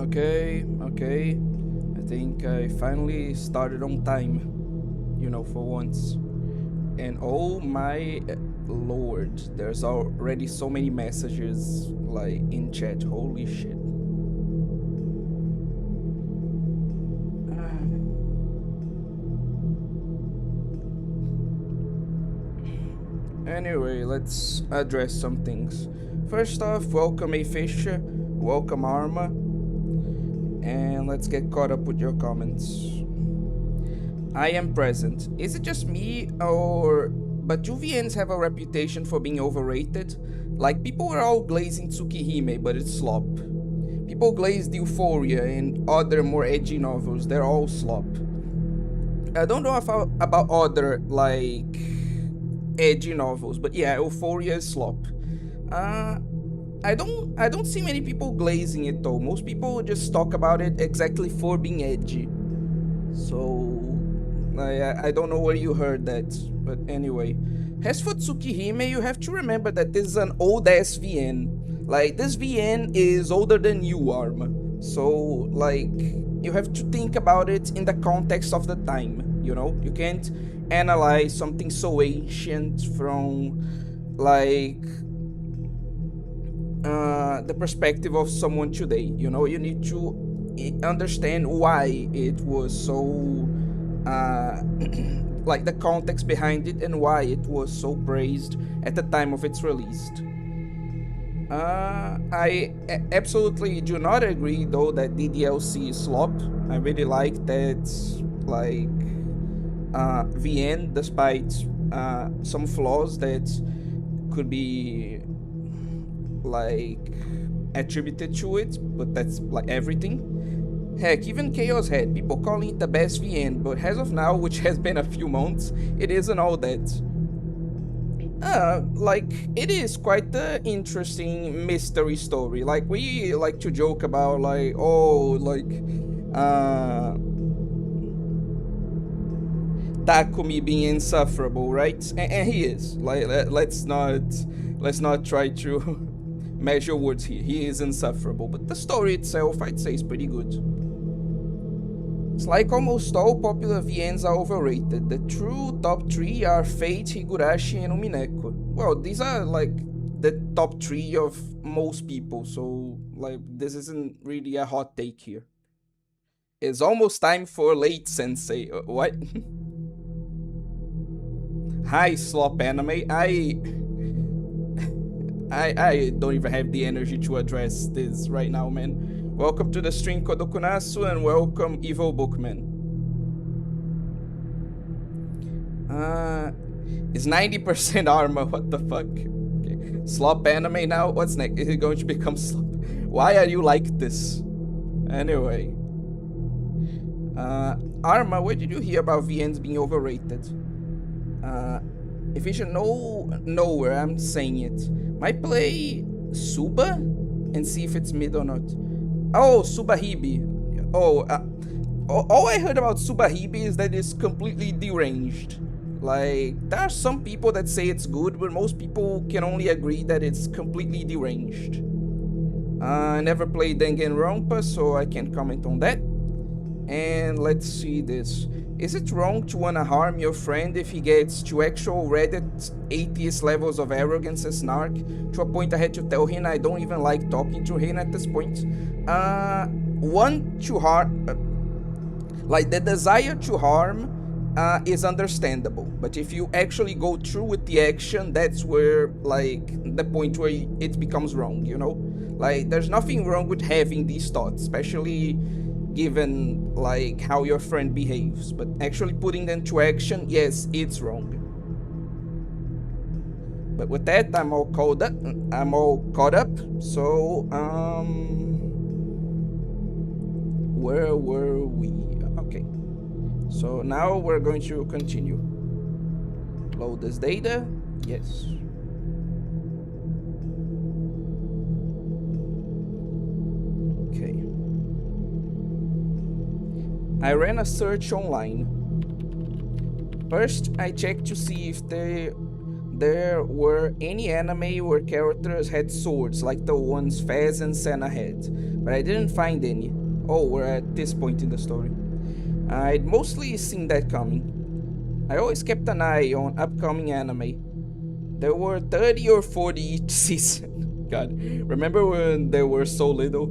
Okay. I think I finally started on time, for once. And oh my lord, there's already so many messages, like, in chat. Holy shit. Anyway, let's address some things. First off, welcome A Fisher, welcome Arma, and let's get caught up with your comments. I am present. Is it just me, or... But Juvians have a reputation for being overrated. Like, people are all glazing Tsukihime, but it's slop. People glazed Euphoria and other more edgy novels, they're all slop. I don't know about other, like, edgy novels, but yeah, Euphoria is slop. Uh, I don't see many people glazing it though. Most people just talk about it exactly for being edgy. So I don't know where you heard that, but anyway. As for Tsukihime, you have to remember that this is an old ass VN. Like, this VN is older than you, Arma. So, like, you have to think about it in the context of the time, You can't analyze something so ancient from, like, the perspective of someone today. You need to understand why it was so like the context behind it and why it was so praised at the time of its release. I absolutely do not agree though that DDLC is slop. I really like that, like, VN, despite some flaws that could be, like, attributed to it, but that's like everything. Heck, even chaoshead, people calling it the best VN, but as of now, which has been a few months, it isn't all that. Like, it is quite an interesting mystery story. Like, we like to joke about, like, oh, like, Takumi being insufferable, right? And he is. Like, let's not try to measure words here. He is insufferable, but the story itself, I'd say, is pretty good. It's like almost all popular VNs are overrated. The true top 3 are Fate, Higurashi, and Umineko. Well, these are, like, the top 3 of most people, so, like, this isn't really a hot take here. It's almost time for late sensei. What? Hi, slop anime. I don't even have the energy to address this right now, man. Welcome to the stream, Kodokunasu, and welcome, Evil Bookman. It's 90% Arma, what the fuck? Okay. Slop anime now? What's next? Is it going to become slop? Why are you like this? Anyway. Arma, where did you hear about VNs being overrated? If you should know where I'm saying it. Might play Suba and see if it's mid or not. Oh, Subahibi. Oh, all I heard about Subahibi is that it's completely deranged. Like, there are some people that say it's good, but most people can only agree that it's completely deranged. I never played Danganronpa, so I can't comment on that. And let's see this. Is it wrong to wanna harm your friend if he gets to actual Reddit atheist levels of arrogance and snark? To a point I had to tell him I don't even like talking to him at this point. Want to harm... like, the desire to harm is understandable. But if you actually go through with the action, that's where, like, the point where it becomes wrong, Like, there's nothing wrong with having these thoughts, especially given, like, how your friend behaves, but actually putting them to action, yes, it's wrong. But with that, I'm all caught up. So, where were we? Okay. So now we're going to continue. Load this data. Yes. Okay. I ran a search online. First, I checked to see if there were any anime where characters had swords like the ones Fez and Senna had, but I didn't find any. Oh, we're at this point in the story. I'd mostly seen that coming. I always kept an eye on upcoming anime. There were 30 or 40 each season. God, remember when there were so little?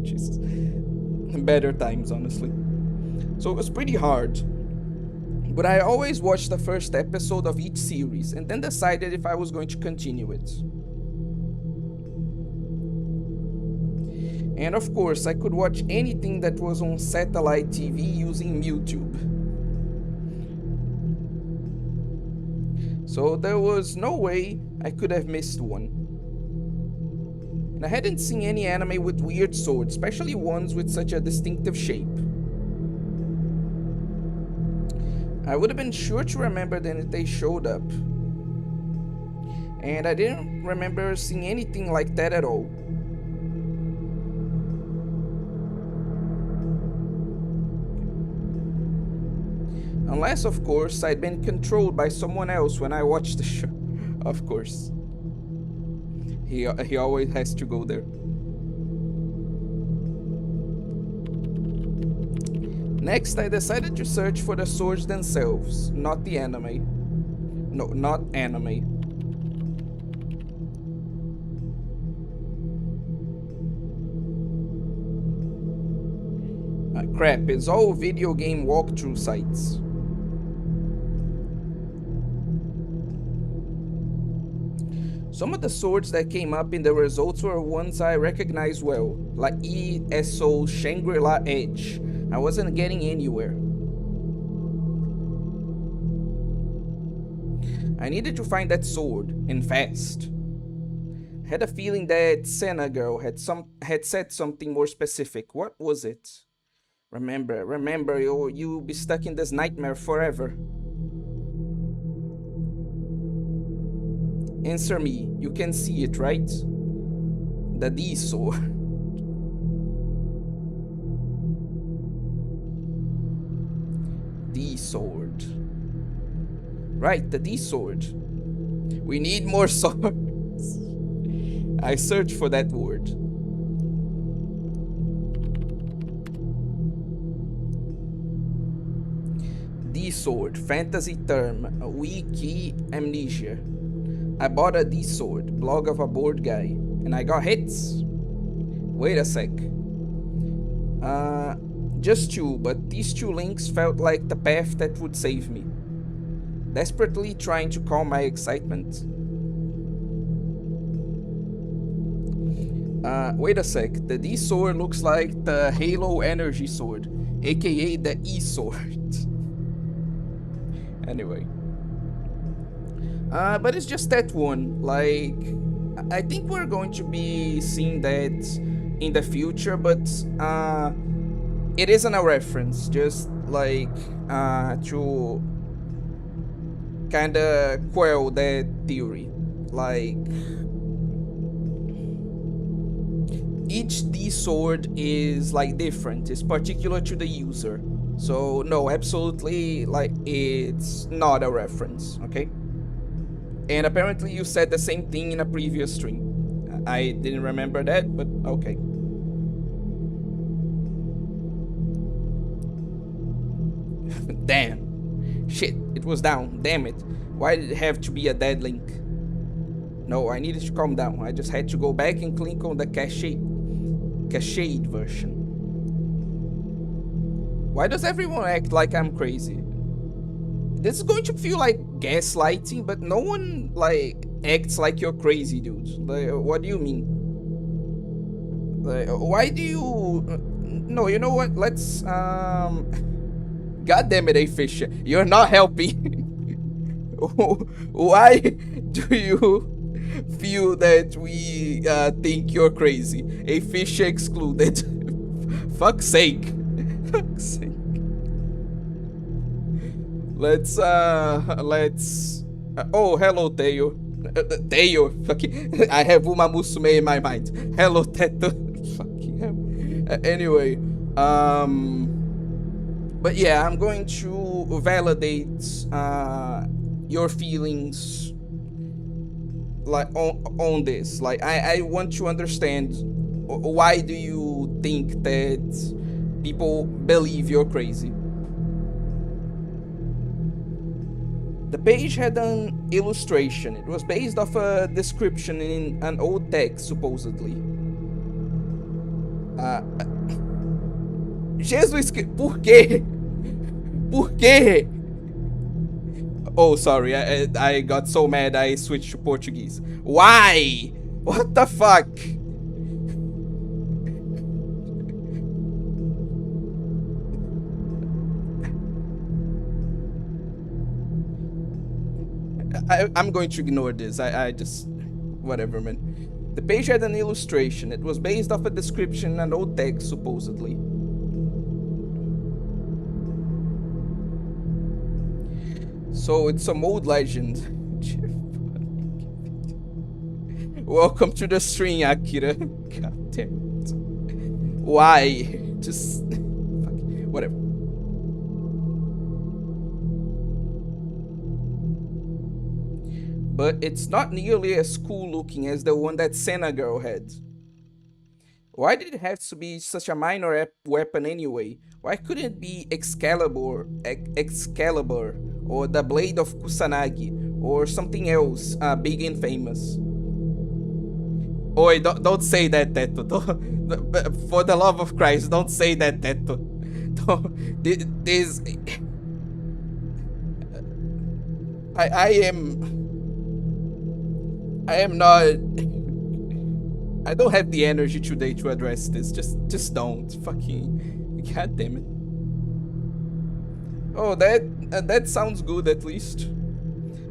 Jesus. Better times, honestly. So it was pretty hard. But I always watched the first episode of each series and then decided if I was going to continue it. And of course, I could watch anything that was on satellite TV using YouTube. So there was no way I could have missed one. And I hadn't seen any anime with weird swords, especially ones with such a distinctive shape. I would have been sure to remember them if they showed up. And I didn't remember seeing anything like that at all. Unless, of course, I'd been controlled by someone else when I watched the show. Of course. He always has to go there. Next, I decided to search for the swords themselves, not the anime. No, not anime. Crap, it's all video game walkthrough sites. Some of the swords that came up in the results were ones I recognized well, like ESO Shangri-La Edge. I wasn't getting anywhere. I needed to find that sword, and fast. I had a feeling that Senna girl had said something more specific. What was it? Remember, you'll be stuck in this nightmare forever. Answer me, you can see it, right? The D sword. D sword. Right, the D sword. We need more swords. I searched for that word. D sword, fantasy term, wiki amnesia. I bought a D sword, blog of a bored guy, and I got hits. Wait a sec. Just two, but these two links felt like the path that would save me. Desperately trying to calm my excitement. Wait a sec. The D sword looks like the Halo energy sword, aka the E sword. Anyway. But it's just that one. Like, I think we're going to be seeing that in the future, but it isn't a reference, just like to kind of quell that theory. Like, each D sword is like different, it's particular to the user. So no, absolutely, like, it's not a reference, okay? And apparently you said the same thing in a previous stream. I didn't remember that, but okay. Damn. Shit, it was down. Damn it. Why did it have to be a dead link? No, I needed to calm down. I just had to go back and click on the cached version. Why does everyone act like I'm crazy? This is going to feel like gaslighting, but no one, like, acts like you're crazy, dude. Like, what do you mean? Like, why do you... No, you know what? Let's, God damn it, A Fisher. You're not helping. Why do you feel that we think you're crazy? A Fisher excluded. Fuck's sake. Fuck's sake. Let's oh, hello, Teo. Teo, fucking, I have Uma Musume in my mind. Hello, Teto. Fucking hell. Anyway, but yeah, I'm going to validate your feelings like on this. Like I want to understand why do you think that people believe you're crazy. The page had an illustration. It was based off a description in an old text, supposedly. Uh, Jesus, por quê? Por quê? Oh, sorry, I got so mad I switched to Portuguese. Why? What the fuck? I'm going to ignore this. I just... Whatever, man. The page had an illustration. It was based off a description in an old text, supposedly. So it's some old legend. Welcome to the stream, Akira. God damn it. Why? Just... Whatever. But it's not nearly as cool looking as the one that Senna girl had. Why did it have to be such a minor weapon anyway? Why couldn't it be Excalibur, or the Blade of Kusanagi, or something else big and famous? Oi, don't say that, Teto. For the love of Christ, don't say that, Teto. This... I am not... I don't have the energy today to address this. Just don't. Fucking... God damn it. Oh, that sounds good at least.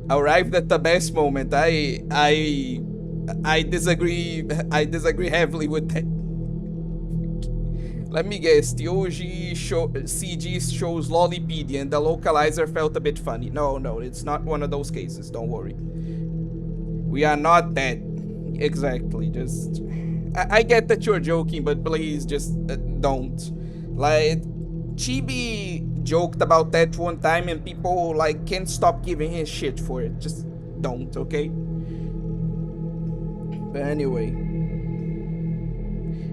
Arrived at the best moment. I disagree. I disagree heavily with that. Let me guess. The OG CG shows Lollipedia and the localizer felt a bit funny. No, it's not one of those cases. Don't worry. We are not that. Exactly. Just... I get that you're joking, but please just don't. Like, Chibi joked about that one time and people like can't stop giving him shit for it. Just don't, okay? But anyway.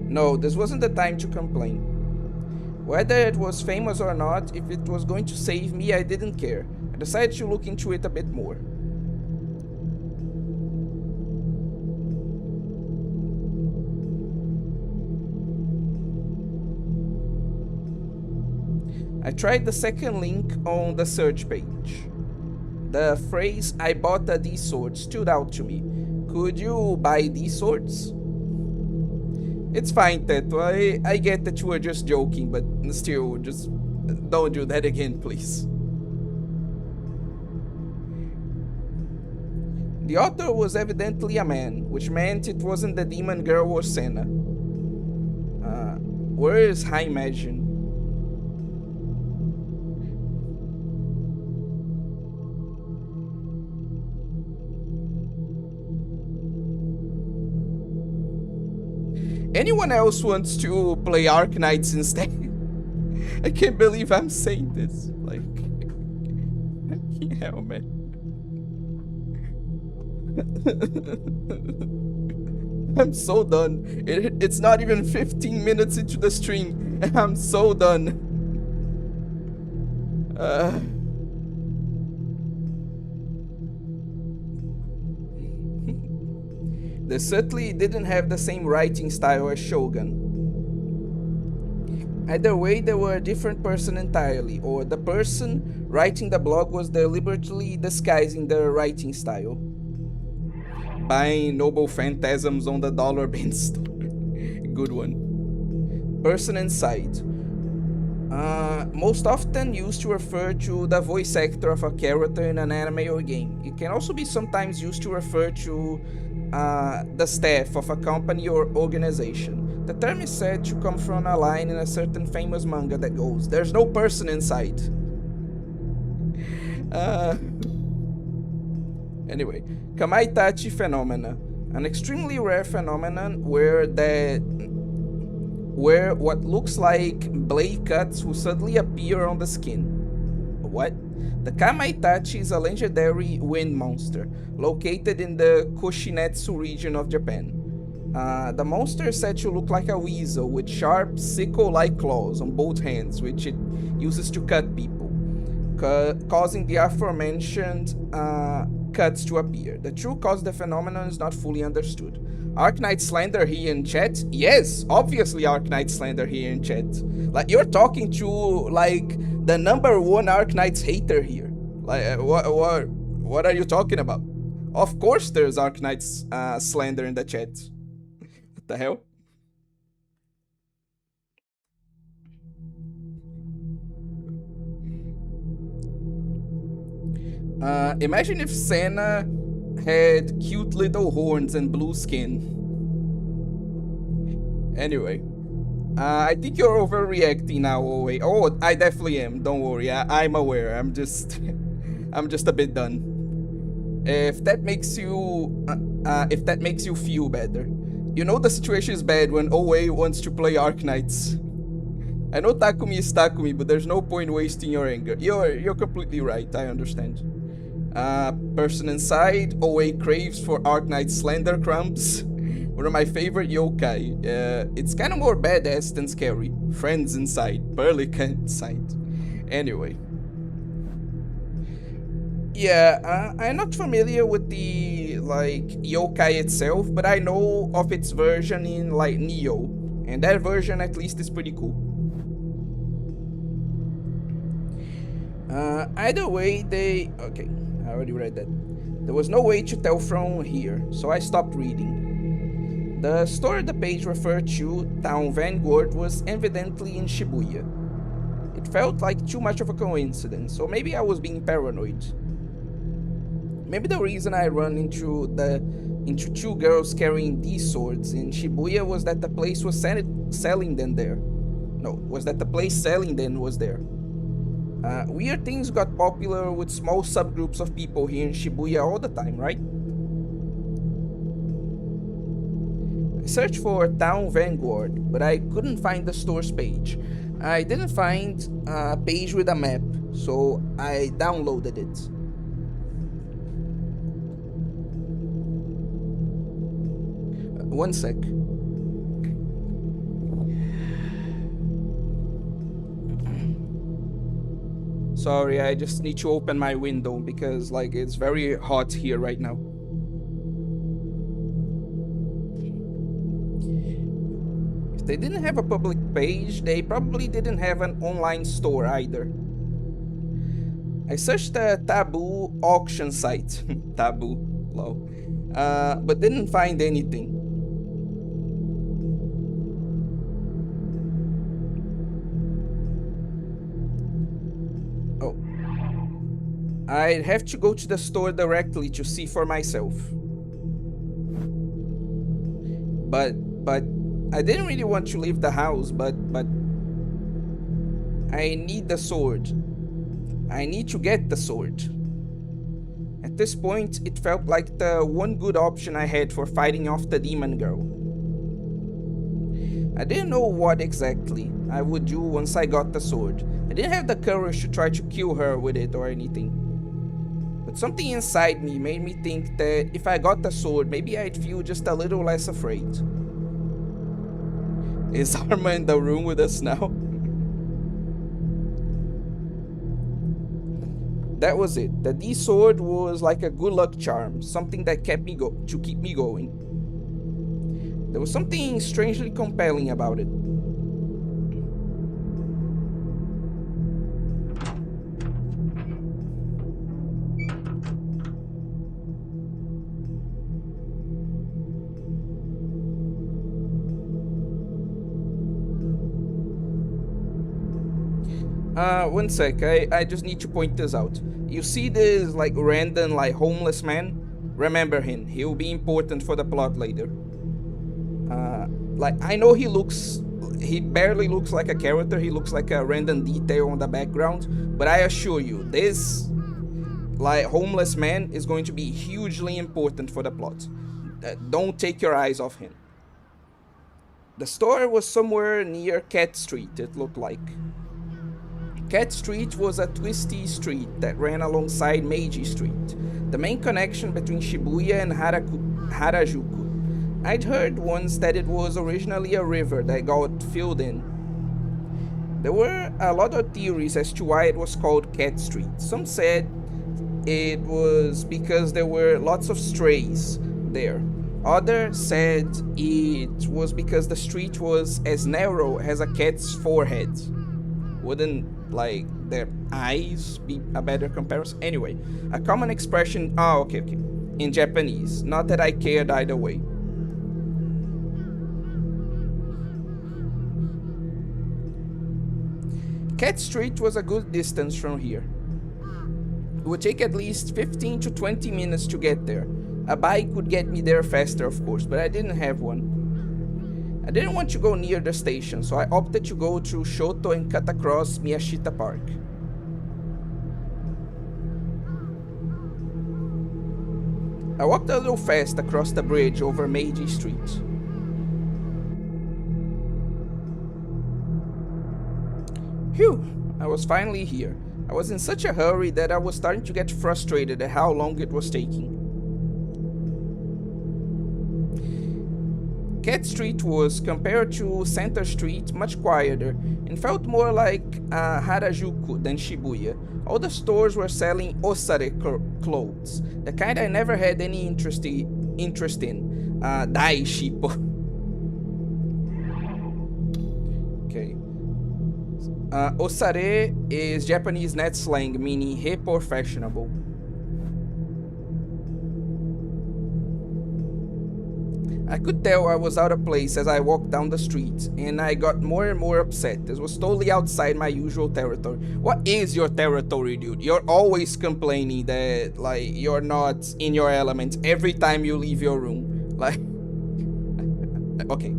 No, this wasn't the time to complain. Whether it was famous or not, if it was going to save me, I didn't care. I decided to look into it a bit more. I tried the second link on the search page. The phrase "I bought these swords" stood out to me. Could you buy these swords? It's fine, Teto. I get that you were just joking, but still, just don't do that again, please. The author was evidently a man, which meant it wasn't the demon girl or Senna. Where is High Imagine? Anyone else wants to play Arknights instead? I can't believe I'm saying this. Like, hell, man. I'm so done. It's not even 15 minutes into the stream, and I'm so done. They certainly didn't have the same writing style as Shogun. Either way, they were a different person entirely, or the person writing the blog was deliberately disguising their writing style. Buying noble phantasms on the dollar bin store. Good one. Person inside. Most often used to refer to the voice actor of a character in an anime or game. It can also be sometimes used to refer to the staff of a company or organization. The term is said to come from a line in a certain famous manga that goes, "There's no person inside." Anyway, Kamaitachi phenomena. An extremely rare phenomenon where what looks like blade cuts will suddenly appear on the skin. What? The Kamaitachi is a legendary wind monster located in the Kushinetsu region of Japan. The monster is said to look like a weasel with sharp, sickle-like claws on both hands, which it uses to cut people, causing the aforementioned cuts to appear. The true cause of the phenomenon is not fully understood. Arknight Slender here in chat? Yes, obviously Arknight Slender here in chat. Like, you're talking to, like, the number one Arknight's hater here. Like, what are you talking about? Of course there's Arknight's Slender in the chat. What the hell? Imagine if Senna had cute little horns and blue skin. Anyway, I think you're overreacting now, Owe. Oh, I definitely am. Don't worry, I'm aware. I'm just, I'm just a bit done. If that makes you feel better, you know the situation is bad when Owe wants to play Arknights. I know Takumi is Takumi, but there's no point wasting your anger. You're completely right. I understand. Person inside, Owe craves for Arknight Slender Crumbs. One of my favorite yokai. It's kind of more badass than scary. Friends inside, Burlica inside. Anyway. Yeah, I'm not familiar with the, like, yokai itself, but I know of its version in, like, Neo. And that version, at least, is pretty cool. Either way, okay, I already read that. There was no way to tell from here, so I stopped reading. The store the page referred to, Town Vanguard, was evidently in Shibuya. It felt like too much of a coincidence, or maybe I was being paranoid. Maybe the reason I ran into two girls carrying these swords in Shibuya was that the place was selling them there. No, was that the place selling them was there. Weird things got popular with small subgroups of people here in Shibuya all the time, right? I searched for Town Vanguard, but I couldn't find the store's page. I didn't find a page with a map, so I downloaded it. One sec. Sorry, I just need to open my window because, like, it's very hot here right now. If they didn't have a public page, they probably didn't have an online store either. I searched the Taboo auction site, Taboo, lol, but didn't find anything. Oh. I'd have to go to the store directly to see for myself. But I didn't really want to leave the house, but I need the sword. I need to get the sword. At this point, it felt like the one good option I had for fighting off the demon girl. I didn't know what exactly I would do once I got the sword. I didn't have the courage to try to kill her with it or anything. But something inside me made me think that if I got the sword, maybe I'd feel just a little less afraid. Is Arma in the room with us now? That was it. The D sword was like a good luck charm, something that kept me keep me going. There was something strangely compelling about it. One sec, I just need to point this out. You see this, like, random, like, homeless man? Remember him, he'll be important for the plot later. Like, I know he barely looks like a character, he looks like a random detail on the background, but I assure you, this, like, homeless man is going to be hugely important for the plot. Don't take your eyes off him. The store was somewhere near Cat Street, it looked like. Cat Street was a twisty street that ran alongside Meiji Street, the main connection between Shibuya and Harajuku. I'd heard once that it was originally a river that got filled in. There were a lot of theories as to why it was called Cat Street. Some said it was because there were lots of strays there. Others said it was because the street was as narrow as a cat's forehead. Wouldn't like their eyes be a better comparison? Anyway, a common expression. Oh, okay. In Japanese. Not that I cared either way. Cat Street was a good distance from here. It would take at least 15 to 20 minutes to get there. A bike would get me there faster, of course, but I didn't have one. I didn't want to go near the station, so I opted to go through Shoto and cut across Miyashita Park. I walked a little fast across the bridge over Meiji Street. Phew, I was finally here. I was in such a hurry that I was starting to get frustrated at how long it was taking. Cat Street was, compared to Center Street, much quieter and felt more like Harajuku than Shibuya. All the stores were selling osare clothes, the kind I never had any interest in. Dai shippo. Okay. Osare is Japanese net slang meaning hip or fashionable. I could tell I was out of place as I walked down the street, and I got more and more upset. This was totally outside my usual territory. What is your territory, dude? You're always complaining that, like, you're not in your element every time you leave your room. Like, okay.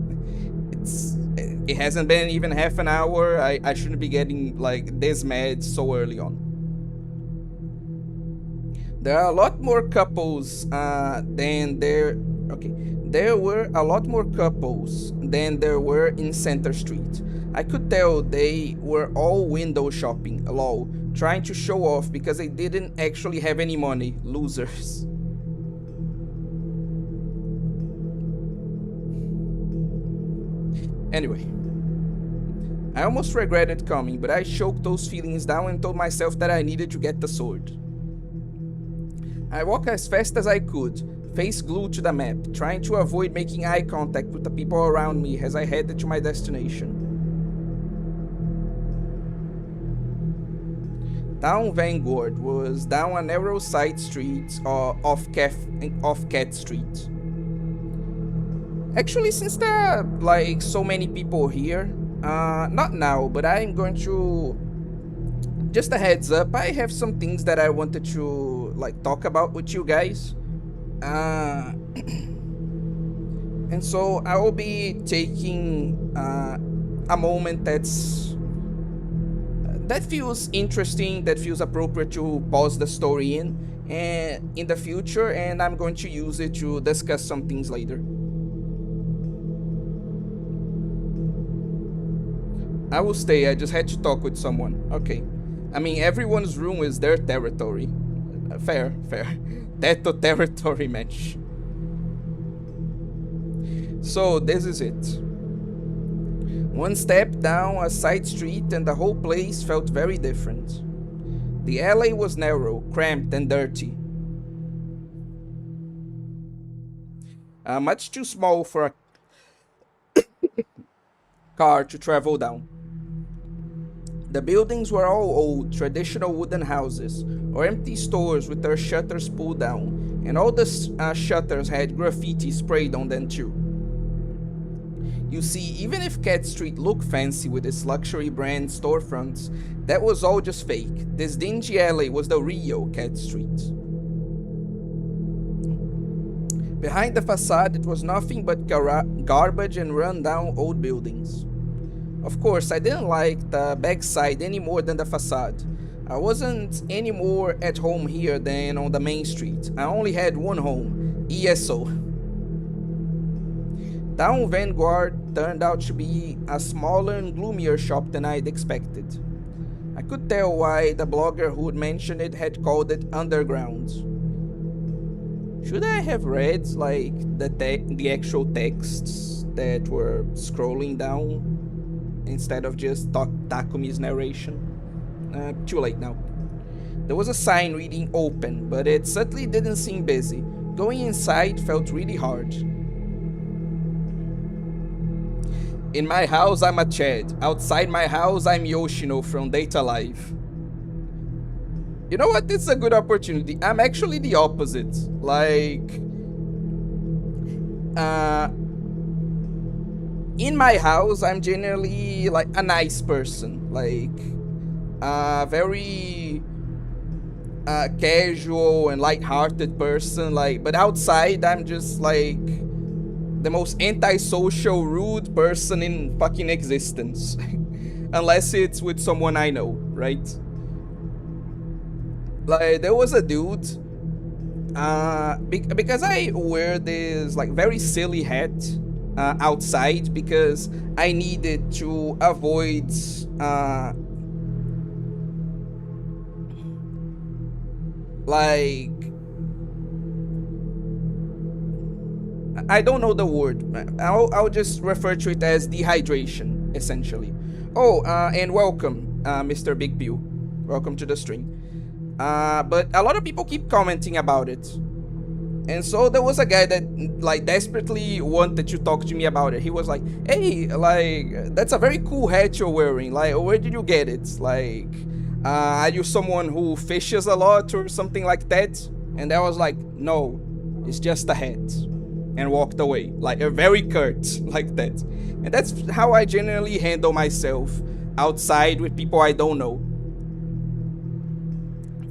It hasn't been even half an hour. I shouldn't be getting, like, this mad so early on. There are a lot more couples than there... Okay. There were a lot more couples than there were in Center Street. I could tell they were all window shopping, lol, trying to show off because they didn't actually have any money. Losers. Anyway, I almost regretted coming, but I choked those feelings down and told myself that I needed to get the sword. I walked as fast as I could, face glued to the map, trying to avoid making eye contact with the people around me as I headed to my destination. Town Vanguard was down a narrow side street off Cat Street. Actually, since there are like so many people here, not now, but I'm going to... Just a heads up, I have some things that I wanted to like talk about with you guys. And so I will be taking a moment that feels interesting, that feels appropriate to pause the story in the future, and I'm going to use it to discuss some things later. I will stay, I just had to talk with someone. Okay. I mean, everyone's room is their territory. Fair. Teto territory match. So this is it. One step down a side street and the whole place felt very different. The alley was narrow, cramped and dirty. Much too small for a car to travel down. The buildings were all old, traditional wooden houses, or empty stores with their shutters pulled down, and all the shutters had graffiti sprayed on them too. You see, even if Cat Street looked fancy with its luxury brand storefronts, that was all just fake. This dingy alley was the real Cat Street. Behind the facade, it was nothing but garbage and run-down old buildings. Of course, I didn't like the backside any more than the facade. I wasn't any more at home here than on the main street. I only had one home, ESO. Town Vanguard turned out to be a smaller and gloomier shop than I'd expected. I could tell why the blogger who'd mentioned it had called it underground. Should I have read like the actual texts that were scrolling down instead of just Takumi's narration? Too late now. There was a sign reading open, but it certainly didn't seem busy. Going inside felt really hard. In my house, I'm a Chad. Outside my house, I'm Yoshino from Data Live. You know what? It's a good opportunity. I'm actually the opposite. Like, in my house, I'm generally like a nice person. Like, very casual and light-hearted person. Like, but outside, I'm just like the most antisocial, rude person in fucking existence. Unless it's with someone I know, right? Like, there was a dude, because I wear this like very silly hat outside because I needed to avoid like, I don't know the word. I'll just refer to it as dehydration, essentially. Oh, and welcome, Mr. Big Bill. Welcome to the stream. But a lot of people keep commenting about it. And so there was a guy that like desperately wanted to talk to me about it. He was like, hey, like, that's a very cool hat you're wearing. Like, where did you get it? Like, are you someone who fishes a lot or something like that? And I was like, no, it's just a hat. And walked away, like a very curt, like that. And that's how I generally handle myself outside with people I don't know.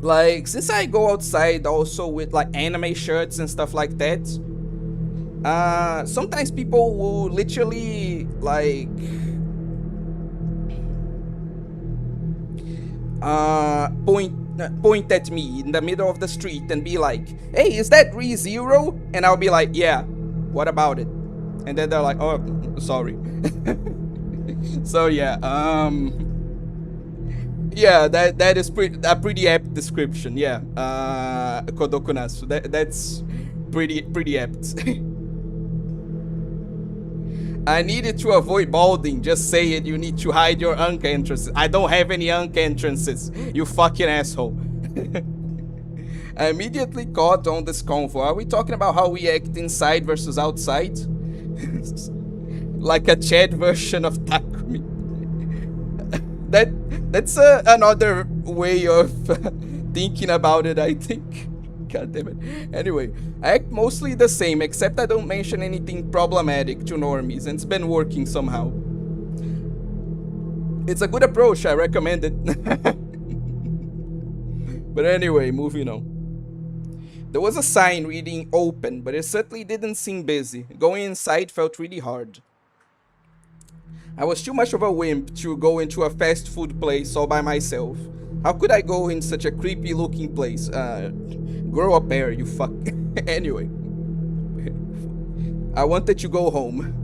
Like, since I go outside also with like anime shirts and stuff like that, sometimes people will literally like point at me in the middle of the street and be like, hey, is that ReZero? And I'll be like, yeah, what about it? And then they're like, oh, sorry. So yeah, yeah, that is a pretty apt description. Yeah, Kodokunasu. That's pretty apt. I needed to avoid balding. Just say it. You need to hide your Unk entrances. I don't have any Unk entrances. You fucking asshole. I immediately caught on this convo. Are we talking about how we act inside versus outside? Like a Chad version of Takumi. That's another way of thinking about it, I think. God damn it. Anyway, I act mostly the same, except I don't mention anything problematic to normies, and it's been working somehow. It's a good approach, I recommend it. But anyway, moving on. There was a sign reading open, but it certainly didn't seem busy. Going inside felt really hard. I was too much of a wimp to go into a fast food place all by myself. How could I go in such a creepy looking place? Grow up there, you fuck. Anyway. I wanted to go home.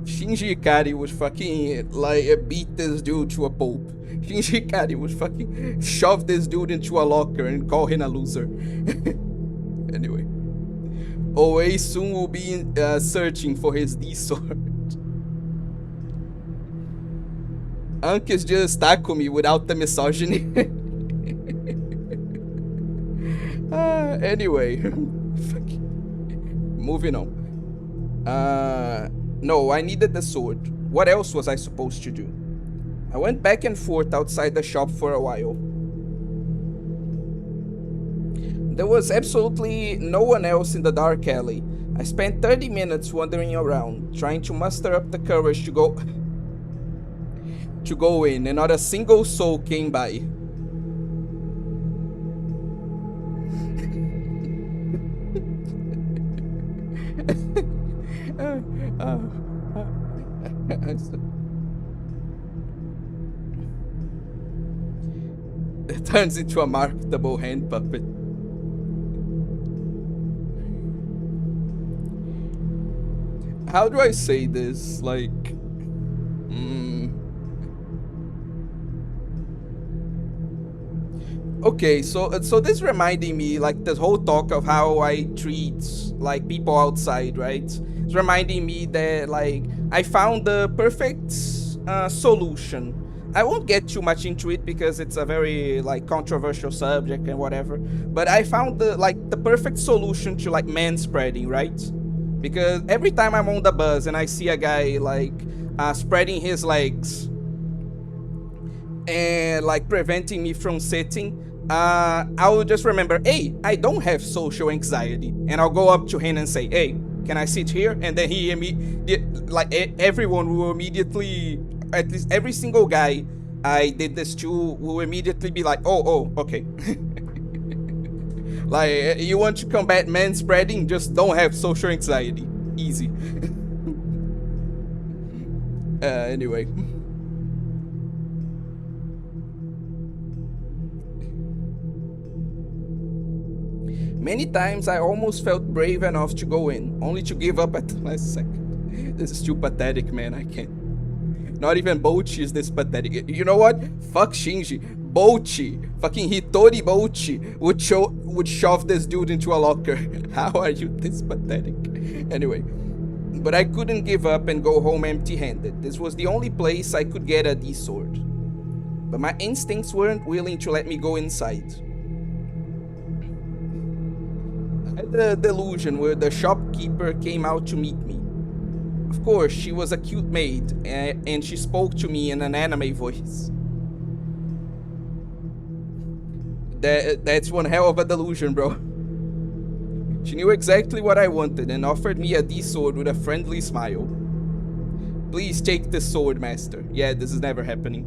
Shinji Ikari would fucking like beat this dude to a pulp. Shinji Ikari would fucking shove this dude into a locker and call him a loser. Anyway. Oei soon will be searching for his D-sword. Unk is just Takumi without the misogyny. Anyway. Moving on. No, I needed the sword. What else was I supposed to do? I went back and forth outside the shop for a while. There was absolutely no one else in the dark alley. I spent 30 minutes wandering around, trying to muster up the courage to go in, and not a single soul came by. It turns into a marketable hand puppet. How do I say this? Like, Okay, so this reminding me like this whole talk of how I treat like people outside, right? It's reminding me that like I found the perfect solution. I won't get too much into it because it's a very like controversial subject and whatever. But I found the perfect solution to like man spreading, right? Because every time I'm on the bus and I see a guy like spreading his legs and like preventing me from sitting, I will just remember, hey, I don't have social anxiety, and I'll go up to him and say, hey, can I sit here? And then like everyone will immediately, at least every single guy I did this to, will immediately be like, oh, okay. Like, you want to combat man spreading? Just don't have social anxiety. Easy. Anyway. Many times I almost felt brave enough to go in, only to give up at the last second. This is too pathetic, man. I can't. Not even Bochi is this pathetic. You know what? Fuck Shinji. Bochi, fucking Hitori Bochi, would shove this dude into a locker. How are you this pathetic? Anyway, but I couldn't give up and go home empty-handed. This was the only place I could get a D sword. But my instincts weren't willing to let me go inside. I had the delusion where the shopkeeper came out to meet me. Of course, she was a cute maid, and she spoke to me in an anime voice. That's one hell of a delusion, bro. She knew exactly what I wanted and offered me a D sword with a friendly smile. Please take this sword, master. Yeah, this is never happening.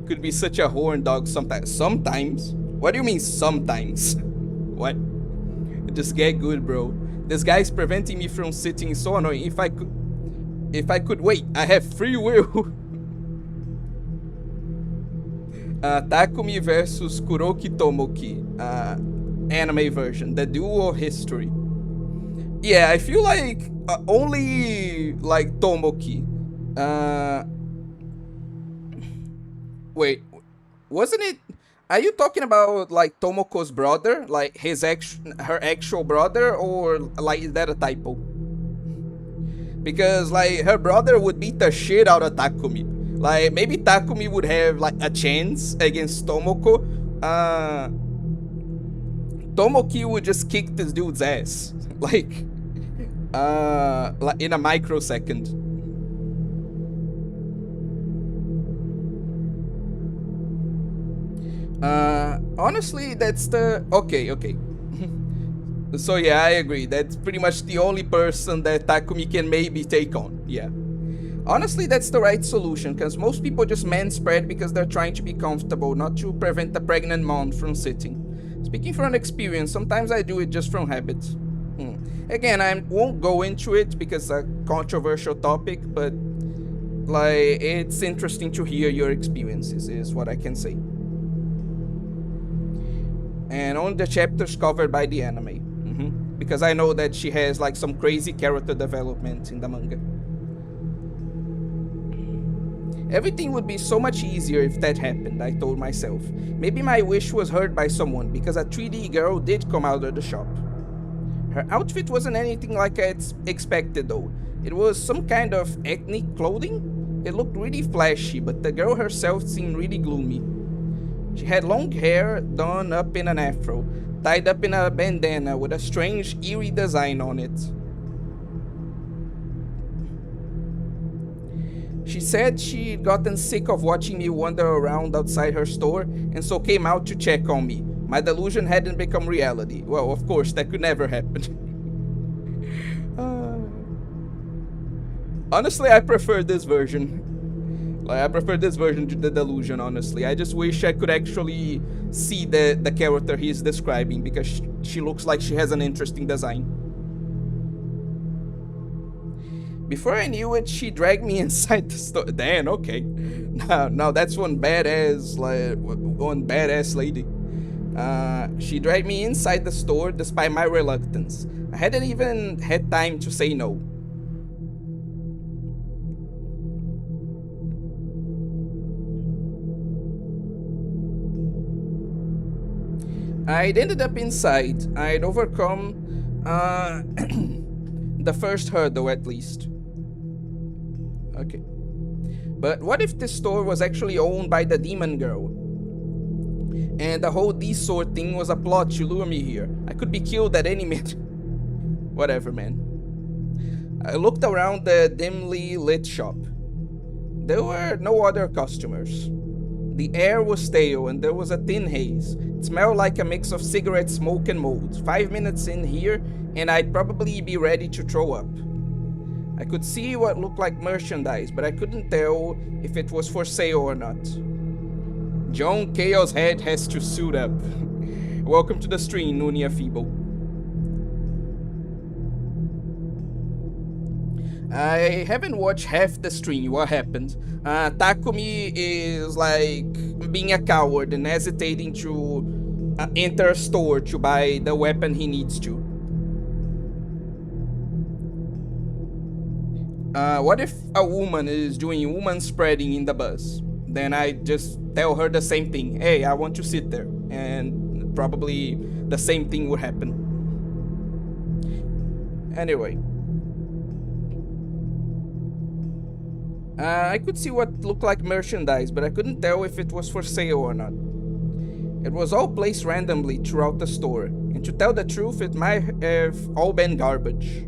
Could be such a horn dog sometimes. Sometimes? What do you mean sometimes? What? Just get good, bro. This guy's preventing me from sitting, so annoying. If I could wait, I have free will. Takumi versus Kuroki Tomoki, anime version, the duo of history. Yeah, I feel like only like Tomoki. Wait, wasn't it? Are you talking about like Tomoko's brother, like her actual brother, or like is that a typo? Because like her brother would beat the shit out of Takumi. Like maybe Takumi would have like a chance against Tomoko. Tomoki would just kick this dude's ass, like in a microsecond. Honestly, that's the okay. So yeah, I agree. That's pretty much the only person that Takumi can maybe take on. Yeah. Honestly, that's the right solution, because most people just man-spread because they're trying to be comfortable, not to prevent a pregnant mom from sitting. Speaking from experience, sometimes I do it just from habit. Again, I won't go into it because it's a controversial topic, but like it's interesting to hear your experiences, is what I can say. And on the chapters covered by the anime. Because I know that she has like some crazy character development in the manga. Everything would be so much easier if that happened, I told myself. Maybe my wish was heard by someone, because a 3D girl did come out of the shop. Her outfit wasn't anything like I expected though. It was some kind of ethnic clothing. It looked really flashy, but the girl herself seemed really gloomy. She had long hair done up in an afro, tied up in a bandana with a strange, eerie design on it. She said she'd gotten sick of watching me wander around outside her store, and so came out to check on me. My delusion hadn't become reality. Well, of course, that could never happen. Honestly, I prefer this version. Like, I prefer this version to the delusion, honestly. I just wish I could actually see the character he's describing, because she looks like she has an interesting design. Before I knew it, she dragged me inside the store. Damn, okay. Now that's one badass lady. She dragged me inside the store despite my reluctance. I hadn't even had time to say no. I'd ended up inside. I'd overcome the first hurdle at least. Okay. But what if this store was actually owned by the demon girl? And the whole D-sword thing was a plot to lure me here. I could be killed at any minute. Whatever, man. I looked around the dimly lit shop. There were no other customers. The air was stale and there was a thin haze. It smelled like a mix of cigarette smoke and mold. 5 minutes in here and I'd probably be ready to throw up. I could see what looked like merchandise, but I couldn't tell if it was for sale or not. John Chaoshead has to suit up. Welcome to the stream, Nunia Feeble. I haven't watched half the stream. What happened? Takumi is like being a coward and hesitating to enter a store to buy the weapon he needs to. What if a woman is doing woman spreading in the bus? Then I just tell her the same thing. Hey, I want to sit there. And probably the same thing would happen. Anyway. I could see what looked like merchandise, but I couldn't tell if it was for sale or not. It was all placed randomly throughout the store, and to tell the truth, it might have all been garbage.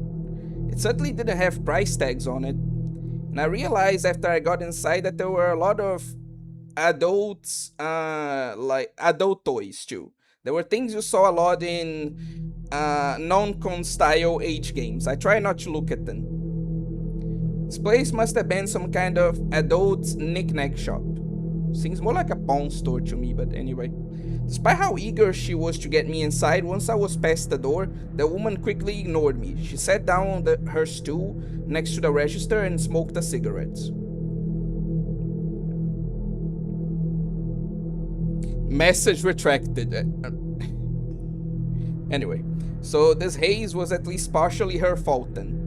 It certainly didn't have price tags on it, and I realized after I got inside that there were a lot of adults, like adult toys too. There were things you saw a lot in non-con style age games. I try not to look at them. This place must have been some kind of adult knick-knack shop. Seems more like a pawn store to me, but anyway. Despite how eager she was to get me inside, once I was past the door, the woman quickly ignored me. She sat down on her stool next to the register and smoked a cigarette. Message retracted. Anyway, so this haze was at least partially her fault then.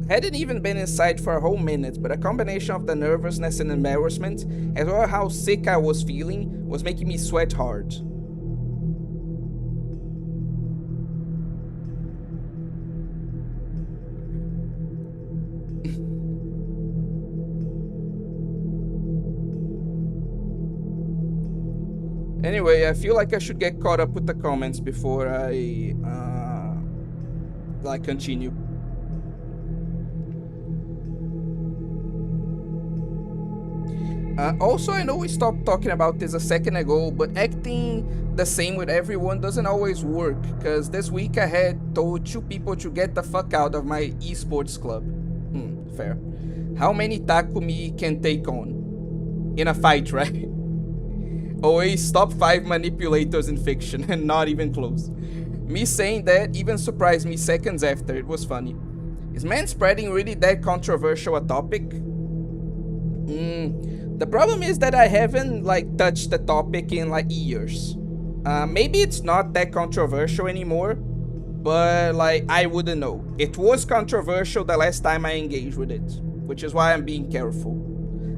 Hadn't even been inside for a whole minute, but a combination of the nervousness and embarrassment, as well as how sick I was feeling, was making me sweat hard. Anyway, I feel like I should get caught up with the comments before I continue. Also, I know we stopped talking about this a second ago, but acting the same with everyone doesn't always work, because this week I had told 2 people to get the fuck out of my esports club. Fair. How many Takumi can take on? In a fight, right? Always top 5 manipulators in fiction, and not even close. Me saying that even surprised me seconds after. It was funny. Is manspreading really that controversial a topic? The problem is that I haven't touched the topic in years. Maybe it's not that controversial anymore, but I wouldn't know. It was controversial the last time I engaged with it, which is why I'm being careful.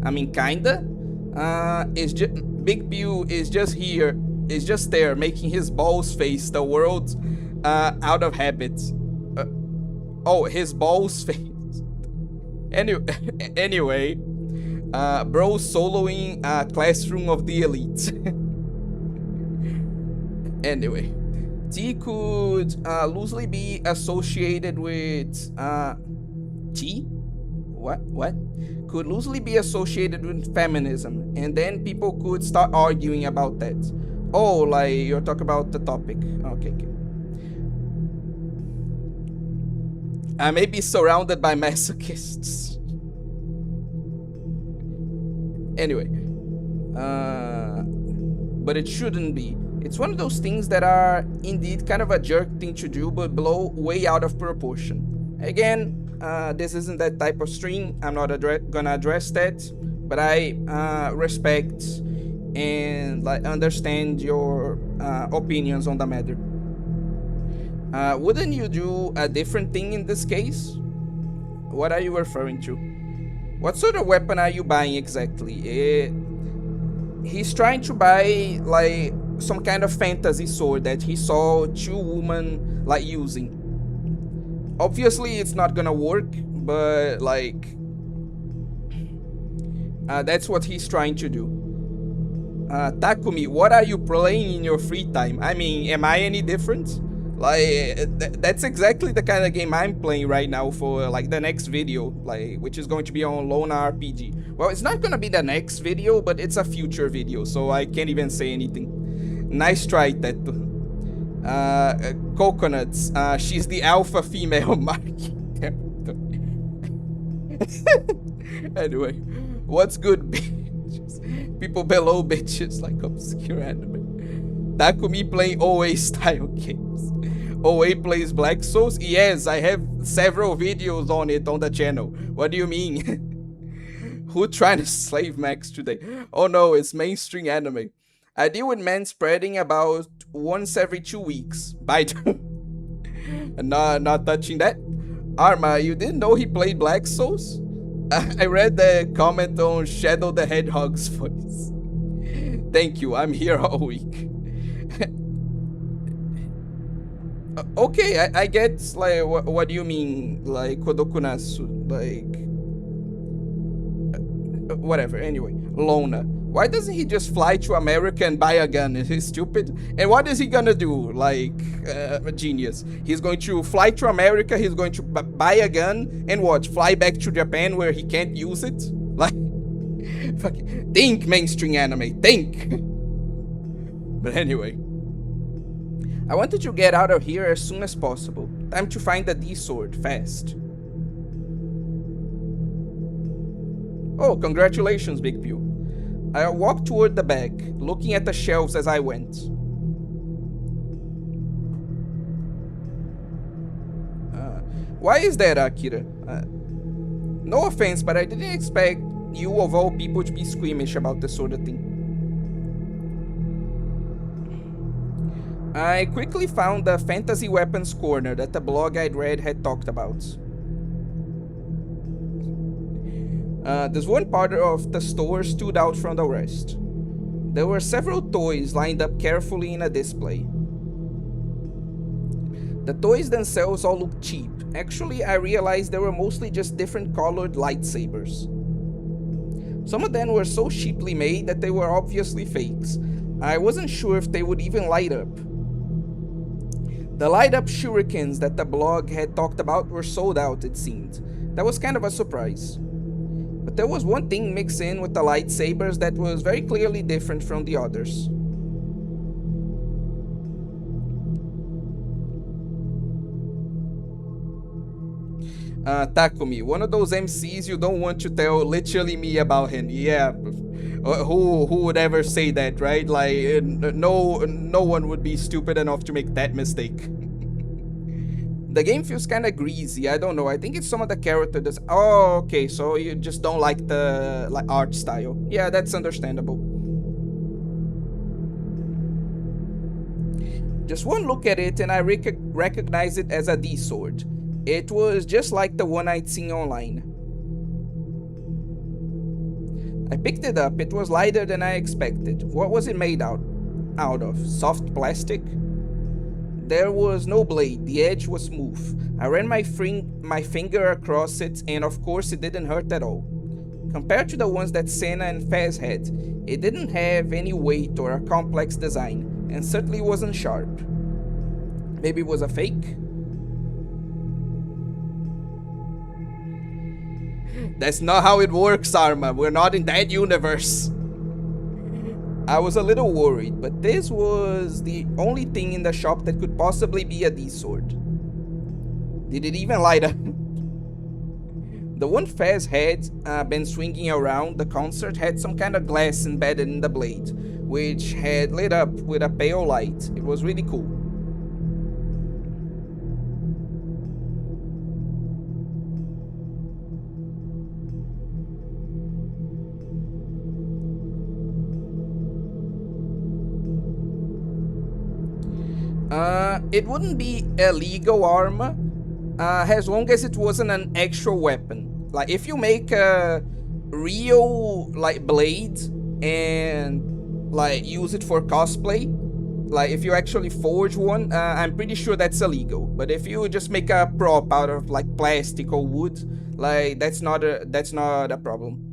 I mean, kinda. Big Bill is just there, making his balls face the world out of habit. His balls face. Anyway. Bro soloing Classroom of the Elite. Anyway, T could loosely be associated with T? What? Could loosely be associated with feminism, and then people could start arguing about that. Oh, you're talking about the topic. Okay. I may be surrounded by masochists. Anyway, but it shouldn't be. It's one of those things that are indeed kind of a jerk thing to do, but blow way out of proportion. Again, this isn't that type of stream. I'm not gonna address that, but I respect and understand your opinions on the matter. Wouldn't you do a different thing in this case? What are you referring to? What sort of weapon are you buying exactly? He's trying to buy some kind of fantasy sword that he saw two women like using. Obviously, it's not gonna work, but like that's what he's trying to do. Takumi, what are you playing in your free time? I mean, am I any different? Like, that's exactly the kind of game I'm playing right now for like the next video, like, which is going to be on Lone RPG. Well, it's not gonna be the next video, but it's a future video, so I can't even say anything. Nice try, Teto. Coconuts. She's the alpha female market. Anyway, what's good, bitches? People below bitches like obscure anime. Takumi playing OA style games. OA plays Black Souls? Yes, I have several videos on it on the channel. What do you mean? Who trying to slave Max today? Oh no, it's mainstream anime. I deal with men spreading about once every 2 weeks. Bye. Not touching that. Arma, you didn't know he played Black Souls? I read the comment on Shadow the Hedgehog's voice. Thank you, I'm here all week. Okay, I get like what do you mean, like Kodokunasu, like whatever. Anyway, Lona, why doesn't he just fly to America and buy a gun? Is he stupid? And what is he gonna do? Like a genius. He's going to fly to America. He's going to buy a gun and what? Fly back to Japan where he can't use it? Like, fucking think, mainstream anime. Think. But anyway. I wanted to get out of here as soon as possible. Time to find the D-sword, fast. Oh, congratulations, Big Pew. I walked toward the bag, looking at the shelves as I went. Why is that, Akira? No offense, but I didn't expect you of all people to be squeamish about this sort of thing. I quickly found the fantasy weapons corner that the blog I'd read had talked about. This one part of the store stood out from the rest. There were several toys lined up carefully in a display. The toys themselves all looked cheap. Actually, I realized they were mostly just different colored lightsabers. Some of them were so cheaply made that they were obviously fakes. I wasn't sure if they would even light up. The light-up shurikens that the blog had talked about were sold out, it seemed. That was kind of a surprise. But there was one thing mixed in with the lightsabers that was very clearly different from the others. Takumi, one of those MCs you don't want to tell literally me about him. Yeah, who would ever say that, right? Like, no one would be stupid enough to make that mistake. The game feels kind of greasy. I don't know. I think it's some of the characters. Oh, okay. So you just don't like the art style. Yeah, that's understandable. Just one look at it and I recognize it as a D-sword. It was just like the one I'd seen online. I picked it up. It was lighter than I expected. What was it made out of? Soft plastic? There was no blade. The edge was smooth. I ran my finger across it, and of course it didn't hurt at all. Compared to the ones that Senna and Fez had, it didn't have any weight or a complex design, and certainly wasn't sharp. Maybe it was a fake? That's not how it works, Arma. We're not in that universe. I was a little worried, but this was the only thing in the shop that could possibly be a D-sword. Did it even light up? The one Fez had been swinging around the concert had some kind of glass embedded in the blade, which had lit up with a pale light. It was really cool. It wouldn't be illegal armor as long as it wasn't an actual weapon. Like, if you make a real blade and use it for cosplay, like if you actually forge one, I'm pretty sure that's illegal. But if you just make a prop out of like plastic or wood, like that's not a problem.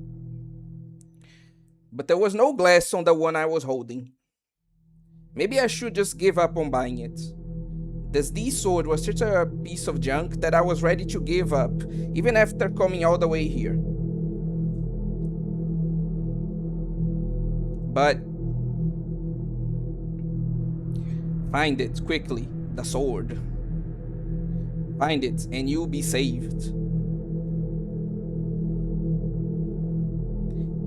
But there was no glass on the one I was holding. Maybe I should just give up on buying it. This D sword was such a piece of junk that I was ready to give up, even after coming all the way here. But find it quickly, the sword. Find it and you'll be saved.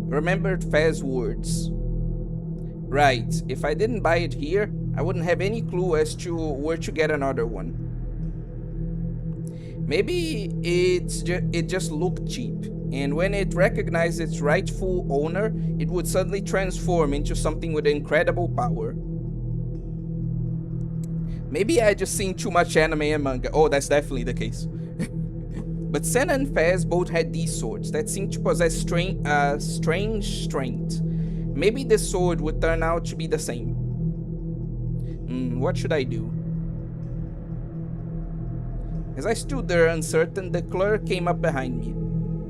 Remembered Faz's words. Right, if I didn't buy it here, I wouldn't have any clue as to where to get another one. Maybe it just looked cheap, and when it recognized its rightful owner, it would suddenly transform into something with incredible power. Maybe I just seen too much anime and manga. Oh, that's definitely the case. But Senna and Faz both had these swords that seemed to possess strange strength. Maybe this sword would turn out to be the same. What should I do? As I stood there uncertain, the clerk came up behind me.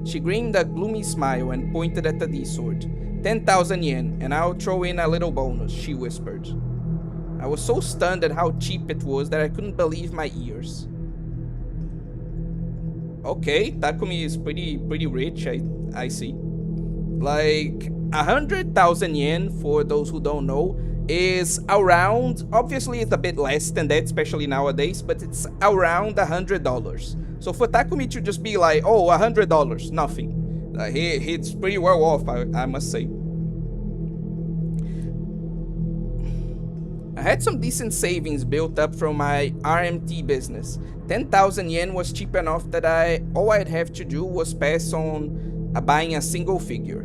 She grinned a gloomy smile and pointed at the D-sword. 10,000 yen, and I'll throw in a little bonus, she whispered. I was so stunned at how cheap it was that I couldn't believe my ears. Okay, Takumi is pretty rich, I see. Like, 100,000 yen, for those who don't know, is around, obviously it's a bit less than that, especially nowadays, but it's around $100. So for Takumi to just be like, oh, $100, nothing. He's pretty well off, I must say. I had some decent savings built up from my RMT business. 10,000 yen was cheap enough that all I'd have to do was pass on buying a single figure.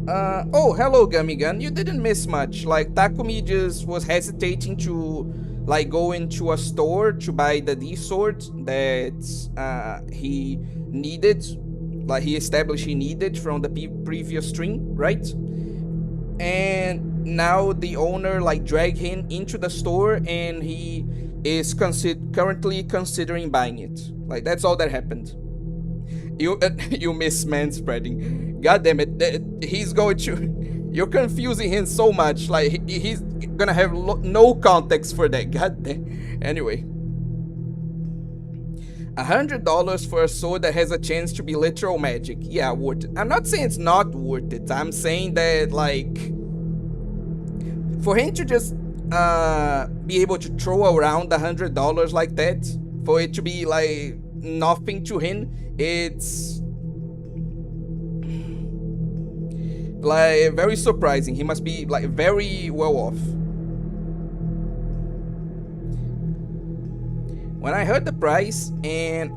Oh, hello, Gummy-gun. You didn't miss much. Like, Takumi just was hesitating to, like, go into a store to buy the D-sword that he needed. Like, he established he needed from the previous stream, right? And now the owner, like, dragged him into the store and he is currently considering buying it. Like, that's all that happened. You miss manspreading. God damn it. He's going to... You're confusing him so much. Like, he's gonna have no context for that. God damn. Anyway. $100 for a sword that has a chance to be literal magic. Yeah, worth it. I'm not saying it's not worth it. I'm saying that, like... For him to just be able to throw around $100 like that, for it to be, like, nothing to him, it's like very surprising. He must be like very well off. When I heard the price and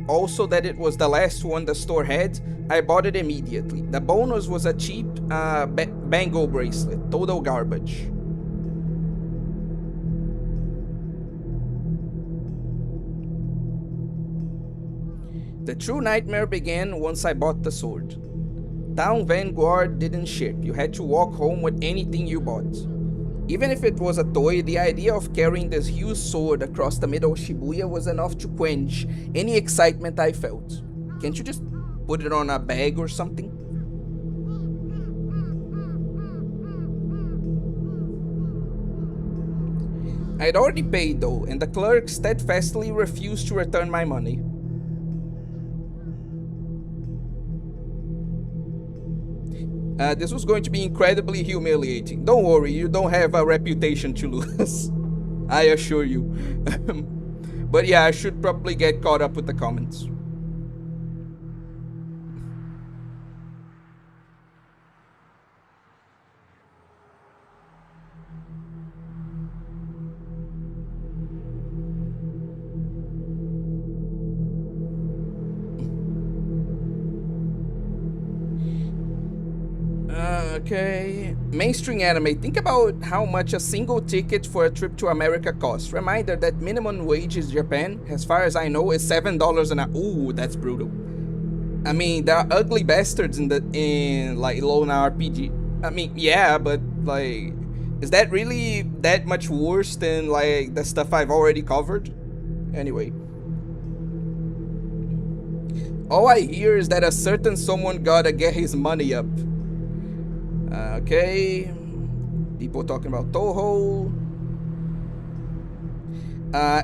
also that it was the last one the store had, I bought it immediately. The bonus was a cheap bangle bracelet, total garbage. The true nightmare began once I bought the sword. Town Vanguard didn't ship. You had to walk home with anything you bought. Even if it was a toy, the idea of carrying this huge sword across the middle of Shibuya was enough to quench any excitement I felt. Can't you just put it on a bag or something? I'd already paid though, and the clerk steadfastly refused to return my money. This was going to be incredibly humiliating. Don't worry, you don't have a reputation to lose. I assure you. But yeah, I should probably get caught up with the comments. Okay. Mainstream anime. Think about how much a single ticket for a trip to America costs. Reminder that minimum wage in Japan, as far as I know, is $7 an hour. Ooh, that's brutal. I mean, there are ugly bastards in like Lone RPG. I mean, yeah, but like Is that really that much worse than like the stuff I've already covered? Anyway, all I hear is that a certain someone gotta get his money up. Okay, people talking about Toho.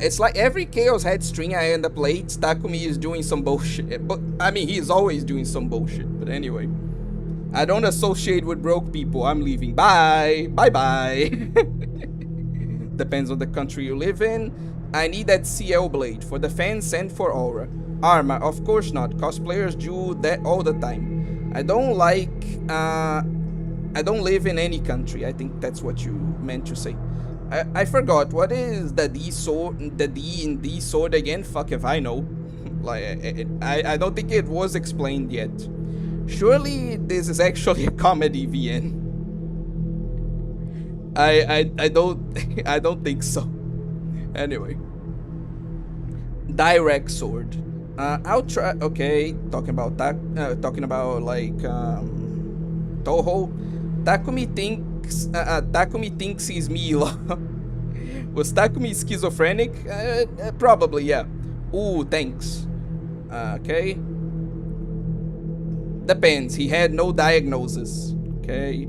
It's like every Chaos Head string I end up late, Takumi is doing some bullshit. But I mean, he's always doing some bullshit. But anyway, I don't associate with broke people. I'm leaving. Bye. Bye bye. Depends on the country you live in. I need that CL blade for the fans and for Aura. Arma, of course not. Cosplayers do that all the time. I don't like. I don't live in any country. I think that's what you meant to say. I forgot, what is the D sword, the D in D sword again? Fuck if I know. Like, I don't think it was explained yet. Surely this is actually a comedy, VN. I don't I don't think so. Anyway, direct sword. I'll try. Okay, talking about that. Talking about like Toho. Takumi thinks he's Milo. Was Takumi schizophrenic? Probably, yeah. Ooh, thanks. Okay. Depends. He had no diagnosis. Okay.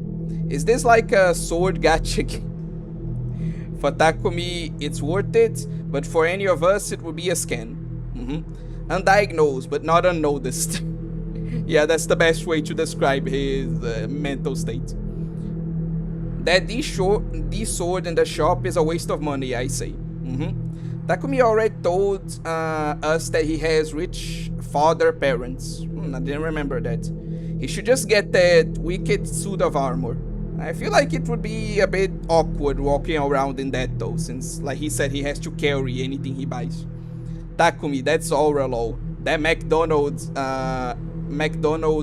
Is this like a sword gacha game? For Takumi, it's worth it, but for any of us, it would be a scam. Undiagnosed, but not unnoticed. Yeah, that's the best way to describe his mental state. That this sword in the shop is a waste of money, I say. Takumi already told us that he has rich father parents. I didn't remember that. He should just get that wicked suit of armor. I feel like it would be a bit awkward walking around in that though, since like he said he has to carry anything he buys. Takumi, that's aura low. That McDonald's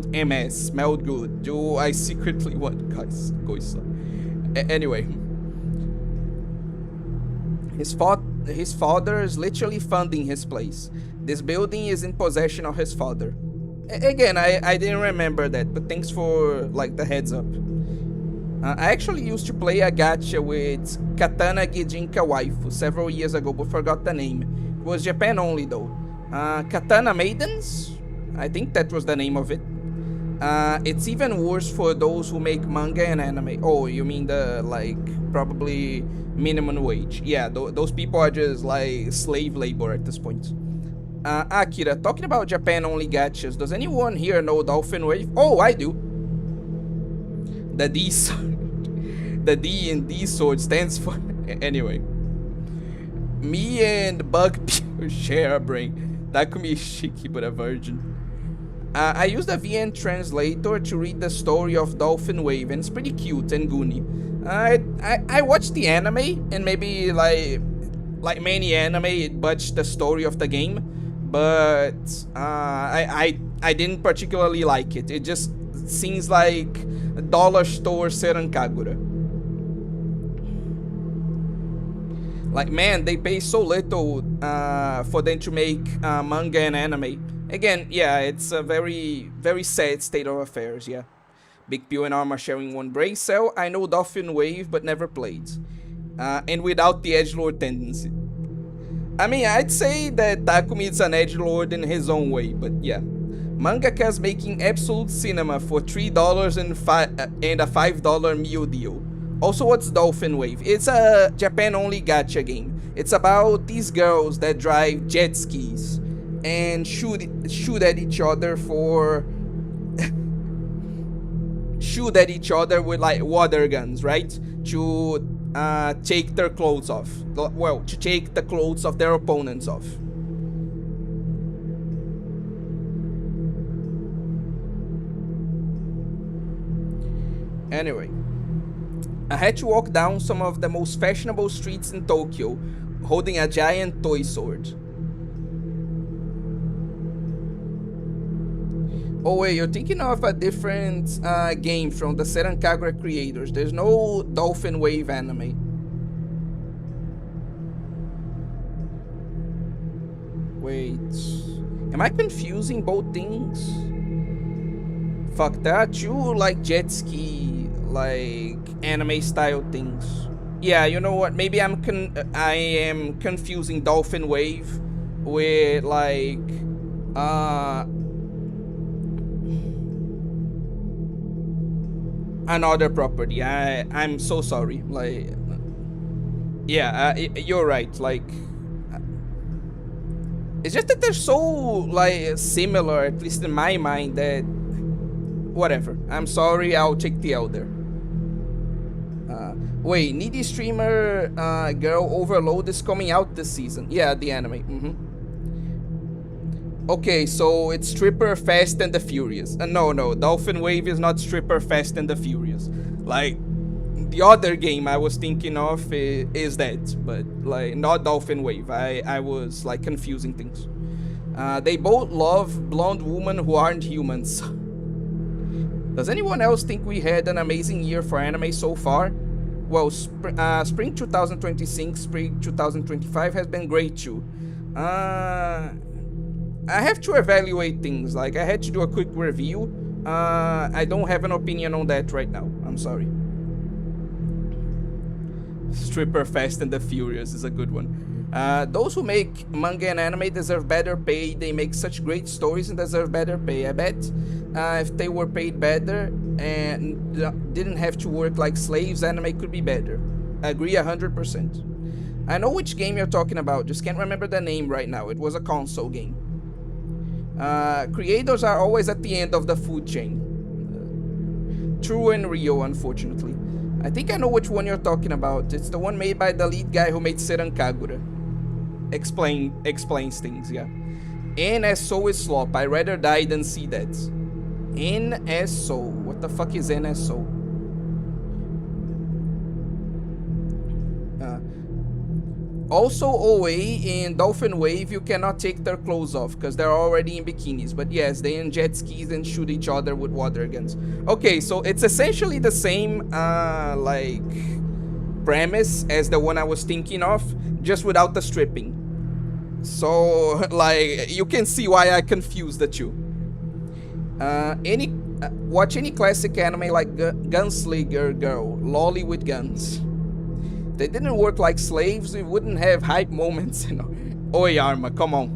MS smelled good. Do I secretly want guys? Anyway, his father is literally funding his place. This building is in possession of his father. Again, I didn't remember that, but thanks for like the heads up. I actually used to play a gacha with Katana Gijinka Waifu several years ago, but forgot the name. It was Japan only though. Katana Maidens? I think that was the name of it. It's even worse for those who make manga and anime. Oh, you mean the, like, probably minimum wage. Yeah, those people are just, like, slave labor at this point. Akira, talking about Japan-only gachas, does anyone here know Dolphin Wave? Oh, I do. The D sword. The D in D sword stands for... Anyway. Me and Bug share a brain. Takumi is cheeky but a virgin. I used a VN translator to read the story of Dolphin Wave, and it's pretty cute and goony. I watched the anime, and maybe like many anime, it butched the story of the game, but I didn't particularly like it. It just seems like a dollar store Serankagura. Like, man, they pay so little for them to make manga and anime. Again, yeah, it's a very, very sad state of affairs, yeah. Big Pew and Arma sharing one brain cell. I know Dolphin Wave, but never played. And without the edgelord tendency. I mean, I'd say that Takumi is an edgelord in his own way, but yeah. Mangakas making absolute cinema for $3 and a $5 meal deal. Also, what's Dolphin Wave? It's a Japan-only gacha game. It's about these girls that drive jet skis and shoot at each other for shoot at each other with like water guns, right? To take their clothes off. Well, to take the clothes of their opponents off. Anyway, I had to walk down some of the most fashionable streets in Tokyo holding a giant toy sword. Oh wait, you're thinking of a different game from the Serankagura creators. There's no Dolphin Wave anime. Wait, am I confusing both things? Fuck, there are two like jet ski like anime style things. Yeah, you know what? Maybe I am confusing Dolphin Wave with like uh another property. I'm so sorry. Like yeah, you're right. Like it's just that they're so like similar, at least in my mind, that whatever. I'm sorry. I'll take the elder. Wait, Needy Streamer Girl Overload is coming out this season. Yeah, the anime. Okay, so it's Stripper Fast and the Furious. No, Dolphin Wave is not Stripper Fast and the Furious. Like, the other game I was thinking of is that, but like not Dolphin Wave. I was like confusing things. They both love blonde women who aren't humans. Does anyone else think we had an amazing year for anime so far? Well, spring 2026, spring 2025 has been great too. I have to evaluate things. Like I had to do a quick review. I don't have an opinion on that right now. I'm sorry. Stripper Fast and the Furious is a good one. Those who make manga and anime deserve better pay. They make such great stories and deserve better pay. I bet if they were paid better and didn't have to work like slaves, anime could be better. I agree 100%. I know which game you're talking about, just can't remember the name right now. It was a console game. Creators are always at the end of the food chain. True and real, unfortunately. I think I know which one you're talking about. It's the one made by the lead guy who made Seran Kagura. Explains things, yeah. NSO is slop. I'd rather die than see that. NSO. What the fuck is NSO? Also, OA in Dolphin Wave, you cannot take their clothes off because they're already in bikinis. But yes, they in jet skis and shoot each other with water guns. Okay, so it's essentially the same like premise as the one I was thinking of, just without the stripping. So like you can see why I confused the two. Watch any classic anime like Gunslinger Girl, lolly with guns. They didn't work like slaves, we wouldn't have hype moments, you know. Oi, Arma, come on.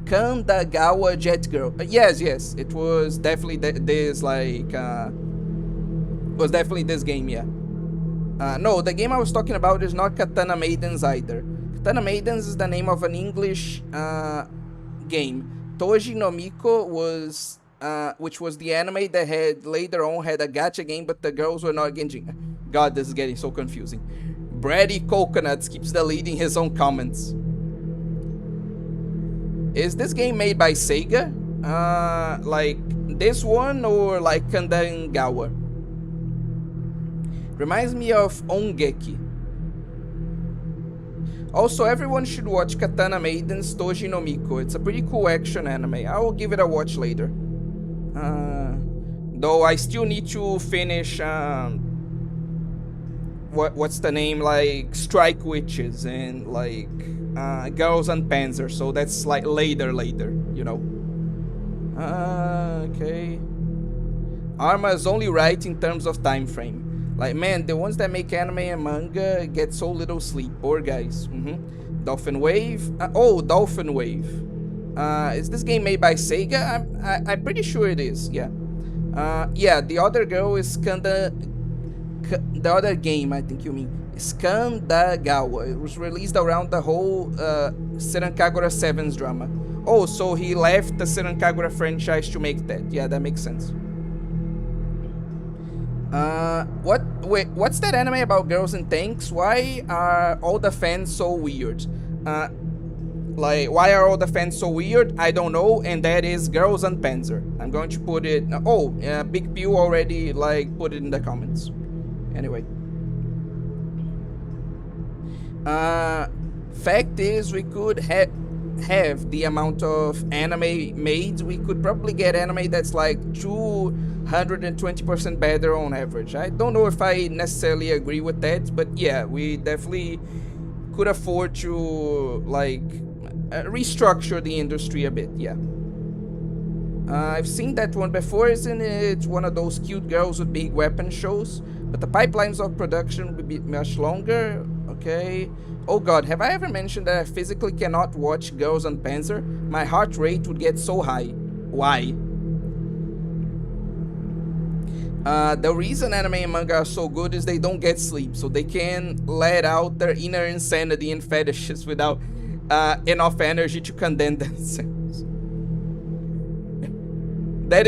Kandagawa Jet Girl. Yes, it was definitely this, like, was definitely this game, yeah. No, the game I was talking about is not Katana Maidens either. Katana Maidens is the name of an English game. Toji no Miko was, which was the anime that had later on had a gacha game, but the girls were not Genjin. God, this is getting so confusing. Brady Coconuts keeps deleting his own comments. Is this game made by Sega? Like this one or like Kandangawa? Reminds me of Ongeki. Also, everyone should watch Katana Maidens Toji no Miko. It's a pretty cool action anime. I will give it a watch later. Though I still need to finish what's the name, like Strike Witches and like Girls and Panzer, so that's like later, you know. Okay. Arma is only right in terms of time frame. Like, man, the ones that make anime and manga get so little sleep. Poor guys. Dolphin Wave. Dolphin Wave. Is this game made by Sega? I'm pretty sure it is. Yeah. Yeah. The other girl is the other game, I think you mean, is Kandagawa. It was released around the whole Seran Kagura 7's drama. Oh, so he left the Seran Kagura franchise to make that. Yeah, that makes sense. Wait, what's that anime about girls in tanks? Why are all the fans so weird? Like, why are all the fans so weird? I don't know, and that is Girls and Panzer. I'm going to put it... Big Pew already, like, put it in the comments. Anyway. Fact is, we could have the amount of anime made. We could probably get anime that's like 220% better on average. I don't know if I necessarily agree with that, but yeah, we definitely could afford to like restructure the industry a bit. Yeah. I've seen that one before, isn't it? One of those cute girls with big weapon shows. But the pipelines of production will be much longer. Okay. Oh god, have I ever mentioned that I physically cannot watch girls on Panzer? My heart rate would get so high. Why? The reason anime and manga are so good is they don't get sleep, so they can let out their inner insanity and fetishes without enough energy to condemn themselves. That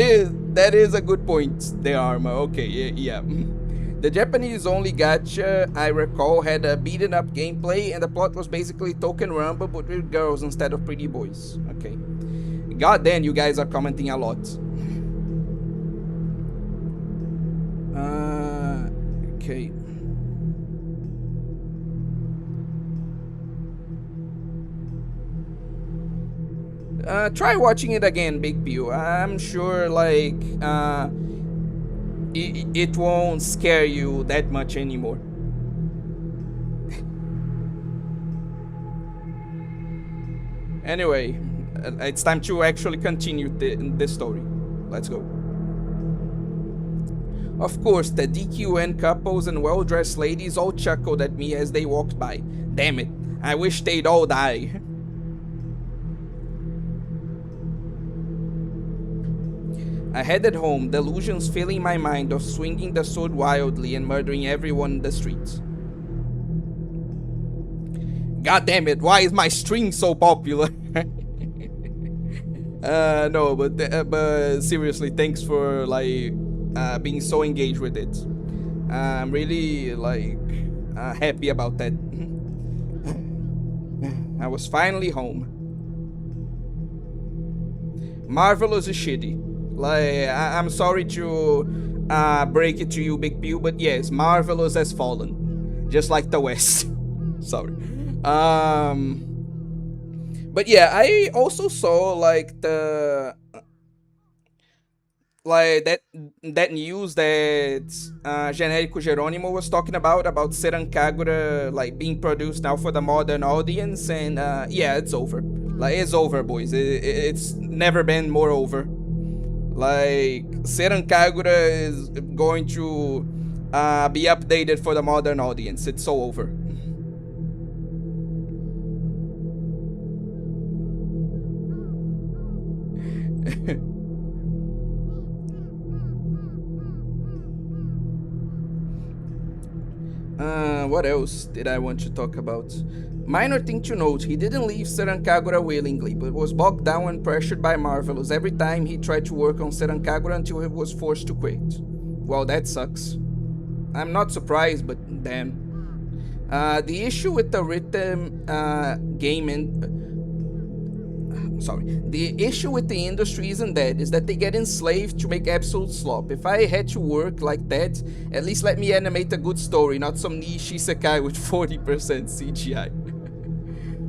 is a good point, the Arma. Okay, yeah. The Japanese only gacha I recall had a beaten up gameplay, and the plot was basically Token Rumble but with girls instead of pretty boys. Okay. God damn, you guys are commenting a lot. Okay. Try watching it again, Big Pew. I'm sure, like, it won't scare you that much anymore. Anyway, it's time to actually continue the story. Let's go. Of course, the DQN couples and well-dressed ladies all chuckled at me as they walked by. Damn it, I wish they'd all die. I headed home, delusions filling my mind of swinging the sword wildly and murdering everyone in the streets. God damn it, why is my stream so popular? No, but seriously, thanks for like being so engaged with it. I'm really like happy about that. I was finally home. Marvelous is shitty. Like, I'm sorry to break it to you, Big Pew, but yes, Marvelous has fallen. Just like the West. Sorry. But yeah, I also saw like that news that Genérico Jerônimo was talking about Seran Kagura like being produced now for the modern audience, and yeah, it's over. Like, it's over, boys. It's never been more over. Like, Seran Kagura is going to be updated for the modern audience. It's so over. What else did I want to talk about? Minor thing to note, he didn't leave Seran Kagura willingly, but was bogged down and pressured by Marvelous every time he tried to work on Seran Kagura until he was forced to quit. Well, that sucks. I'm not surprised, but damn. The issue with the rhythm game the issue with the industry isn't that, is that they get enslaved to make absolute slop. If I had to work like that, at least let me animate a good story, not some niche isekai with 40% CGI.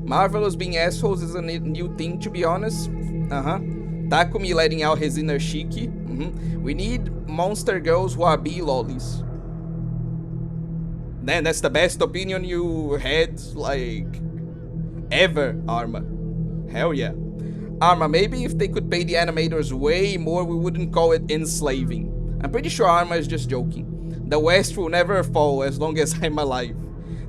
Marvelous being assholes is a new thing, to be honest. Takumi letting out his inner Shiki. We need monster girls who are B-lollies. Man, that's the best opinion you had, like, ever, Arma. Hell yeah. Arma, maybe if they could pay the animators way more, we wouldn't call it enslaving. I'm pretty sure Arma is just joking. The West will never fall as long as I'm alive.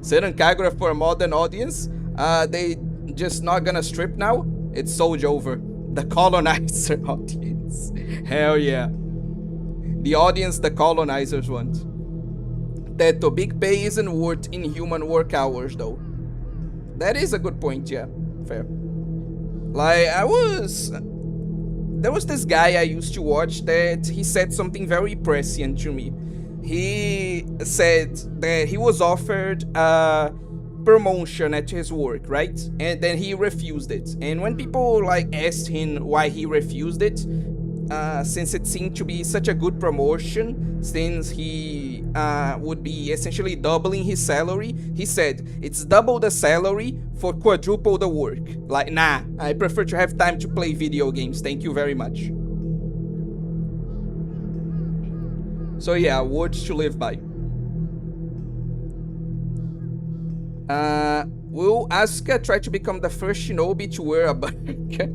Seran Kagura for a modern audience? They just not gonna strip now? It's so over. The colonizer audience. Hell yeah. The audience the colonizers want. Teto, big pay isn't worth inhuman work hours though. That is a good point, yeah. Fair. Like, there was this guy I used to watch that he said something very prescient to me. He said that he was offered a promotion at his work, right? And then he refused it. And when people like asked him why he refused it, since it seemed to be such a good promotion, since he would be essentially doubling his salary, he said, it's double the salary for quadruple the work. Like, nah, I prefer to have time to play video games, thank you very much. So yeah, words to live by. Will Asuka try to become the first shinobi to wear a burqa?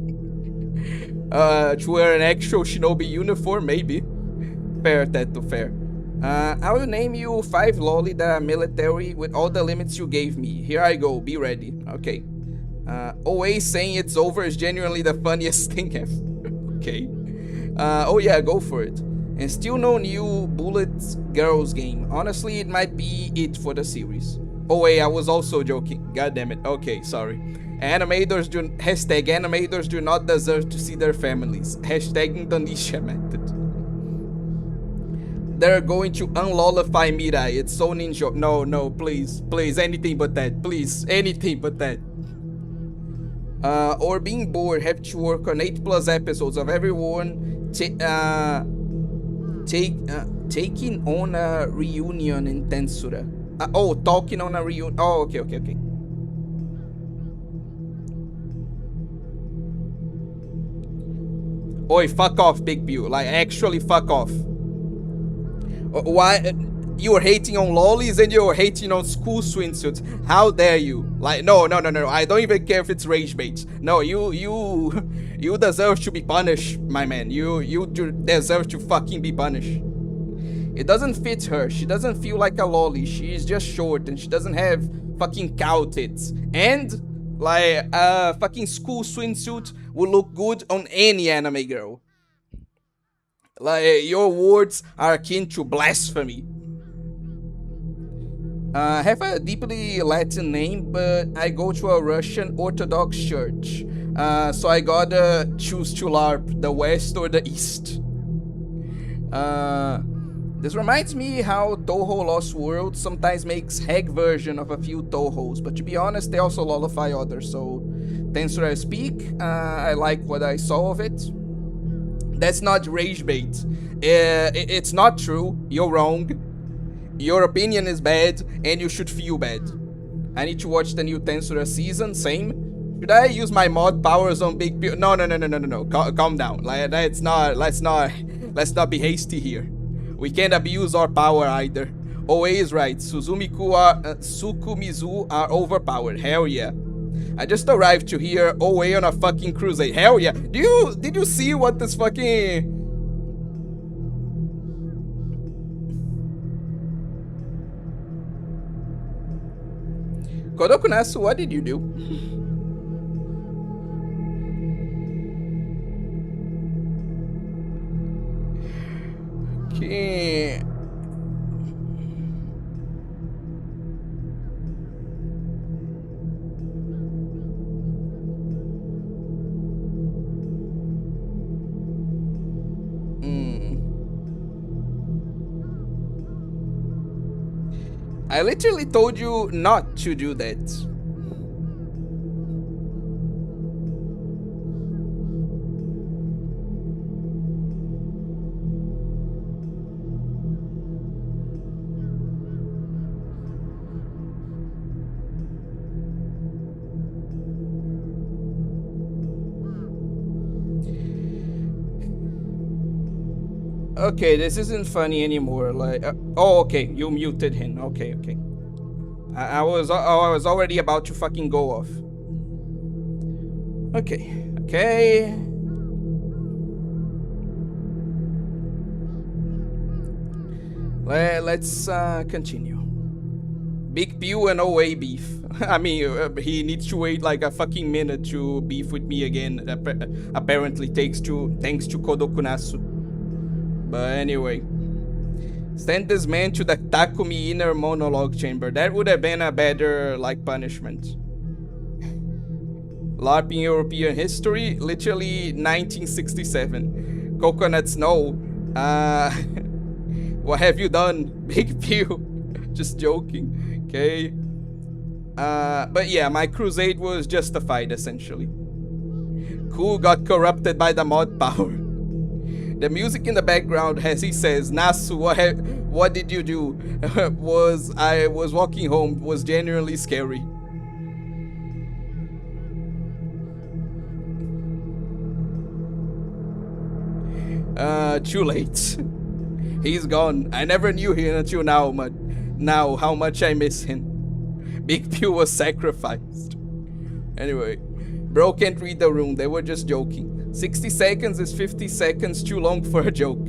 To wear an actual shinobi uniform, maybe. Fair, Teto, fair. I will name you 5 loli that are military with all the limits you gave me. Here I go, be ready. Okay. Always saying it's over is genuinely the funniest thing ever. Okay. Oh yeah, go for it. And still no new Bullet Girls game. Honestly, it might be it for the series. Oh wait, I was also joking. God damn it. Okay, sorry. Animators do not deserve to see their families. Hashtag Indonesia method. They're going to unlollify Mirai. It's so ninja. No, please, anything but that. Please, anything but that. Or being bored, have to work on 8+ episodes of everyone taking on a reunion in Tensura. Talking on a reunion. Oh, okay. Oi, fuck off, Big Pew. Like, actually, fuck off. Why? You're hating on lollies and you're hating on school swimsuits. How dare you? Like, no. I don't even care if it's rage bait. No, you deserve to be punished, my man. You deserve to fucking be punished. It doesn't fit her. She doesn't feel like a lolly. She's just short and she doesn't have fucking cow tits. And, like, a fucking school swimsuit will look good on any anime girl. Like, your words are akin to blasphemy. I have a deeply Latin name, but I go to a Russian Orthodox church. So I gotta choose to LARP, the West or the East. This reminds me how Toho Lost World sometimes makes hack version of a few Tohos, but to be honest, they also lollify others, so Tensura speak, I like what I saw of it. That's not rage bait. It's not true, you're wrong. Your opinion is bad, and you should feel bad. I need to watch the new Tensura season, same. Should I use my mod powers on Big P? No. Calm down. Like, let's not be hasty here. We can't abuse our power either. Oe is right. Sukumizu are overpowered. Hell yeah. I just arrived to hear Oe on a fucking crusade. Hell yeah. Did you see what this fucking... Kodokunasu, what did you do? Okay. I literally told you not to do that. Okay, this isn't funny anymore. Like, okay, you muted him. Okay. I was already about to fucking go off. Okay. Let's continue. Big Pew and OA beef. I mean, he needs to wait like a fucking minute to beef with me again. Apparently, thanks to Kodokunasu. But anyway, send this man to the Takumi inner monologue chamber. That would have been a better, like, punishment. LARPing European history, literally 1967. Coconuts, no. What have you done? Big Pew. Just joking, okay? But yeah, my crusade was justified, essentially. Cool got corrupted by the mod power. The music in the background, as he says, Nasu, what did you do? I was walking home, was genuinely scary. Too late. He's gone. I never knew him until now, but now how much I miss him. Big Pew was sacrificed. Anyway, bro can't read the room, they were just joking. 60 seconds is 50 seconds too long for a joke.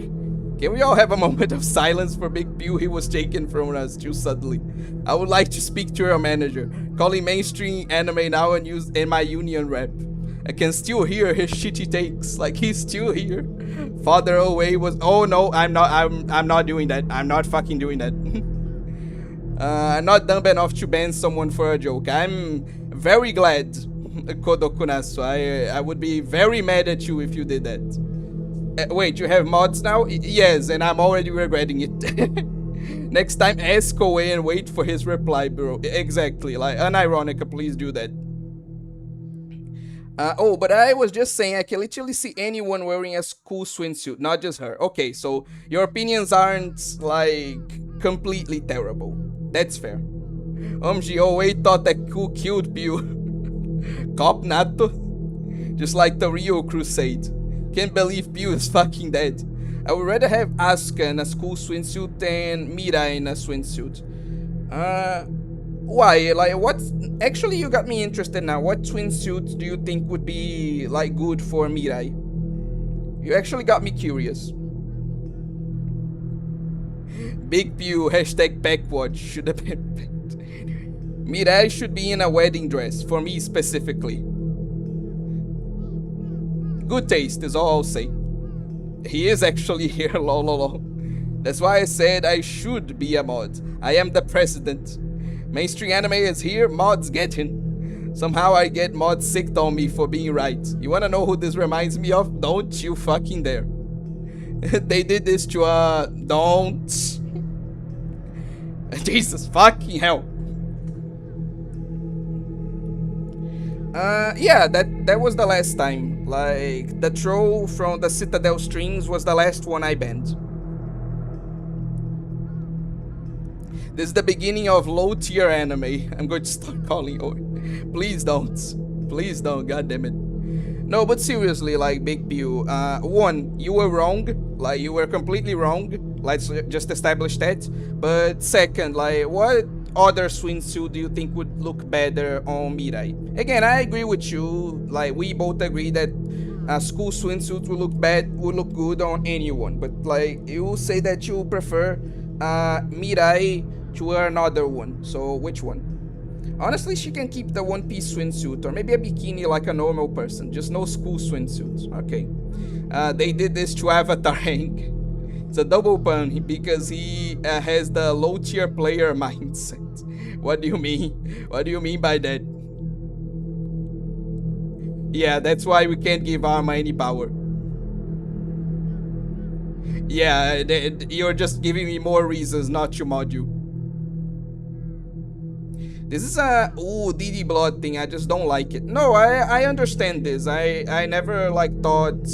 Can we all have a moment of silence for Big Pew? He was taken from us too suddenly. I would like to speak to your manager. Calling mainstream anime now and use in my union rep. I can still hear his shitty takes. Like he's still here. Father away was. Oh no, I'm not. I'm not doing that. I'm not fucking doing that. I'm not dumb enough to ban someone for a joke. I'm very glad, Kodokunasu. I would be very mad at you if you did that. Wait, you have mods now? Yes, and I'm already regretting it. Next time, ask away and wait for his reply, bro. Exactly, like, unironica, please do that. Oh, but I was just saying, I can literally see anyone wearing a school swimsuit, not just her. Okay, so your opinions aren't, like, completely terrible. That's fair. Omji08 thought that who killed Pew. Cop Nato. Just like the Rio Crusade. Can't believe Pew is fucking dead. I would rather have Asuka in a school swimsuit than Mirai in a swimsuit. Why? Like, what? Actually, you got me interested now. What swimsuit do you think would be, like, good for Mirai? You actually got me curious. Big Pew, hashtag backwatch, should have been picked. Mirai should be in a wedding dress, for me specifically. Good taste is all I'll say. He is actually here, lol lol lol. That's why I said I should be a mod. I am the president. Mainstream anime is here, mods get in. Somehow I get mods sicked on me for being right. You wanna know who this reminds me of? Don't you fucking dare. They did this to don't. Jesus fucking hell. Yeah, that was the last time. Like, the troll from the Citadel streams was the last one I banned. This is the beginning of low tier anime. I'm going to start calling. Oh, please don't. Please don't, god damn it. No, but seriously, like, Big Pew, one, you were wrong. Like, you were completely wrong. Let's just establish that. But second, like, what other swimsuit do you think would look better on Mirai? Again, I agree with you. Like, we both agree that school swimsuit would look good on anyone. But like, you say that you prefer Mirai to wear another one. So which one? Honestly, she can keep the one-piece swimsuit or maybe a bikini like a normal person. Just no school swimsuits. Okay. They did this to Avatar Hank. It's a double pun because he has the low-tier player mindset. What do you mean? What do you mean by that? Yeah, that's why we can't give Arma any power. Yeah, you're just giving me more reasons not to mod you. This is a DD Blood thing. I just don't like it. No, I understand this. I never like thought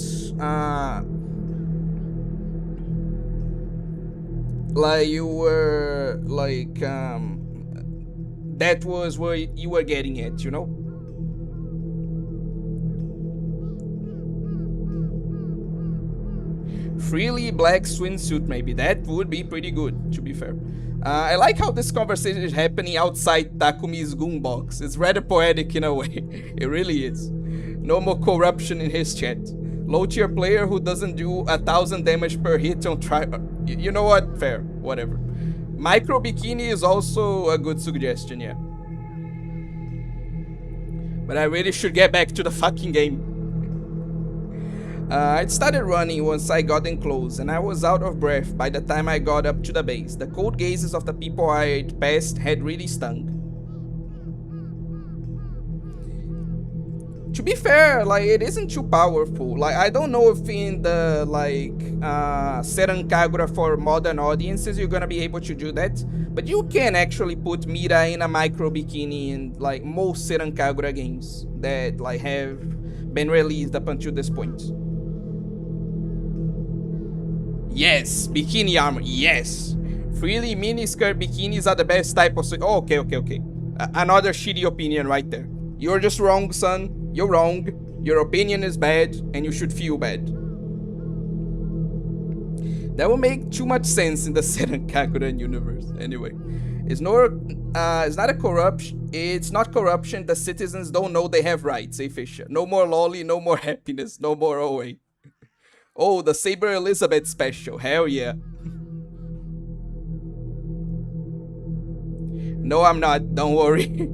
like you were like that was where you were getting at, you know? Freely black swimsuit, maybe. That would be pretty good, to be fair. I like how this conversation is happening outside Takumi's goon box. It's rather poetic in a way. It really is. No more corruption in his chat. Low tier player who doesn't do 1,000 damage per hit on try. You know what? Fair. Whatever. Micro bikini is also a good suggestion, yeah. But I really should get back to the fucking game. It started running once I got in close, and I was out of breath by the time I got up to the base. The cold gazes of the people I'd passed had really stung. To be fair, like, it isn't too powerful. Like, I don't know if in the, like, Seran Kagura for modern audiences you're gonna be able to do that. But you can actually put Mira in a micro bikini in, like, most Seran Kagura games that, like, have been released up until this point. Yes, bikini armor, yes. Freely miniskirt bikinis are the best type of... Oh, okay. Another shitty opinion right there. You're just wrong, son. You're wrong. Your opinion is bad, and you should feel bad. That will make too much sense in the Seran Kagura universe. Anyway. It's not a corruption. It's not corruption. The citizens don't know they have rights. Eh, Fisher? No more lolly. No more happiness. No more OA. Oh, the Saber Elizabeth special. Hell yeah. No, I'm not. Don't worry.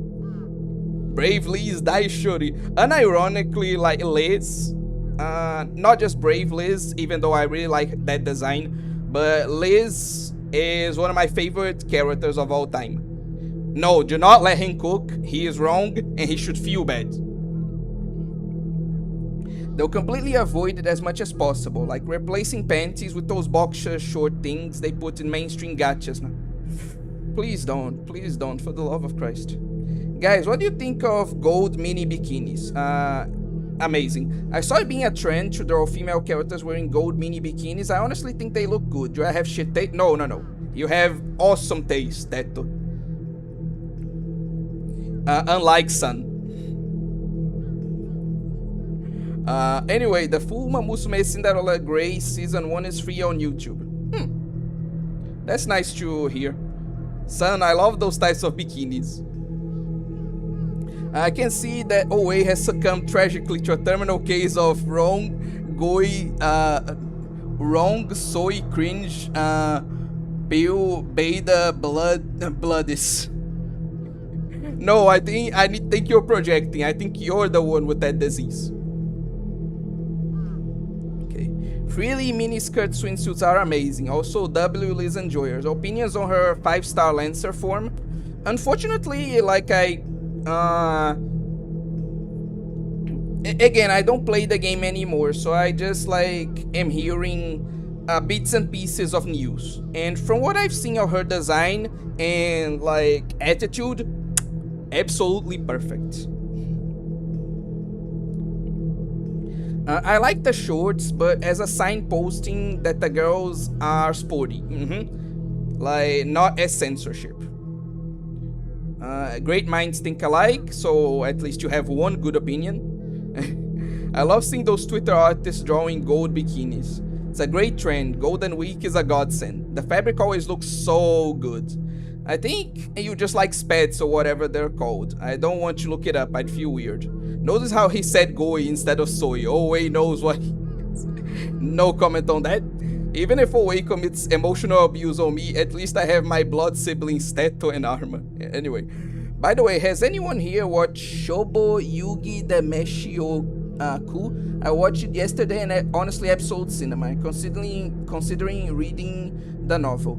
Brave Liz die shuri. Unironically, like Liz, not just Brave Liz, even though I really like that design, but Liz is one of my favorite characters of all time. No, do not let him cook. He is wrong, and he should feel bad. They'll completely avoid it as much as possible, like replacing panties with those boxer short things they put in mainstream gachas now. Please don't, for the love of Christ. Guys, what do you think of gold mini bikinis? Amazing. I saw it being a trend to draw female characters wearing gold mini bikinis. I honestly think they look good. Do I have shit taste? No. You have awesome taste, Teto. Unlike Sun. Anyway, the full Musume Cinderella Grey Season 1 is free on YouTube. That's nice to hear. Son, I love those types of bikinis. I can see that OA has succumbed tragically to a terminal case of wrong soy cringe pale beta bloodis. No, I think you're projecting. I think you're the one with that disease. Okay. Freely miniskirt swimsuits are amazing. Also, W. Liz enjoyers. Opinions on her 5-star Lancer form? Unfortunately, like again, I don't play the game anymore, so I just like am hearing bits and pieces of news. And from what I've seen of her design and like attitude, absolutely perfect. I like the shorts, but as a sign posting that the girls are sporty. Like, not as censorship. Great minds think alike, so at least you have one good opinion. I love seeing those Twitter artists drawing gold bikinis. It's a great trend. Golden Week is a godsend. The fabric always looks so good. I think you just like spats or whatever they're called. I don't want to look it up, I'd feel weird. Notice how he said goi instead of soy. Owe knows what No comment on that. Even if Owe commits emotional abuse on me, at least I have my blood siblings Teto and Arma. Anyway. By the way, has anyone here watched Shobo Yugi the Meshio Ku? I watched it yesterday and honestly absolute cinema. Considering reading the novel.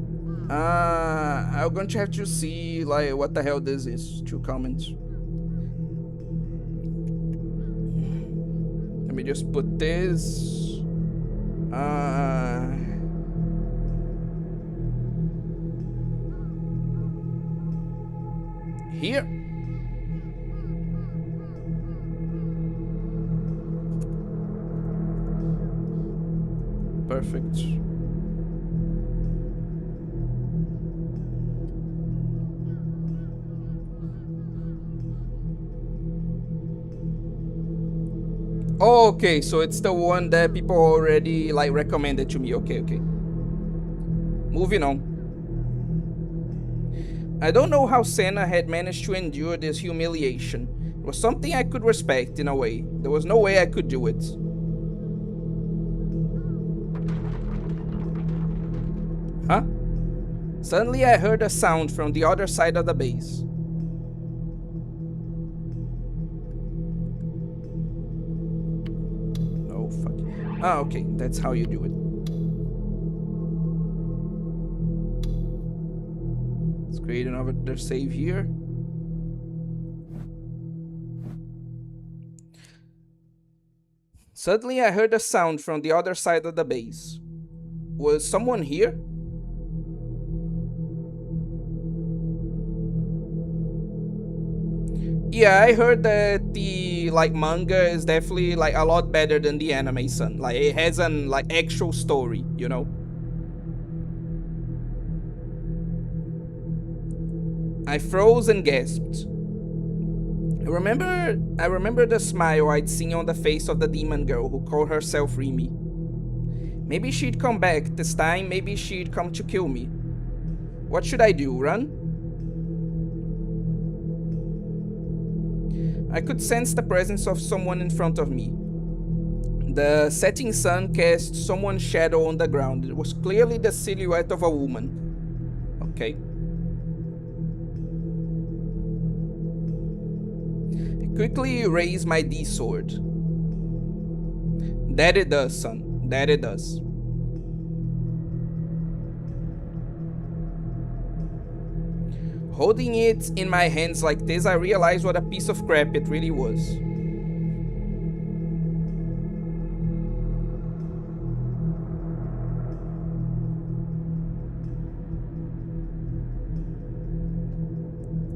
I'm going to have to see like what the hell this is to comment. Let me just put this. Here. Perfect. Oh, okay, so it's the one that people already like recommended to me. Okay. Moving on. I don't know how Senna had managed to endure this humiliation. It was something I could respect in a way. There was no way I could do it. Huh? Suddenly I heard a sound from the other side of the base. Oh, fuck. Ah, okay, that's how you do it. Let's create another save here. Suddenly I heard a sound from the other side of the base. Was someone here? Yeah, I heard that the manga is definitely like a lot better than the anime, son. Like it has an actual story, you know. I froze and gasped. I remember the smile I'd seen on the face of the demon girl who called herself Rimi. Maybe she'd come back this time, maybe she'd come to kill me. What should I do, run? I could sense the presence of someone in front of me. The setting sun cast someone's shadow on the ground. It was clearly the silhouette of a woman. Okay. I quickly raised my D sword. That it does, son. That it does. Holding it in my hands like this, I realized what a piece of crap it really was.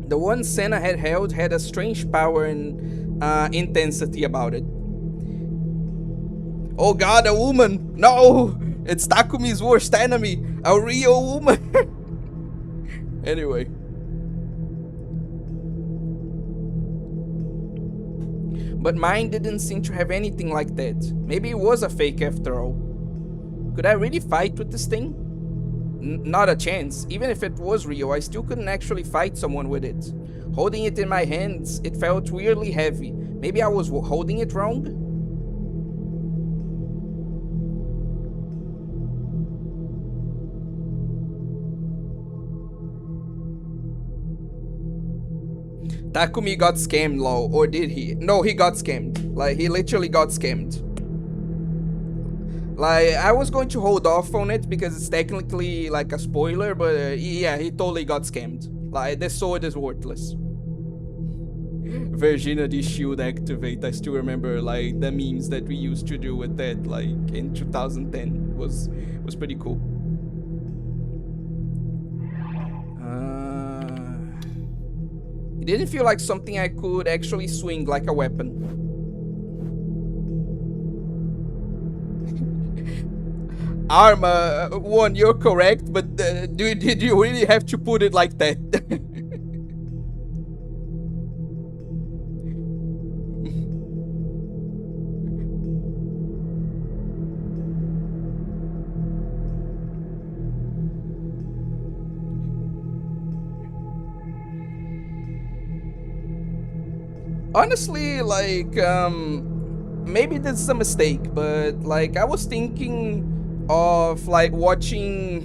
The one Senna had held had a strange power and intensity about it. Oh god, a woman! No! It's Takumi's worst enemy! A real woman! Anyway. But mine didn't seem to have anything like that. Maybe it was a fake after all. Could I really fight with this thing? Not a chance. Even if it was real, I still couldn't actually fight someone with it. Holding it in my hands, it felt weirdly heavy. Maybe I was holding it wrong? Takumi got scammed, lol. Or did he? No, he got scammed. Like, he literally got scammed. Like, I was going to hold off on it because it's technically like a spoiler, but yeah, he totally got scammed. Like, this sword is worthless. Virginity shield activate. I still remember like the memes that we used to do with that, like in 2010. Was pretty cool. It didn't feel like something I could actually swing like a weapon. Arma, one, you're correct, but did you really have to put it like that? Honestly, like, maybe this is a mistake, but like, I was thinking of like watching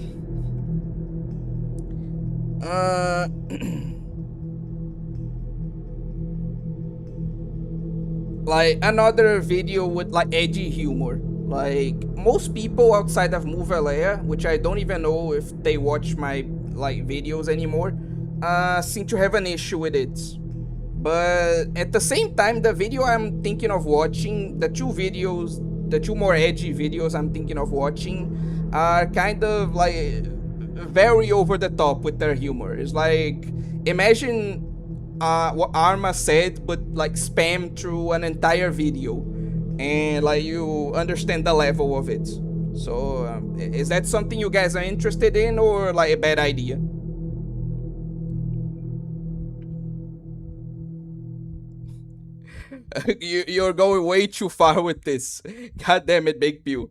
like another video with like edgy humor. Like, most people outside of Movelea, which I don't even know if they watch my like videos anymore, seem to have an issue with it. But at the same time, the video I'm thinking of watching, the two more edgy videos I'm thinking of watching are kind of like very over the top with their humor. It's like, imagine what Arma said, but like spam through an entire video, and like you understand the level of it. So is that something you guys are interested in, or like a bad idea? You're going way too far with this. God damn it, Big Pew.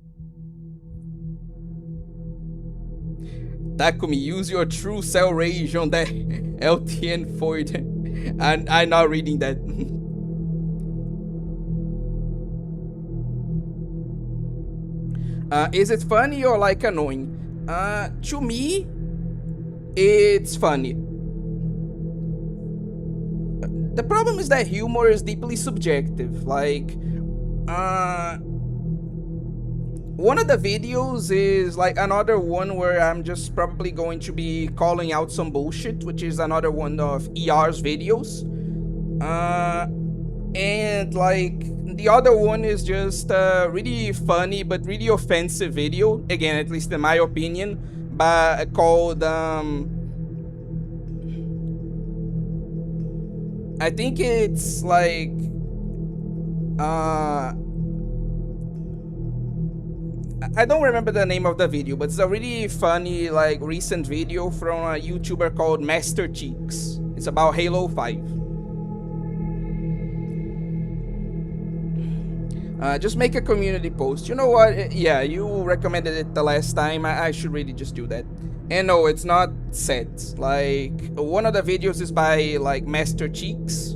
Takumi, use your true cell rage on that LTN Void. And I'm not reading that. Is it funny or like annoying? To me, it's funny. The problem is that humor is deeply subjective. Like, one of the videos is like another one where I'm just probably going to be calling out some bullshit, which is another one of ER's videos. And like the other one is just a really funny but really offensive video, again, at least in my opinion, called I think it's like I don't remember the name of the video, but it's a really funny like recent video from a YouTuber called Master Cheeks. It's about Halo 5. Just make a community post. You know what? Yeah, you recommended it the last time. I should really just do that. And no, it's not set. Like, one of the videos is by like Master Cheeks,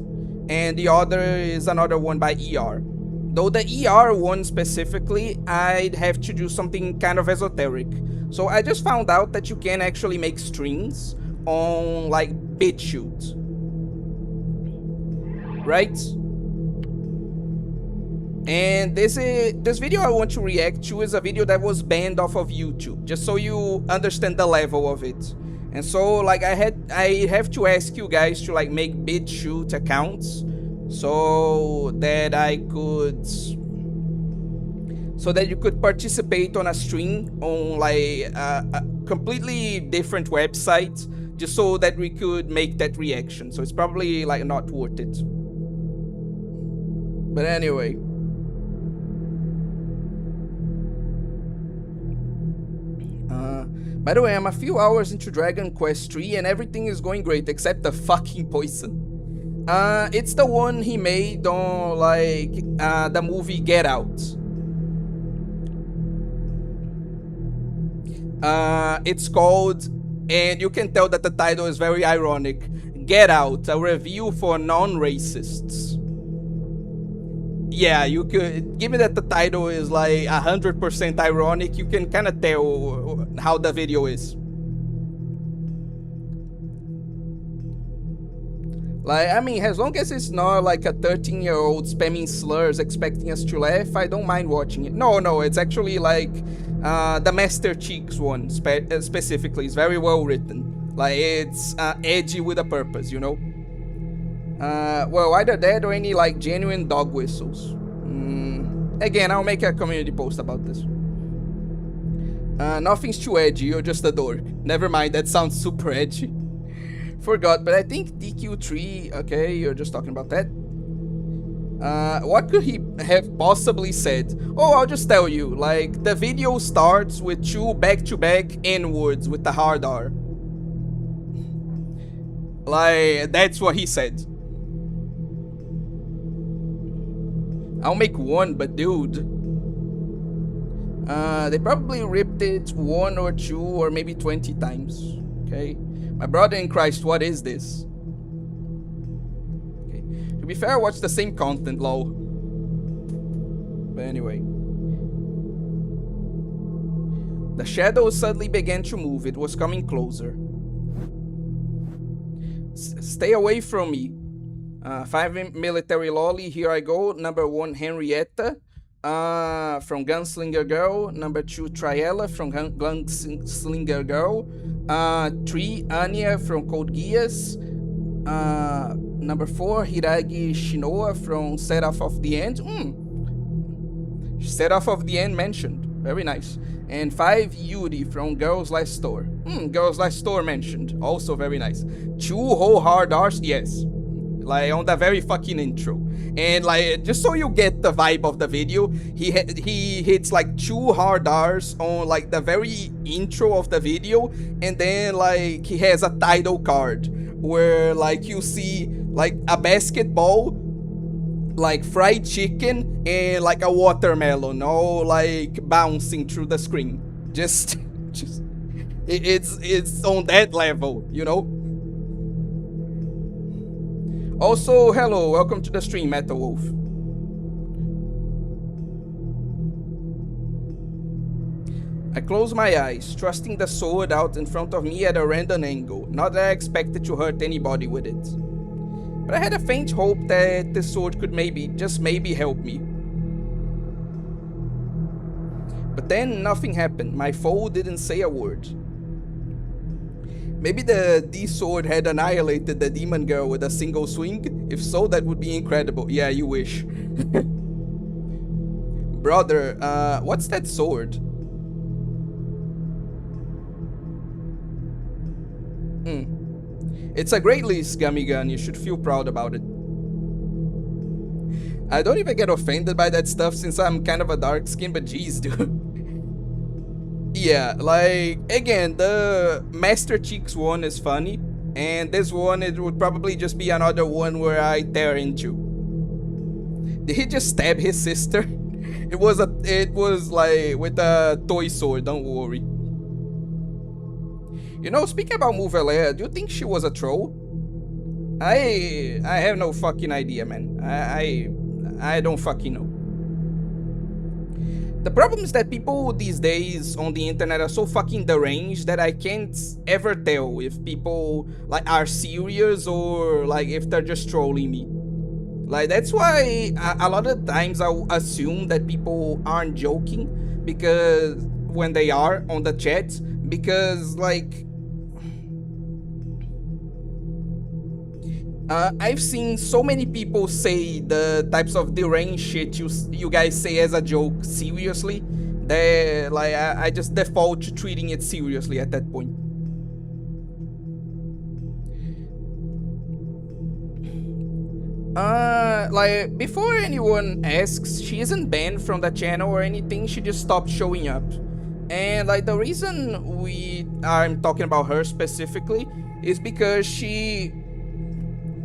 and the other is another one by ER. Though the ER one specifically, I'd have to do something kind of esoteric. So I just found out that you can actually make strings on like BitChute, right? And this video I want to react to is a video that was banned off of YouTube, just so you understand the level of it. And so like I have to ask you guys to like make BitChute accounts so that you could participate on a stream on like a completely different website, just so that we could make that reaction. So it's probably like not worth it. But anyway. By the way, I'm a few hours into Dragon Quest 3 and everything is going great except the fucking poison. It's the one he made on like the movie Get Out. It's called, and you can tell that the title is very ironic, Get Out, a review for non-racists. Yeah, you could, given that the title is like 100% ironic, you can kind of tell how the video is. Like, I mean, as long as it's not like a 13-year-old spamming slurs expecting us to laugh, I don't mind watching it. No, it's actually like the Master Cheeks one specifically is very well written. Like, it's edgy with a purpose, you know? Well, either that or any like genuine dog whistles. Again, I'll make a community post about this. Nothing's too edgy, you're just a dork. Never mind, that sounds super edgy. Forgot, but I think DQ3, okay, you're just talking about that. What could he have possibly said? Oh, I'll just tell you, like, the video starts with 2 back-to-back N-words with the hard R. Like, that's what he said. I'll make one, but dude. They probably ripped it 1 or 2 or maybe 20 times. Okay? My brother in Christ, what is this? Okay. To be fair, I watch the same content, lol. But anyway. The shadows suddenly began to move. It was coming closer. Stay away from me. 5 military lolly, here I go. Number 1, Henrietta, from Gunslinger Girl. Number 2, Triella from Gunslinger Girl. 3, Anya from Code Geass. Number 4, Hiragi Shinoa from Set Off of the End. Set Off of the End mentioned. Very nice. And 5, Yuri from Girls Last Store. Girls Last Store mentioned. Also very nice. 2 whole hard R's, yes. Like on the very fucking intro. And like, just so you get the vibe of the video, he hits like 2 hard R's on like the very intro of the video, and then like he has a title card where like you see like a basketball, like fried chicken, and like a watermelon all like bouncing through the screen. Just it's on that level, you know? Also, hello, welcome to the stream, Metal Wolf. I close my eyes, trusting the sword out in front of me at a random angle, not that I expected to hurt anybody with it. But I had a faint hope that the sword could maybe, just maybe, help me. But then nothing happened, my foe didn't say a word. Maybe the D-sword had annihilated the demon girl with a single swing? If so, that would be incredible. Yeah, you wish. Brother, what's that sword? It's a greatly scummy gun, you should feel proud about it. I don't even get offended by that stuff since I'm kind of a dark skin, but geez, dude. Yeah, like, again, the Master Cheeks one is funny, and this one, it would probably just be another one where I tear into. Did he just stab his sister? It was like with a toy sword, don't worry. You know, speaking about Mouvelet, do you think she was a troll? I have no fucking idea, man. I don't fucking know. The problem is that people these days on the internet are so fucking deranged that I can't ever tell if people like are serious or like if they're just trolling me. Like that's why a lot of times I assume that people aren't joking because when they are on the chat because like I've seen so many people say the types of deranged shit you guys say as a joke seriously that like I just default to treating it seriously at that point. Like before anyone asks, she isn't banned from the channel or anything. She just stopped showing up, and like the reason I'm talking about her specifically is because she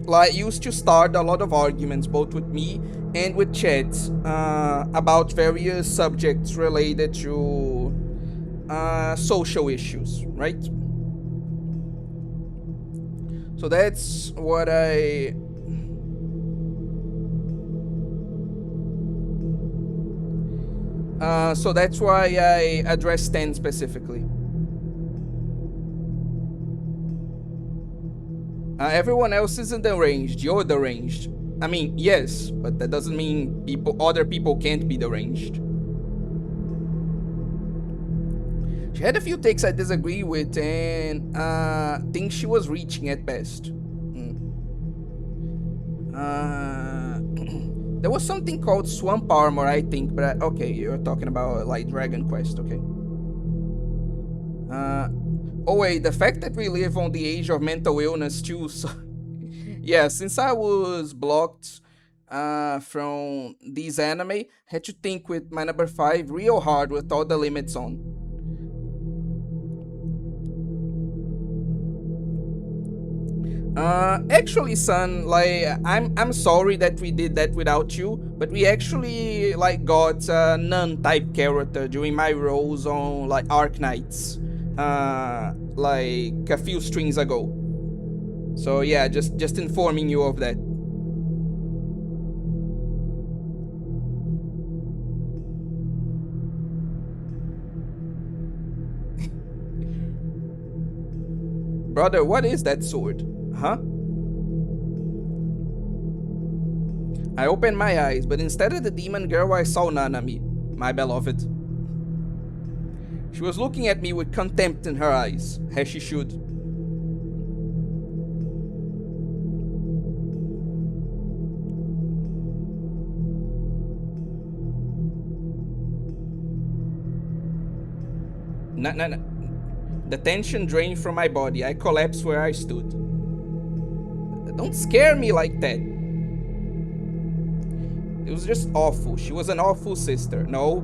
like used to start a lot of arguments both with me and with chat about various subjects related to social issues, right? So that's what I so that's why I address Stan specifically. Everyone else isn't deranged. You're deranged. I mean, yes, but that doesn't mean other people can't be deranged. She had a few takes I disagree with and think she was reaching at best. There was something called Swamp Armor, I think, but okay, you're talking about like Dragon Quest, okay. Oh wait, the fact that we live on the age of mental illness too, so yeah, since I was blocked from these anime, had to think with my number 5 real hard with all the limits on. Actually, son, like I'm sorry that we did that without you, but we actually like got a nun type character during my roles on like Arc Knights, like a few strings ago. So yeah, just informing you of that. Brother, what is that sword? Huh? I opened my eyes, but instead of the demon girl, I saw Nanami, my beloved. She was looking at me with contempt in her eyes, as she should. No. The tension drained from my body. I collapsed where I stood. Don't scare me like that. It was just awful. She was an awful sister. No.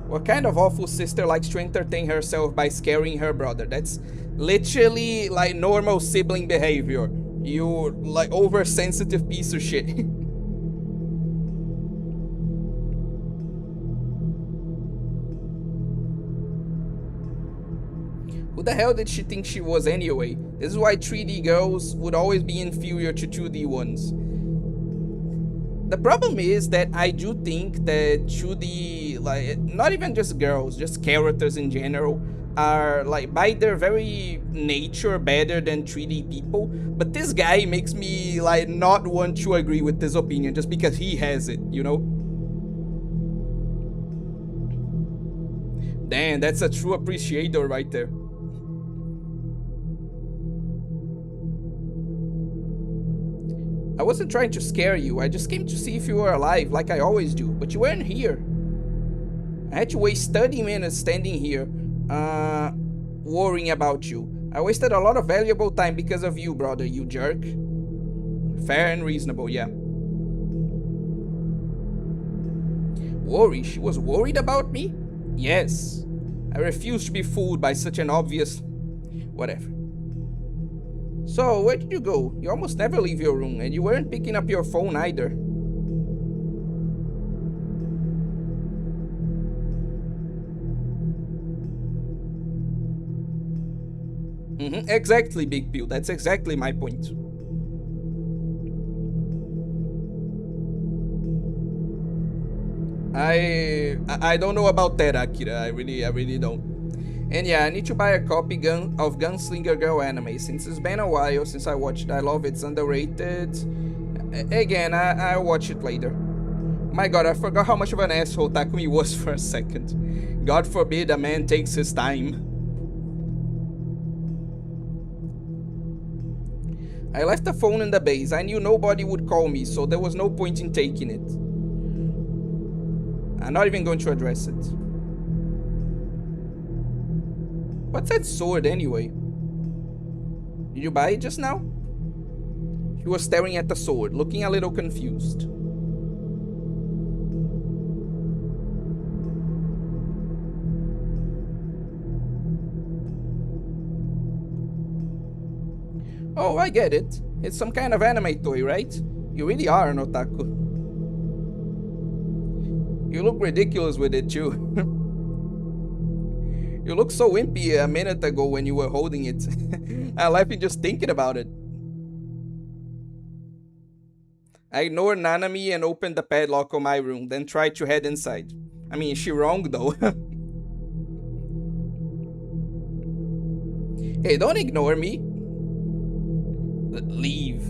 What kind of awful sister likes to entertain herself by scaring her brother? That's literally like normal sibling behavior. You like oversensitive piece of shit. Who the hell did she think she was anyway? This is why 3D girls would always be inferior to 2D ones. The problem is that I do think that 2D, like, not even just girls, just characters in general, are, like, by their very nature better than 3D people. But this guy makes me, like, not want to agree with this opinion just because he has it, you know? Damn, that's a true appreciator right there. I wasn't trying to scare you, I just came to see if you were alive, like I always do, but you weren't here. I had to waste 30 minutes standing here, worrying about you. I wasted a lot of valuable time because of you, brother, you jerk. Fair and reasonable, yeah. Worry? She was worried about me? Yes. I refuse to be fooled by such an obvious... whatever. So, where did you go? You almost never leave your room, and you weren't picking up your phone either. Exactly, Big Pill. That's exactly my point. I don't know about that, Akira. I really don't. And yeah, I need to buy a copy of Gunslinger Girl anime since it's been a while since I watched it. I love it's underrated. Again, I'll watch it later. My god, I forgot how much of an asshole Takumi was for a second. God forbid a man takes his time. I left the phone in the base. I knew nobody would call me, so there was no point in taking it. I'm not even going to address it. What's that sword anyway? Did you buy it just now? He was staring at the sword, looking a little confused. Oh, I get it. It's some kind of anime toy, right? You really are an otaku. You look ridiculous with it too. You looked so wimpy a minute ago when you were holding it. I laughed just thinking about it. I ignored Nanami and opened the padlock on my room, then tried to head inside. I mean, is she wrong though? Hey, don't ignore me. Leave.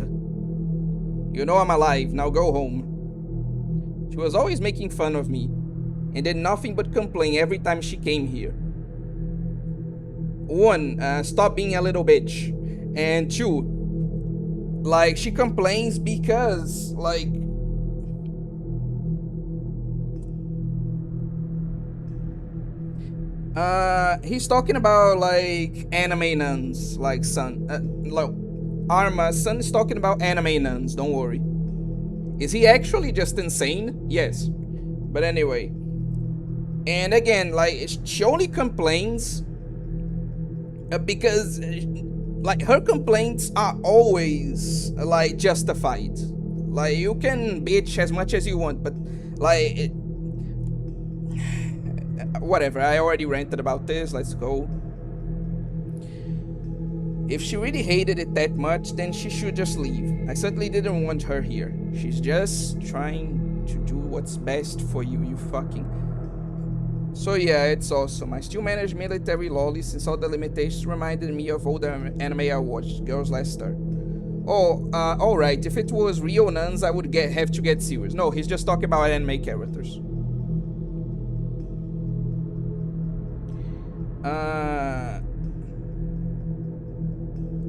You know I'm alive, now go home. She was always making fun of me, and did nothing but complain every time she came here. 1, stop being a little bitch. And 2, like, she complains because, like, he's talking about, like, anime nuns, like, son. Arma, son is talking about anime nuns, don't worry. Is he actually just insane? Yes. But anyway. And again, like, she only complains because, like, her complaints are always, like, justified. Like, you can bitch as much as you want, but, like, whatever, I already ranted about this, let's go. If she really hated it that much, then she should just leave. I certainly didn't want her here. She's just trying to do what's best for you, you fucking... So yeah, it's awesome. I still manage military lollies since all the limitations reminded me of older anime I watched, Girls Last Star. Oh, alright, if it was real nuns, I would have to get serious. No, he's just talking about anime characters.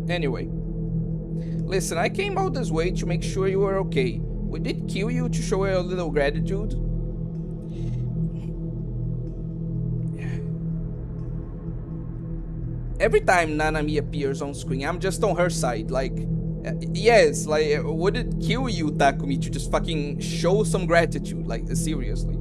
Anyway. Listen, I came out this way to make sure you were okay. We did kill you to show you a little gratitude. Every time Nanami appears on screen, I'm just on her side. Like, yes, like, would it kill you, Takumi, to just fucking show some gratitude? Like, seriously.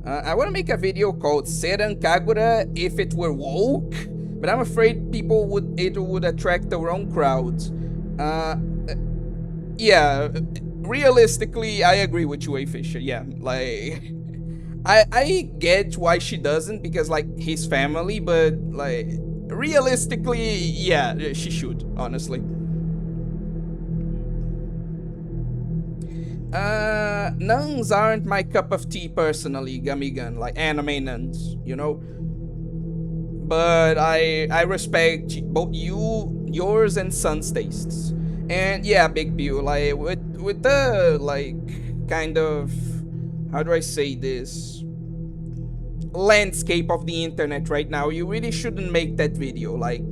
I want to make a video called Seran Kagura if it were woke, but I'm afraid it would attract the wrong crowd. Yeah, realistically, I agree with you, A. Fisher. Yeah, like, I get why she doesn't, because, like, his family, but, like, realistically, yeah, she should, honestly. Nuns aren't my cup of tea personally, Gamigan, like anime nuns, you know? But I respect both yours and Sun's tastes. And yeah, Big Pew, like, with the, like, kind of, how do I say this, landscape of the internet right now, you really shouldn't make that video. Like,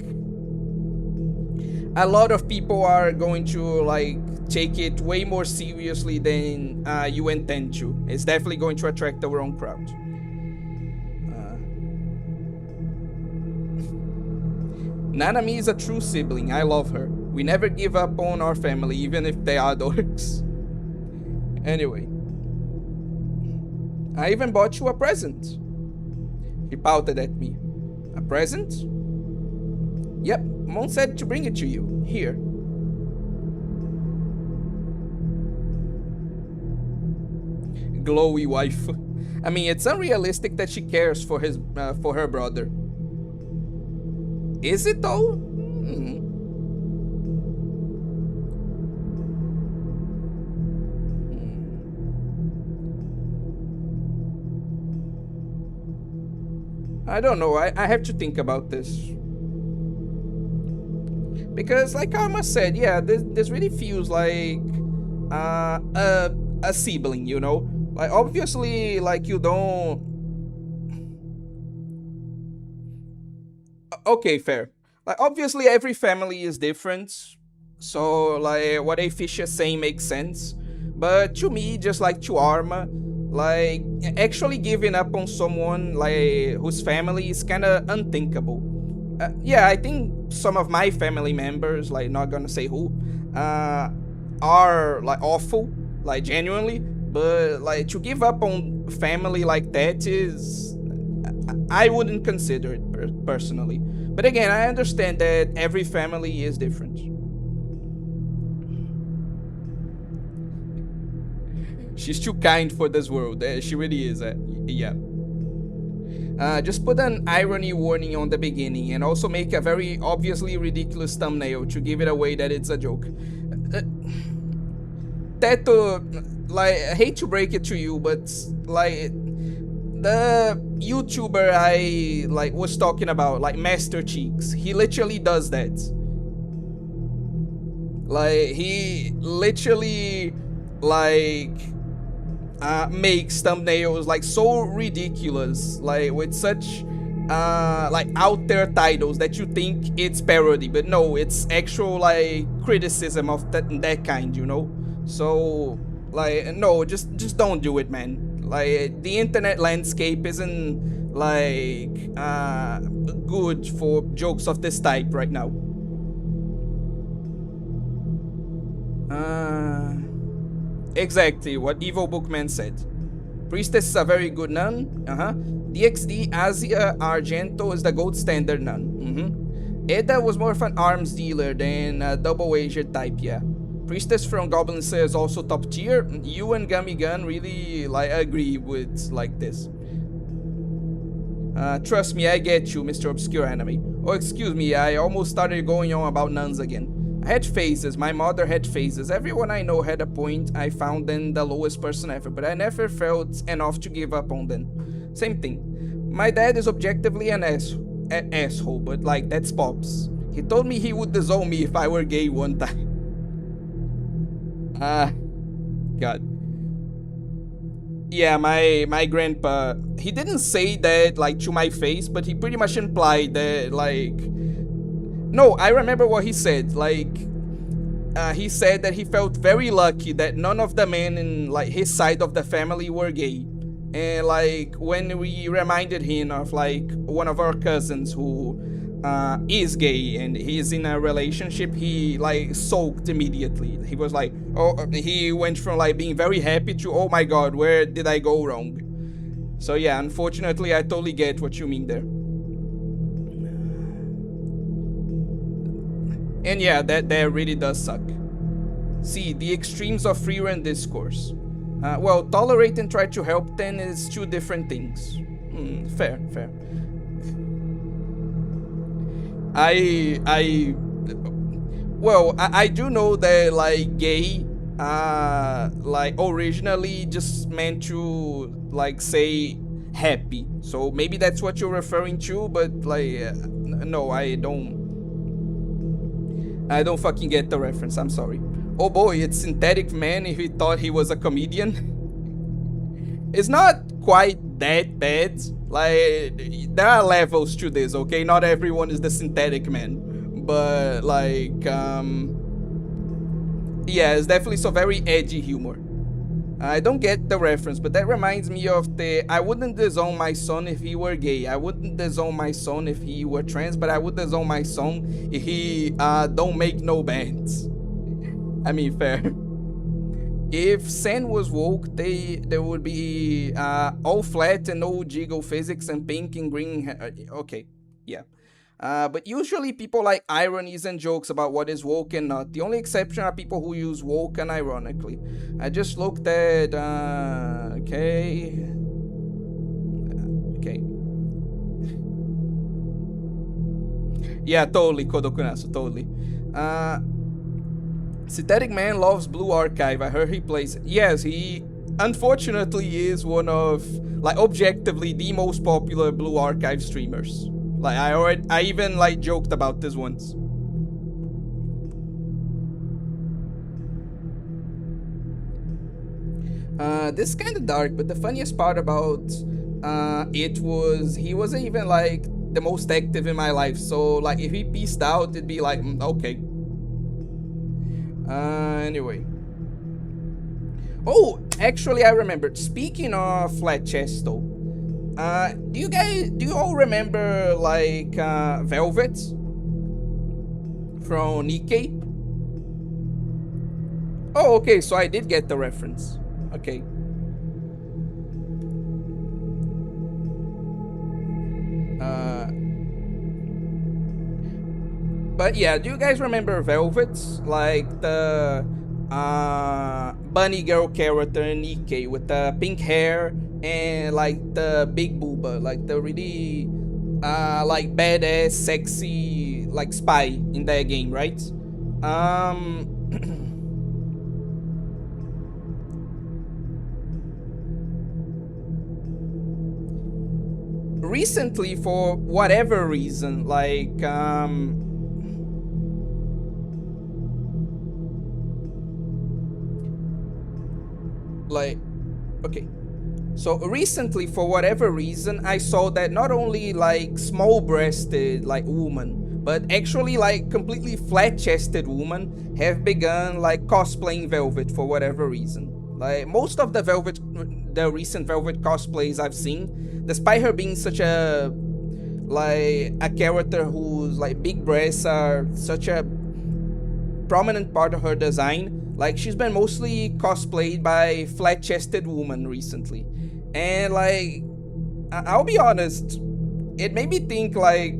a lot of people are going to, like, take it way more seriously than you intend to. It's definitely going to attract the wrong crowd. Nanami is a true sibling. I love her. We never give up on our family, even if they are dorks. Anyway. I even bought you a present. He pouted at me. A present? Yep, Mom said to bring it to you. Here. Glowy wife. I mean, it's unrealistic that she cares for her brother. Is it though? I don't know. I have to think about this. Because, like Karma said, yeah, this really feels like uh, a, a sibling, you know? Like, obviously, like, you don't. Okay, fair. Like, obviously, every family is different. So, like, what a fish is saying makes sense. But to me, just like to Arma, like, actually giving up on someone, like, whose family is kind of unthinkable. Yeah, I think some of my family members, like, not gonna say who, uh, are, like, awful, like, genuinely. But, like, to give up on family like that is. I wouldn't consider it personally. But again, I understand that every family is different. She's too kind for this world. She really is. Yeah. Just put an irony warning on the beginning and also make a very obviously ridiculous thumbnail to give it away that it's a joke. Uh, Teto, like, I hate to break it to you, but, like, the YouTuber I, like, was talking about, like, Master Cheeks, he literally does that. Like, he literally, like, makes thumbnails like so ridiculous, like with such like out there titles that you think it's parody, but no, it's actual like criticism of that kind, you know. So, like, no, just don't do it, man. Like, the internet landscape isn't like good for jokes of this type right now. uh exactly what Evil Bookman said. Priestess is a very good nun. DXD Asia Argento is the gold standard nun. Eda was more of an arms dealer than a double agent type, yeah. Priestess from Goblin Slayer is also top tier. You and Gummy Gun really like agree with like this. Trust me, I get you, Mr. Obscure Anime. Oh, excuse me, I almost started going on about nuns again. I had phases, my mother had phases, everyone I know had a point I found them the lowest person ever, but I never felt enough to give up on them. Same thing. My dad is objectively an asshole, but like, that's Pops. He told me he would disown me if I were gay one time. God. Yeah, my grandpa, he didn't say that like to my face, but he pretty much implied that like, no, I remember what he said. Like, he said that he felt very lucky that none of the men in like his side of the family were gay. And like, when we reminded him of like one of our cousins who is gay and he's in a relationship, he like sulked immediately. He was like, oh, he went from like being very happy to, oh my god, where did I go wrong? So yeah, unfortunately, I totally get what you mean there. And yeah, that really does suck. See, the extremes of free run discourse. Well, tolerate and try to help then is two different things. Fair. I do know that like gay, like originally just meant to like say happy. So maybe that's what you're referring to, but like, no, I don't fucking get the reference. I'm sorry. Oh boy, it's Synthetic Man if he thought he was a comedian. It's not quite that bad. Like, there are levels to this, okay? Not everyone is the Synthetic Man. But, like, yeah, it's definitely some very edgy humor. I don't get the reference, but that reminds me of the I wouldn't disown my son if he were gay. I wouldn't disown my son if he were trans, but I would disown my son if he don't make no bands. I mean, fair. If Sen was woke, there would be all flat and no jiggle physics and pink and green. Okay, yeah. But usually people like ironies and jokes about what is woke and not. The only exception are people who use woke unironically. I just looked at okay. Yeah, totally, Kodokunasu, totally. Synthetic Man loves Blue Archive. I heard he plays it. Yes, he unfortunately is one of, like, objectively the most popular Blue Archive streamers. Like, I even like joked about this once. This is kind of dark, but the funniest part about it was he wasn't even like the most active in my life. So like if he peaced out, it'd be like okay. Anyway. Oh, actually, I remembered. Speaking of flat chest, though, do you all remember like Velvet from Nikkei? Oh, okay. So I did get the reference. Okay. But yeah, do you guys remember Velvet? Like the bunny girl character in Nikkei with the pink hair and like the big booba, like the really like badass, sexy like spy in that game, right? Um recently for whatever reason, like okay, so recently for whatever reason I saw that not only like small breasted like woman but actually like completely flat chested women have begun like cosplaying Velvet for whatever reason. Like most of the recent Velvet cosplays I've seen, despite her being such a character whose like big breasts are such a prominent part of her design, like she's been mostly cosplayed by flat-chested women recently. And like I'll be honest, it made me think like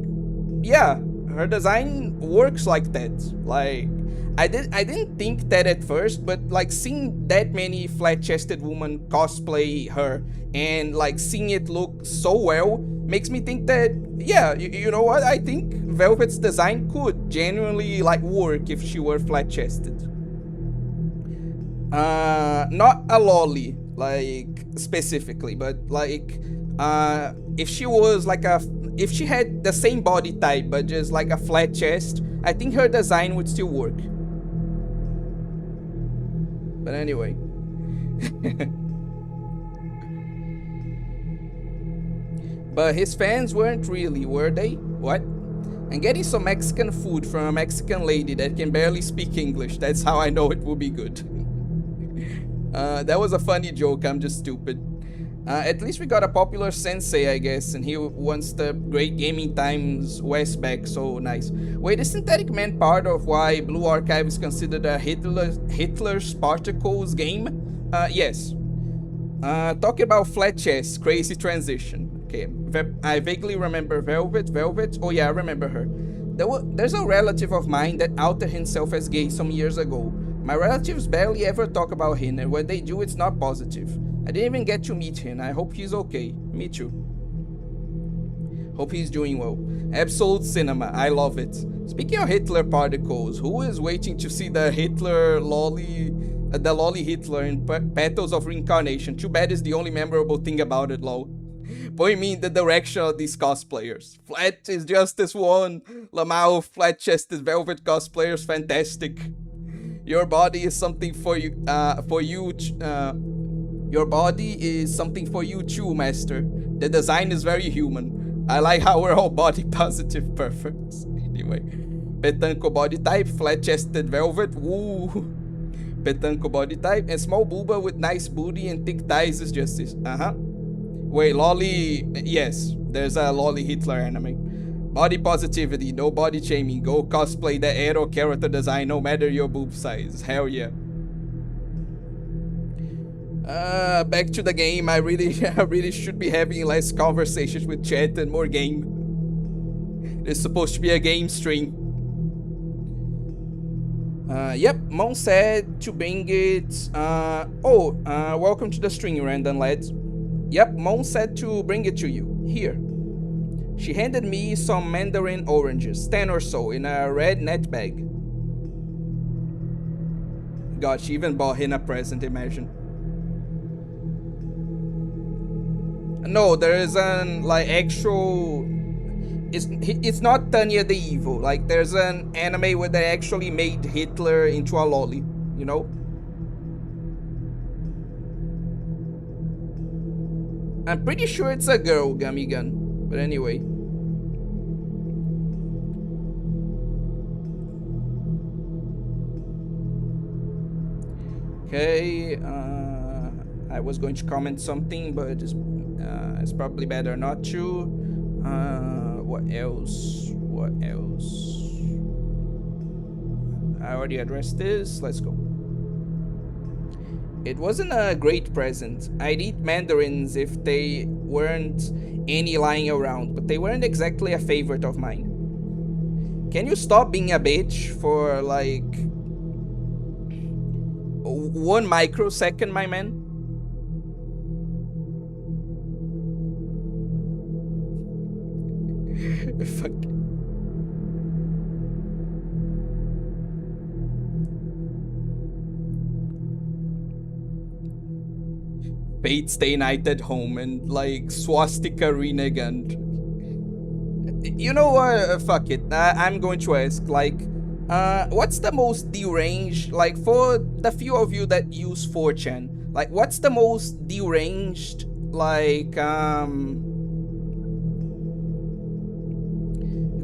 yeah, her design works like that. Like I didn't think that at first, but like seeing that many flat-chested women cosplay her and like seeing it look so well makes me think that yeah, you know what? I think Velvet's design could genuinely like work if she were flat-chested. Not a lolly like specifically, but like if she was like if she had the same body type but just like a flat chest, I think her design would still work. But anyway. But his fans weren't really, were they? What? And getting some Mexican food from a Mexican lady that can barely speak English, that's how I know it will be good. That was a funny joke, I'm just stupid. At least we got a popular sensei, I guess, and he wants the great gaming times West back, so nice. Wait, is Synthetic Man part of why Blue Archive is considered a Hitler's Particles game? Yes. Talking about flat chest, crazy transition. Okay, I vaguely remember Velvet. Oh yeah, I remember her. There's a relative of mine that outed himself as gay some years ago. My relatives barely ever talk about him, and when they do, it's not positive. I didn't even get to meet him. I hope he's okay. Me too. Hope he's doing well. Absolute cinema. I love it. Speaking of Hitler particles, who is waiting to see the lolly Hitler in Petals of Reincarnation? Too bad is the only memorable thing about it, lol. Point me in the direction of these cosplayers. Flat is just this one. Lamau, flat-chested Velvet cosplayers, fantastic. Your body is something for you. Your body is something for you too, master. The design is very human. I like how we're all body positive perfects. Anyway, Petanco body type, flat-chested Velvet. Woo. Petanco body type and small booba with nice booty and thick thighs is justice. Wait, lolly. Yes, there's a lolly Hitler anime. Body positivity, no body shaming. Go cosplay the Aero character design no matter your boob size. Hell yeah. Back to the game. I really should be having less conversations with chat and more game. It's supposed to be a game stream. Yep, Mon said to bring it. Welcome to the stream, random lads. Yep, Mon said to bring it to you. Here. She handed me some mandarin oranges, 10 or so, in a red net bag. God, she even bought him a present, imagine. No, there is an like actual. It's not Tanya the Evil. Like there's an anime where they actually made Hitler into a lolly. You know. I'm pretty sure it's a girl, Gummy Gun. But anyway. Okay. I was going to comment something, but it's probably better not to. What else? What else? I already addressed this. Let's go. It wasn't a great present. I'd eat mandarins if they weren't any lying around, but they weren't exactly a favorite of mine. Can you stop being a bitch for like 1 microsecond, my man? Fuck. Fate stay night at home and like swastika renegade. You know what? Fuck it. I'm going to ask like, what's the most deranged? Like for the few of you that use 4chan, like what's the most deranged like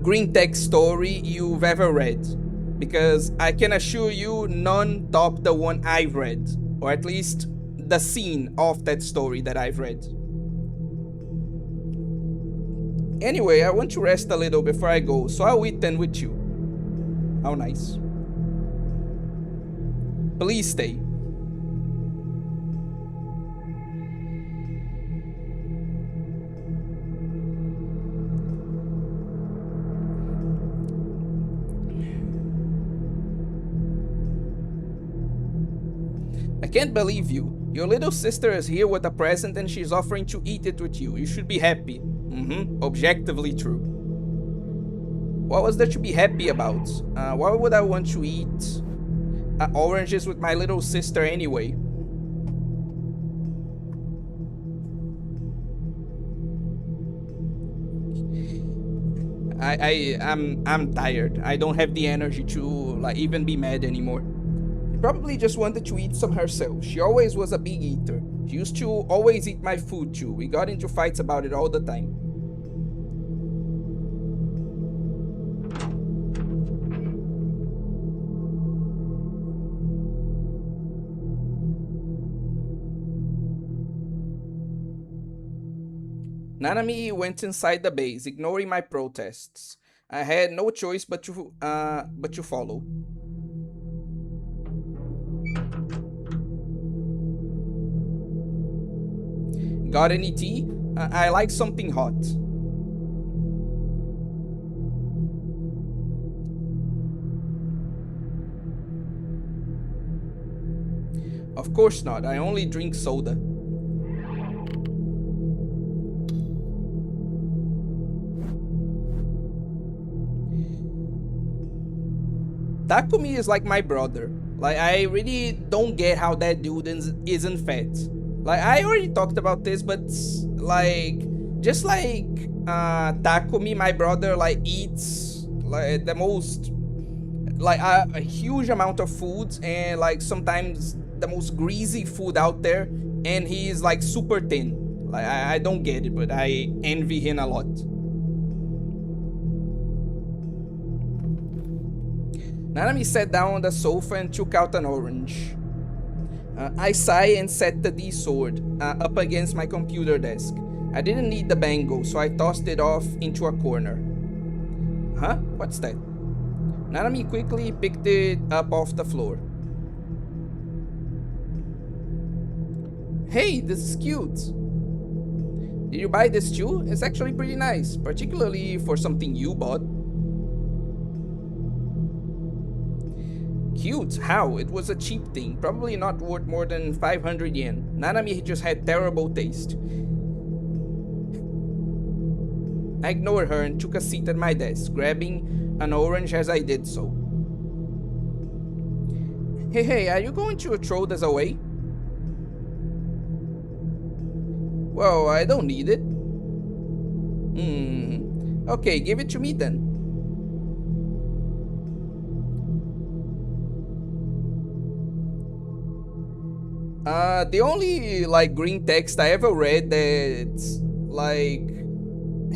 green text story you've ever read? Because I can assure you none top the one I've read, or at least the scene of that story that I've read. Anyway, I want to rest a little before I go, so I'll eat then with you. How nice. Please stay. I can't believe you. Your little sister is here with a present and she's offering to eat it with you. You should be happy. Objectively true. What was there to be happy about? Why would I want to eat oranges with my little sister anyway? I'm tired. I don't have the energy to like even be mad anymore. She probably just wanted to eat some herself. She always was a big eater. She used to always eat my food too. We got into fights about it all the time. Nanami went inside the base, ignoring my protests. I had no choice but to follow. Got any tea? I like something hot. Of course not. I only drink soda. Takumi is like my brother. Like, I really don't get how that dude isn't fat. Like, I already talked about this, but like, just like Takumi, my brother, like eats like the most, like a huge amount of food and like sometimes the most greasy food out there, and he's like super thin. Like, I don't get it, but I envy him a lot. Nanami sat down on the sofa and took out an orange. I sighed and set the D sword up against my computer desk. I didn't need the bangle, so I tossed it off into a corner. Huh? What's that? Nanami quickly picked it up off the floor. Hey, this is cute. Did you buy this too? It's actually pretty nice, particularly for something you bought. Cute? How? It was a cheap thing, probably not worth more than 500 yen. Nanami just had terrible taste. I ignored her and took a seat at my desk, grabbing an orange as I did so. Hey, are you going to throw this away? Well, I don't need it. Okay, give it to me then. The only like green text I ever read that's like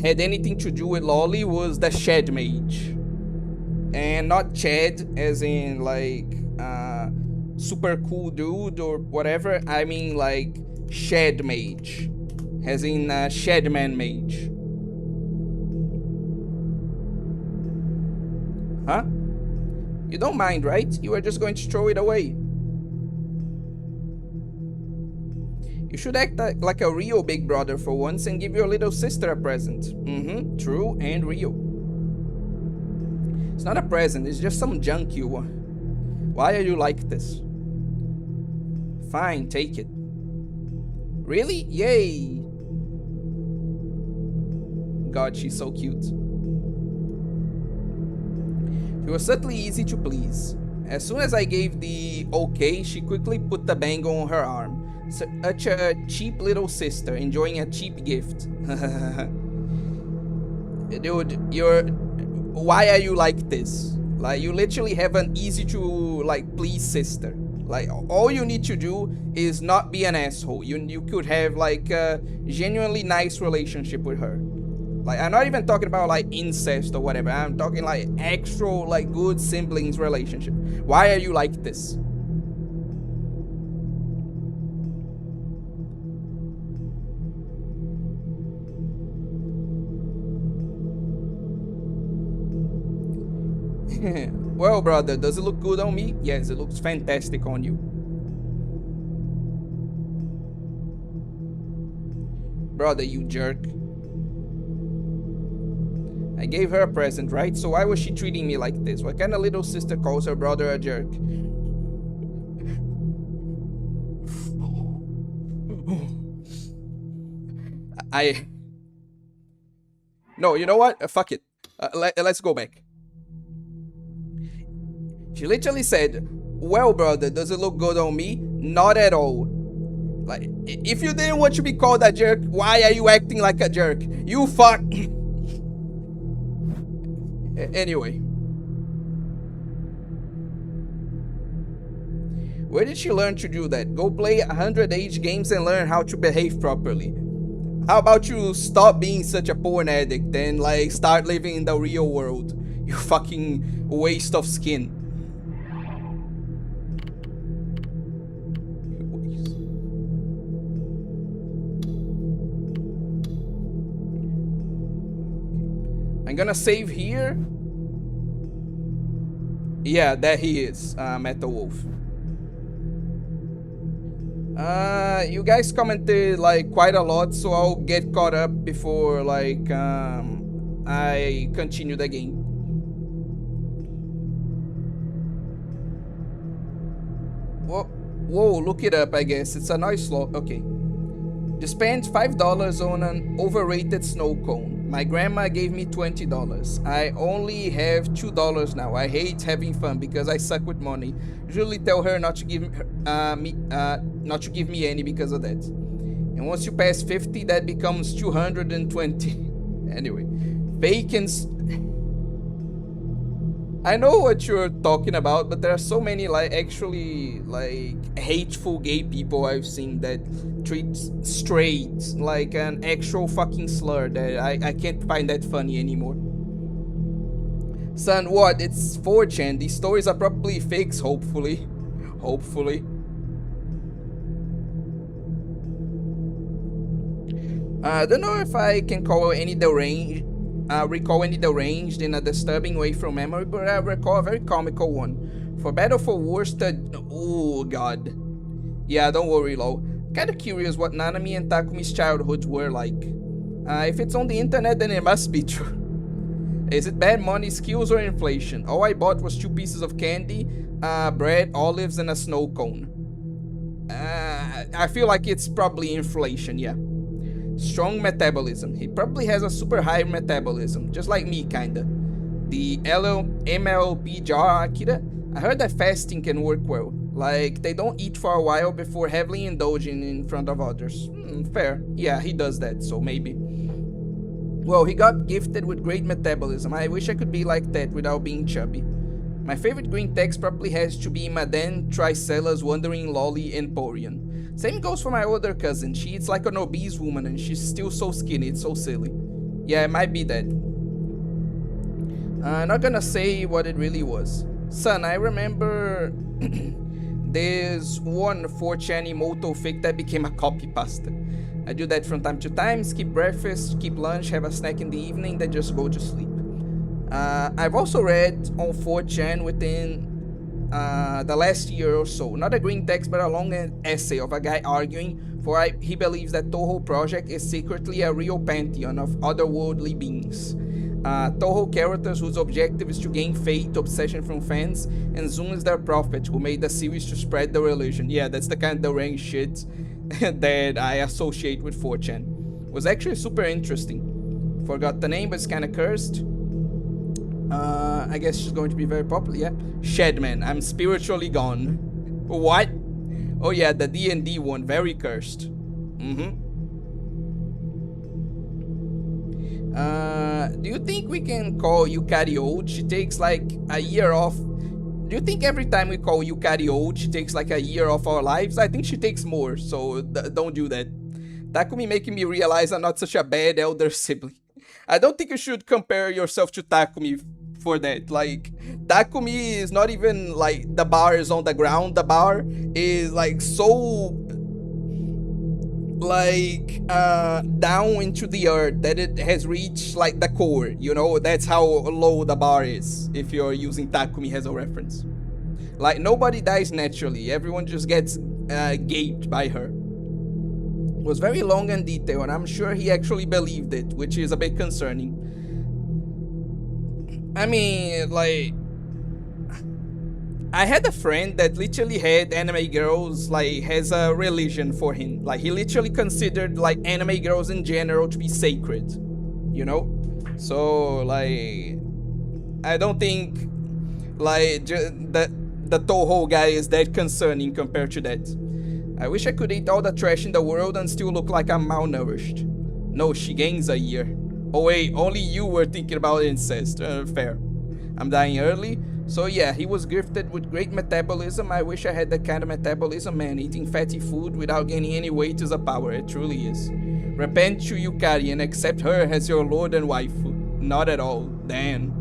had anything to do with Lolly was the Shed Mage. And not Chad as in like super cool dude or whatever. I mean like Shed Mage. As in Shedman Mage. Huh? You don't mind, right? You are just going to throw it away. You should act like a real big brother for once and give your little sister a present. True and real. It's not a present, it's just some junk you want. Why are you like this? Fine, take it. Really? Yay! God, she's so cute. She was subtly easy to please. As soon as I gave the okay, she quickly put the bangle on her arm. Such a cheap little sister, enjoying a cheap gift. Dude, why are you like this? Like, you literally have an easy to, like, please sister. Like, all you need to do is not be an asshole. You could have, like, a genuinely nice relationship with her. Like, I'm not even talking about, like, incest or whatever. I'm talking, like, actual, like, good siblings relationship. Why are you like this? Well, brother, does it look good on me? Yes, it looks fantastic on you. Brother, you jerk. I gave her a present, right? So why was she treating me like this? What kind of little sister calls her brother a jerk? No, you know what? Fuck it. Let's go back. She literally said, well, brother, does it look good on me? Not at all. Like, if you didn't want to be called a jerk, why are you acting like a jerk? You fuck. Anyway. Where did she learn to do that? Go play 100 age games and learn how to behave properly. How about you stop being such a porn addict and, like, start living in the real world? You fucking waste of skin. I'm gonna save here. Yeah, there he is, Metal Wolf. You guys commented like quite a lot, so I'll get caught up before like I continue the game. Whoa, look it up, I guess. It's a nice lot. Okay. Just spent $5 on an overrated snow cone. My grandma gave me $20. I only have $2 now. I hate having fun because I suck with money. Usually tell her not to give me any because of that. And once you pass 50, that becomes 220. Anyway, Bacon's. I know what you're talking about, but there are so many like actually like hateful gay people I've seen that treat straight like an actual fucking slur that I can't find that funny anymore. Son, what? It's 4chan. These stories are probably fakes, hopefully. Hopefully. I don't know if I can call any recall any deranged in a disturbing way from memory, but I recall a very comical one. For better or for worse, oh god. Yeah, don't worry, lol. Kinda curious what Nanami and Takumi's childhoods were like. If it's on the internet, then it must be true. Is it bad money, skills, or inflation? All I bought was 2 pieces of candy, bread, olives, and a snow cone. I feel like it's probably inflation, yeah. Strong metabolism. He probably has a super high metabolism, just like me, kinda. The MLB jar, Akira. I heard that fasting can work well. Like, they don't eat for a while before heavily indulging in front of others. Fair. Yeah, he does that, so maybe. Well, he got gifted with great metabolism. I wish I could be like that without being chubby. My favorite green text probably has to be Madame Tricella's Wandering Lolly Emporium. Same goes for my older cousin. She eats like an obese woman and she's still so skinny, it's so silly. Yeah, it might be that. I'm not gonna say what it really was. Son, I remember there's one 4chan emoto fic that became a copy pasta. I do that from time to time, skip breakfast, skip lunch, have a snack in the evening, then just go to sleep. I've also read on 4chan within the last year or so, not a green text but a long essay of a guy arguing for he believes that Toho project is secretly a real pantheon of otherworldly beings. Toho characters whose objective is to gain faith, obsession from fans, and Zoom is their prophet who made the series to spread the religion. Yeah, that's the kind of deranged shit that I associate with 4chan. It was actually super interesting. Forgot the name, but it's kind of cursed. I guess she's going to be very popular, yeah? Shedman, I'm spiritually gone. What? Oh yeah, the D&D one, very cursed. Do you think we can call Yukari old? She takes like a year off. Do you think every time we call Yukari old, she takes like a year off our lives? I think she takes more, so don't do that. Takumi making me realize I'm not such a bad elder sibling. I don't think you should compare yourself to Takumi for that. Like, Takumi is not even like the bar is on the ground. The bar is like so like down into the earth that it has reached like the core, you know? That's how low the bar is if you're using Takumi as a reference. Like, nobody dies naturally, everyone just gets gaped by her. It was very long and detailed, and I'm sure he actually believed it, which is a bit concerning. I mean, like, I had a friend that literally had anime girls, like, as a religion for him. Like, he literally considered, like, anime girls in general to be sacred, you know? So, like, I don't think, like, the Toho guy is that concerning compared to that. I wish I could eat all the trash in the world and still look like I'm malnourished. No, she gains a year. Oh wait, only you were thinking about incest. Fair. I'm dying early. So yeah, he was gifted with great metabolism. I wish I had that kind of metabolism, man. Eating fatty food without gaining any weight is a power. It truly is. Repent to Yukari and accept her as your lord and waifu. Not at all. Damn.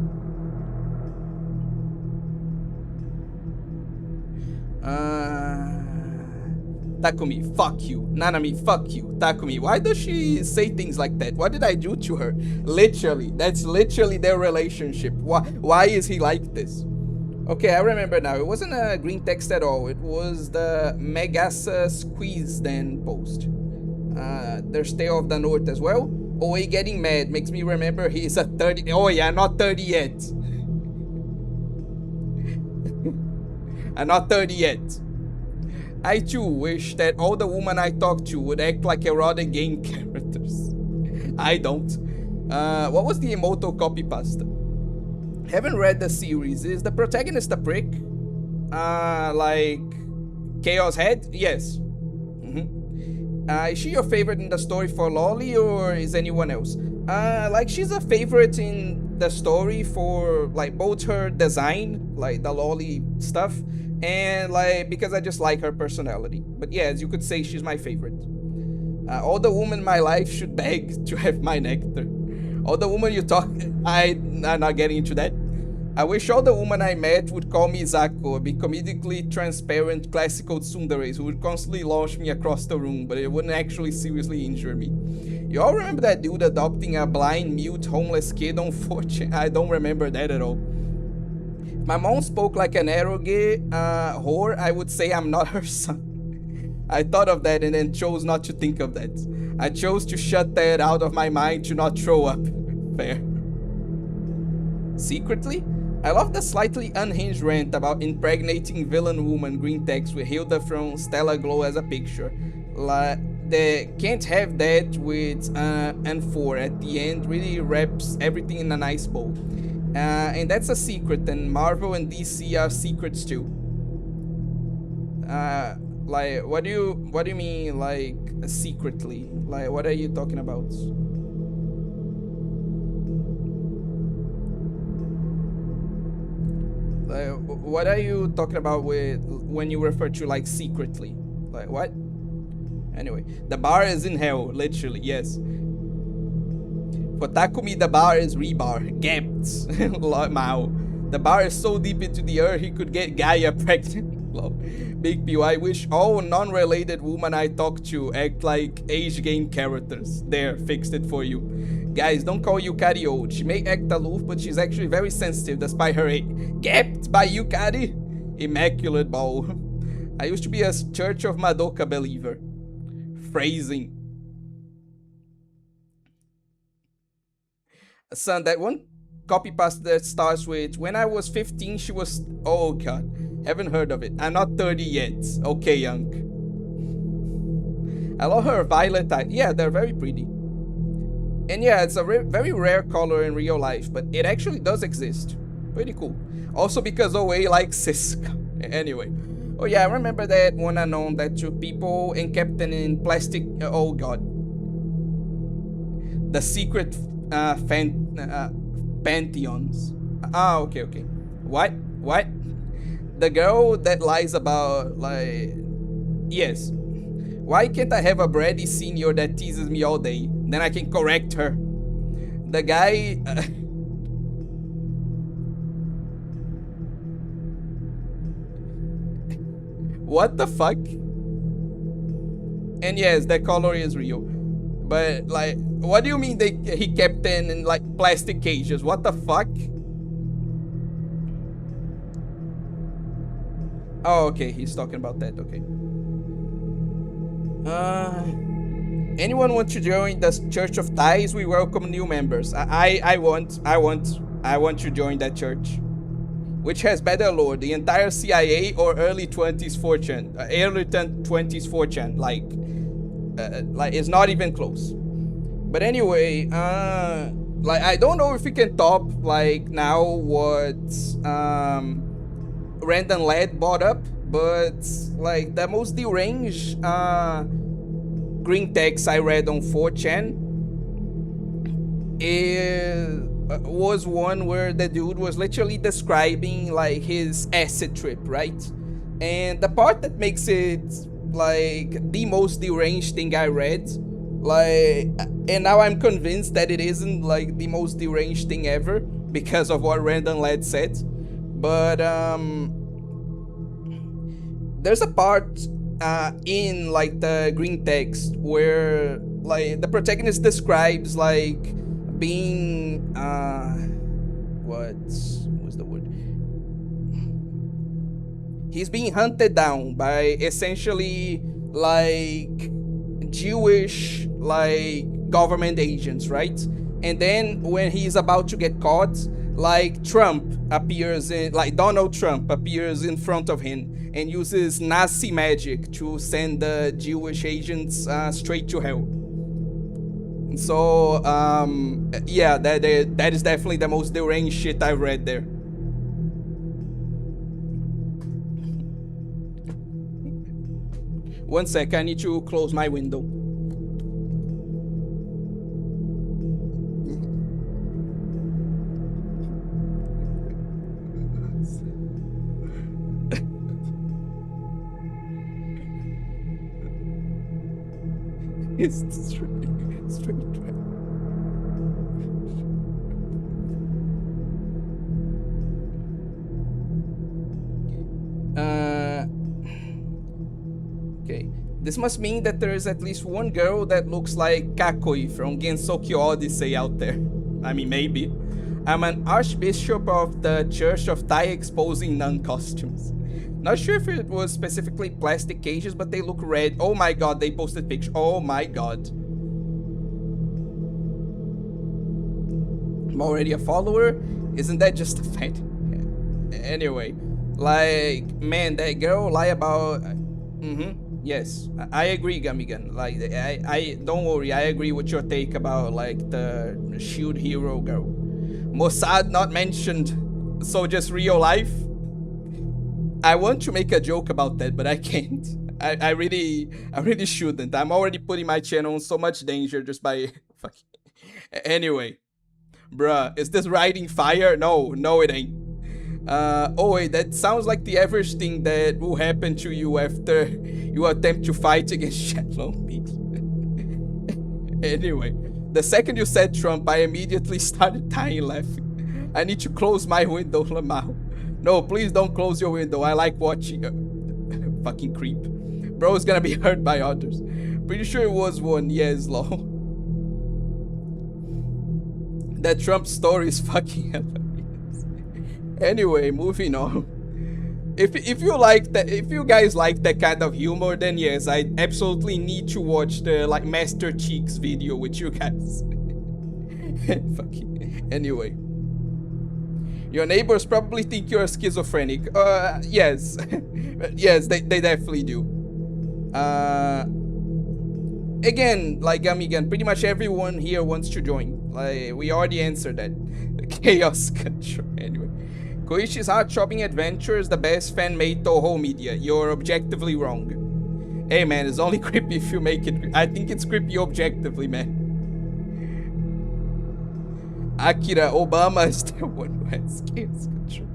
Takumi, fuck you. Nanami, fuck you. Takumi, why does she say things like that? What did I do to her? Literally, that's literally their relationship. Why is he like this? Okay, I remember now. It wasn't a green text at all. It was the Megasa Squeeze then post. There's Tale of the North as well. Oe getting mad makes me remember he's a 30. Oh yeah, not 30 yet. I'm not 30 yet. I too wish that all the women I talk to would act like erotic game characters. I don't. What was the emoto copy pasta? Haven't read the series. Is the protagonist a prick? Like chaoshead? Yes. Is she your favorite in the story for Lolly or is anyone else? Like, she's a favorite in the story for like both her design, like the Lolly stuff, and like because I just like her personality. But yeah, as you could say, she's my favorite. All the women in my life should beg to have my nectar. All the women you talk, I'm not getting into that. I wish all the women I met would call me Zako, be comedically transparent classical tsunderes who would constantly launch me across the room, but it wouldn't actually seriously injure me. You all remember that dude adopting a blind, mute, homeless kid on 4chan? I don't remember that at all. If my mom spoke like an arrogant whore, I would say I'm not her son. I thought of that and then chose not to think of that. I chose to shut that out of my mind to not throw up. Fair. Secretly, I love the slightly unhinged rant about impregnating villain woman green text with Hilda from Stella Glow as a picture. They can't have that with and 4 at the end really wraps everything in a nice bow. And that's a secret, and Marvel and DC are secrets too. Uh, like, what do you mean, like, secretly? Like, what are you talking about? Like, what are you talking about with when you refer to like secretly? Like what? Anyway, the bar is in hell, literally. Yes. For Takumi, the bar is rebar. Gaps. Mao. The bar is so deep into the earth he could get Gaia pregnant. Lol. Big P. I wish all non-related women I talk to act like age game characters. There, fixed it for you. Guys, don't call Yukari old. She may act aloof, but she's actually very sensitive despite her age. Gapped by Yukari? Immaculate ball. I used to be a Church of Madoka believer. Phrasing. Son, that one copy paste that starts with, when I was 15, she was. Oh, God. Haven't heard of it. I'm not 30 yet. Okay, young. I love her violet eyes. Yeah, they're very pretty. And yeah, it's a very rare color in real life, but it actually does exist. Pretty cool. Also because OA likes Siska. Anyway. Oh yeah, I remember that one unknown that two people and Captain in plastic. Oh god. The secret pantheons. Ah, okay. What? The girl that lies about, like. Yes. Why can't I have a bratty senior that teases me all day? Then I can correct her. The guy. What the fuck? And yes, that color is real. But, like, what do you mean he kept in like plastic cages? What the fuck? Oh, okay, he's talking about that. Okay. Anyone want to join the Church of Ties? We welcome new members. I want to join that church, which has better lore, the entire CIA or early 20s 4chan, early 20s 4chan, like it's not even close. But anyway, like I don't know if we can top like now what Random Lad brought up, but like the most deranged green text I read on 4chan was one where the dude was literally describing like his acid trip, right? And the part that makes it like the most deranged thing I read, like, and now I'm convinced that it isn't like the most deranged thing ever because of what Random Lad said, but there's a part in like the green text where like the protagonist describes like being what was the word? He's being hunted down by essentially like Jewish like government agents, right? And then when he's about to get caught, like Donald Trump appears in front of him and uses Nazi magic to send the Jewish agents straight to hell. And so, yeah, that is definitely the most deranged shit I've read there. One sec, I need to close my window. It's straight track. Okay. This must mean that there is at least one girl that looks like Kakoi from Gensokyo Odyssey out there. I mean, maybe. I'm an archbishop of the Church of Tai exposing nun costumes. Not sure if it was specifically plastic cages, but they look red. Oh my god, they posted pictures. Oh my god. I'm already a follower? Isn't that just a fact? Anyway, like, man, that girl lie about... Yes, I agree, Gamigan. Like, I don't worry, I agree with your take about, like, the shield hero girl. Mossad not mentioned, so just real life? I want to make a joke about that, but I can't. I really shouldn't. I'm already putting my channel in so much danger just by fucking. Anyway, bruh, is this riding fire? No, no, it ain't. Oh wait, that sounds like the average thing that will happen to you after you attempt to fight against Shalom Media. Anyway, the second you said Trump, I immediately started dying laughing. I need to close my window, Lamau. No, please don't close your window. I like watching. Fucking creep. Bro's gonna be hurt by others. Pretty sure it was one. Yes, lol. That Trump story is fucking hilarious. Anyway, moving on. If you like that, if you guys like that kind of humor, then yes, I absolutely need to watch the like Master Cheeks video with you guys. Fucking. Anyway. Your neighbors probably think you're schizophrenic. Yes. Yes, they definitely do. Again, like Gamigan, pretty much everyone here wants to join. Like, we already answered that. Chaos control. Anyway. Koishi's Hot Shopping Adventure is the best fan-made Toho media. You're objectively wrong. Hey man, it's only creepy if you make it. I think it's creepy objectively, man. Akira Obama is the one who has chaos control.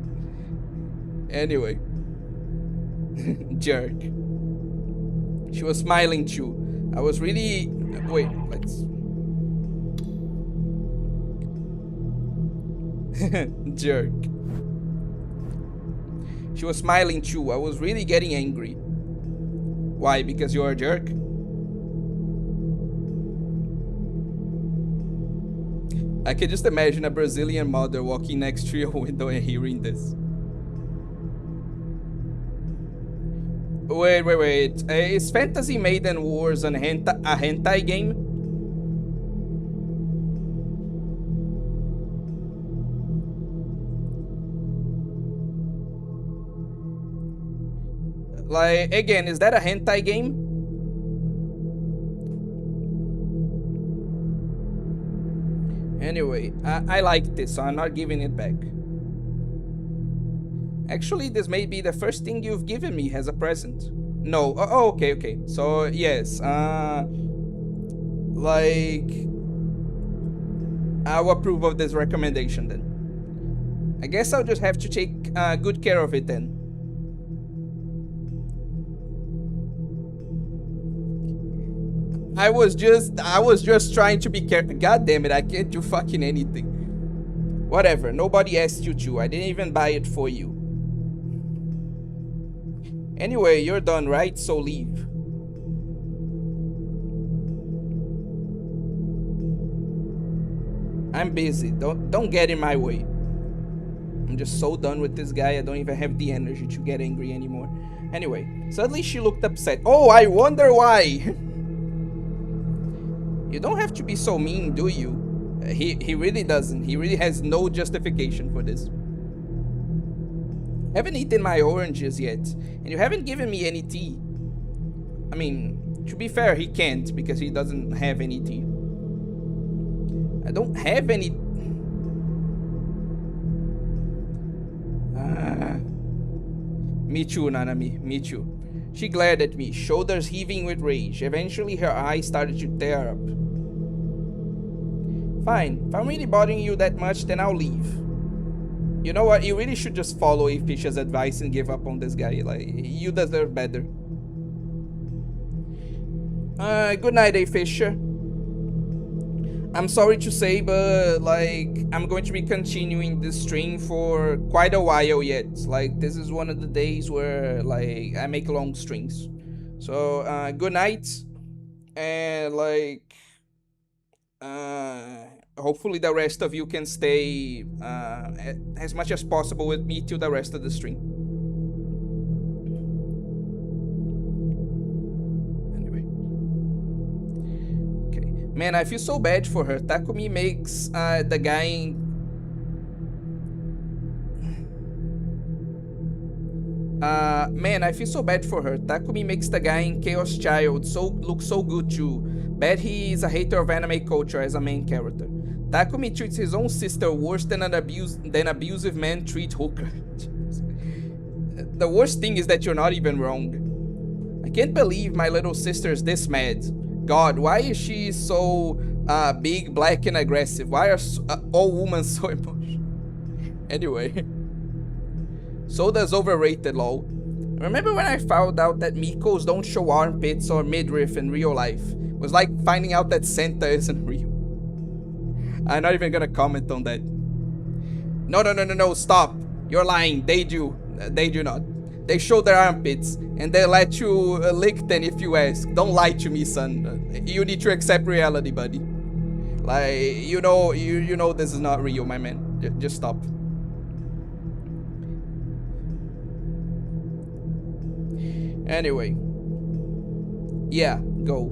Anyway. Jerk. She was smiling too. I was really... Wait, let's... Jerk. She was smiling too. I was really getting angry. Why? Because you're a jerk? I can just imagine a Brazilian mother walking next to your window and hearing this. Wait. Is Fantasy Maiden Wars a hentai game? Like, again, is that a hentai game? Anyway, I like this, so I'm not giving it back. Actually, this may be the first thing you've given me as a present. No, oh, okay. So, yes, like, I'll approve of this recommendation then. I guess I'll just have to take good care of it then. I was just trying to be careful. God damn it, I can't do fucking anything. Whatever, nobody asked you to. I didn't even buy it for you. Anyway, you're done, right? So leave. I'm busy. Don't get in my way. I'm just so done with this guy. I don't even have the energy to get angry anymore. Anyway, suddenly she looked upset. Oh, I wonder why. You don't have to be so mean, do you? He really doesn't. He really has no justification for this. Haven't eaten my oranges yet, and you haven't given me any tea. I mean, to be fair, he can't because he doesn't have any tea. I don't have any... Me too, Nanami, me too. She glared at me, shoulders heaving with rage. Eventually, her eyes started to tear up. Fine, if I'm really bothering you that much, then I'll leave. You know what, you really should just follow A Fish's advice and give up on this guy. Like, you deserve better. Good night, A Fisher. I'm sorry to say, but, like, I'm going to be continuing this stream for quite a while yet. Like, this is one of the days where, like, I make long streams. So, good night. And, like... hopefully the rest of you can stay as much as possible with me till the rest of the stream. Anyway. Okay. Man, I feel so bad for her. Takumi makes the guy in... man, I feel so bad for her. Takumi makes the guy in Chaos Child look so good too. Bet he is a hater of anime culture as a main character. Takumi treats his own sister worse than abusive men treat hooker. The worst thing is that you're not even wrong. I can't believe my little sister's this mad. God, why is she so big, black, and aggressive? Why are all women so emotional? Anyway. Soda's overrated, lol. Remember when I found out that Mikos don't show armpits or midriff in real life? It was like finding out that Santa isn't real. I'm not even gonna comment on that. No, stop. You're lying. They do. They do not. They show their armpits, and they let you lick them if you ask. Don't lie to me, son. You need to accept reality, buddy. Like, you know this is not real, my man. Just stop. Anyway. Yeah, go.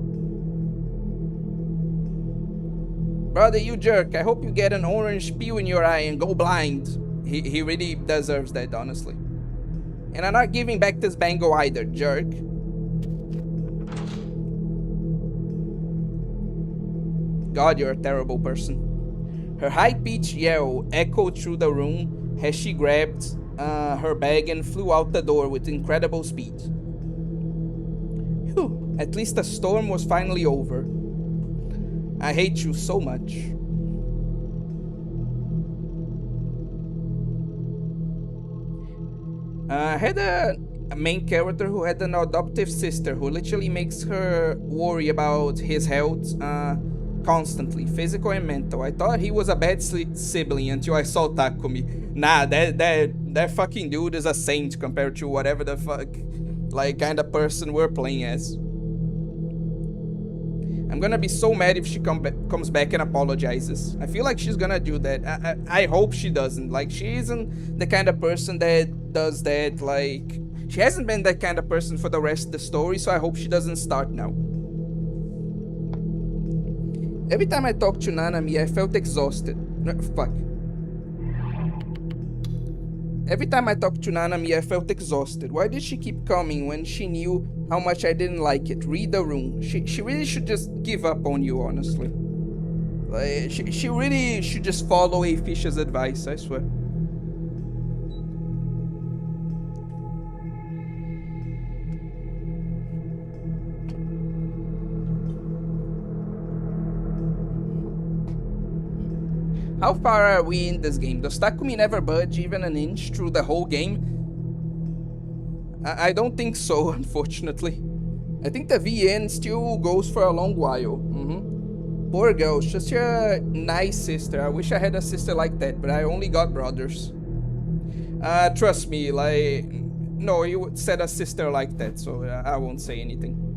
Brother, you jerk. I hope you get an orange peel in your eye and go blind. He really deserves that, honestly. And I'm not giving back this bango either, jerk. God, you're a terrible person. Her high-pitched yell echoed through the room as she grabbed her bag and flew out the door with incredible speed. Whew, at least the storm was finally over. I hate you so much. I had a main character who had an adoptive sister who literally makes her worry about his health constantly, physical and mental. I thought he was a bad sibling until I saw Takumi. Nah, that fucking dude is a saint compared to whatever the fuck, like, kind of person we're playing as. I'm gonna be so mad if she comes back and apologizes. I feel like she's gonna do that. I hope she doesn't. Like, she isn't the kind of person that does that. Like, she hasn't been that kind of person for the rest of the story, so I hope she doesn't start now. Every time I talked to Nanami, I felt exhausted. Fuck. Every time I talked to Nanami, I felt exhausted. Why did she keep coming when she knew how much I didn't like it? Read the room. She really should just give up on you, honestly. Like, she really should just follow a fish's advice, I swear. How far are we in this game? Does Takumi never budge even an inch through the whole game? I don't think so, unfortunately. I think the VN still goes for a long while. Poor girl, she's such a nice sister. I wish I had a sister like that, but I only got brothers. Trust me, like... No, you said a sister like that, so I won't say anything.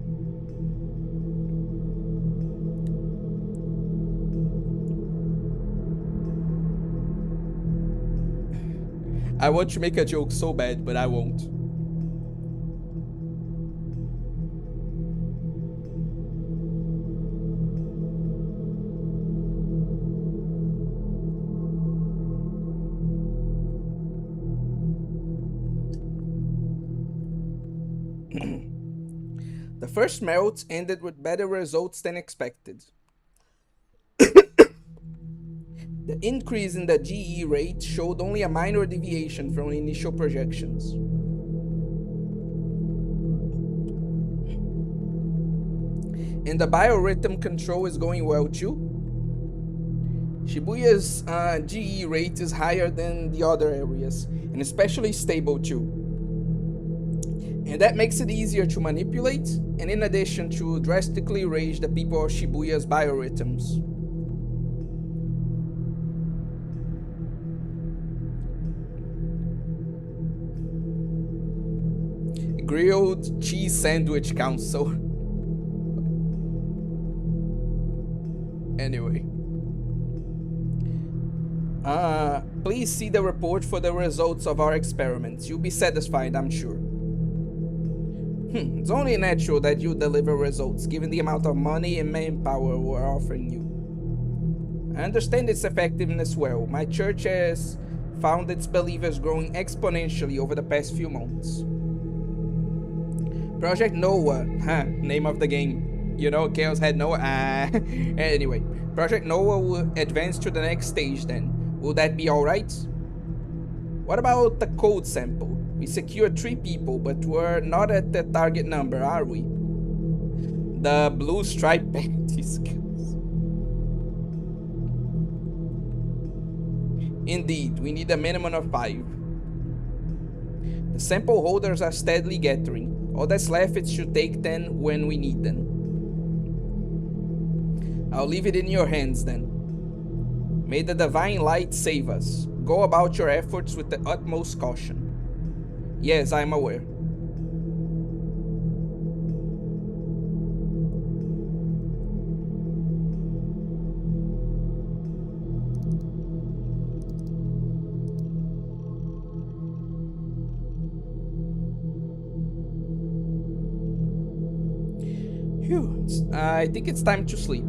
I want to make a joke so bad, but I won't. The first melt ended with better results than expected. The increase in the GE rate showed only a minor deviation from initial projections. And the biorhythm control is going well too. Shibuya's GE rate is higher than the other areas, and especially stable too. And that makes it easier to manipulate, and in addition to drastically raise the people of Shibuya's biorhythms. Grilled cheese sandwich council. Anyway. Please see the report for the results of our experiments. You'll be satisfied, I'm sure. It's only natural that you deliver results, given the amount of money and manpower we're offering you. I understand its effectiveness well. My church has found its believers growing exponentially over the past few months. Project Noah, name of the game. You know, chaoshead Noah. Anyway, Project Noah will advance to the next stage then. Will that be alright? What about the code sample? We secured 3 people, but we're not at the target number, are we? The blue stripe panties. Indeed, we need a minimum of 5. The sample holders are steadily gathering. All that's left is to take them when we need them. I'll leave it in your hands then. May the divine light save us. Go about your efforts with the utmost caution. Yes, I am aware. Phew, I think it's time to sleep.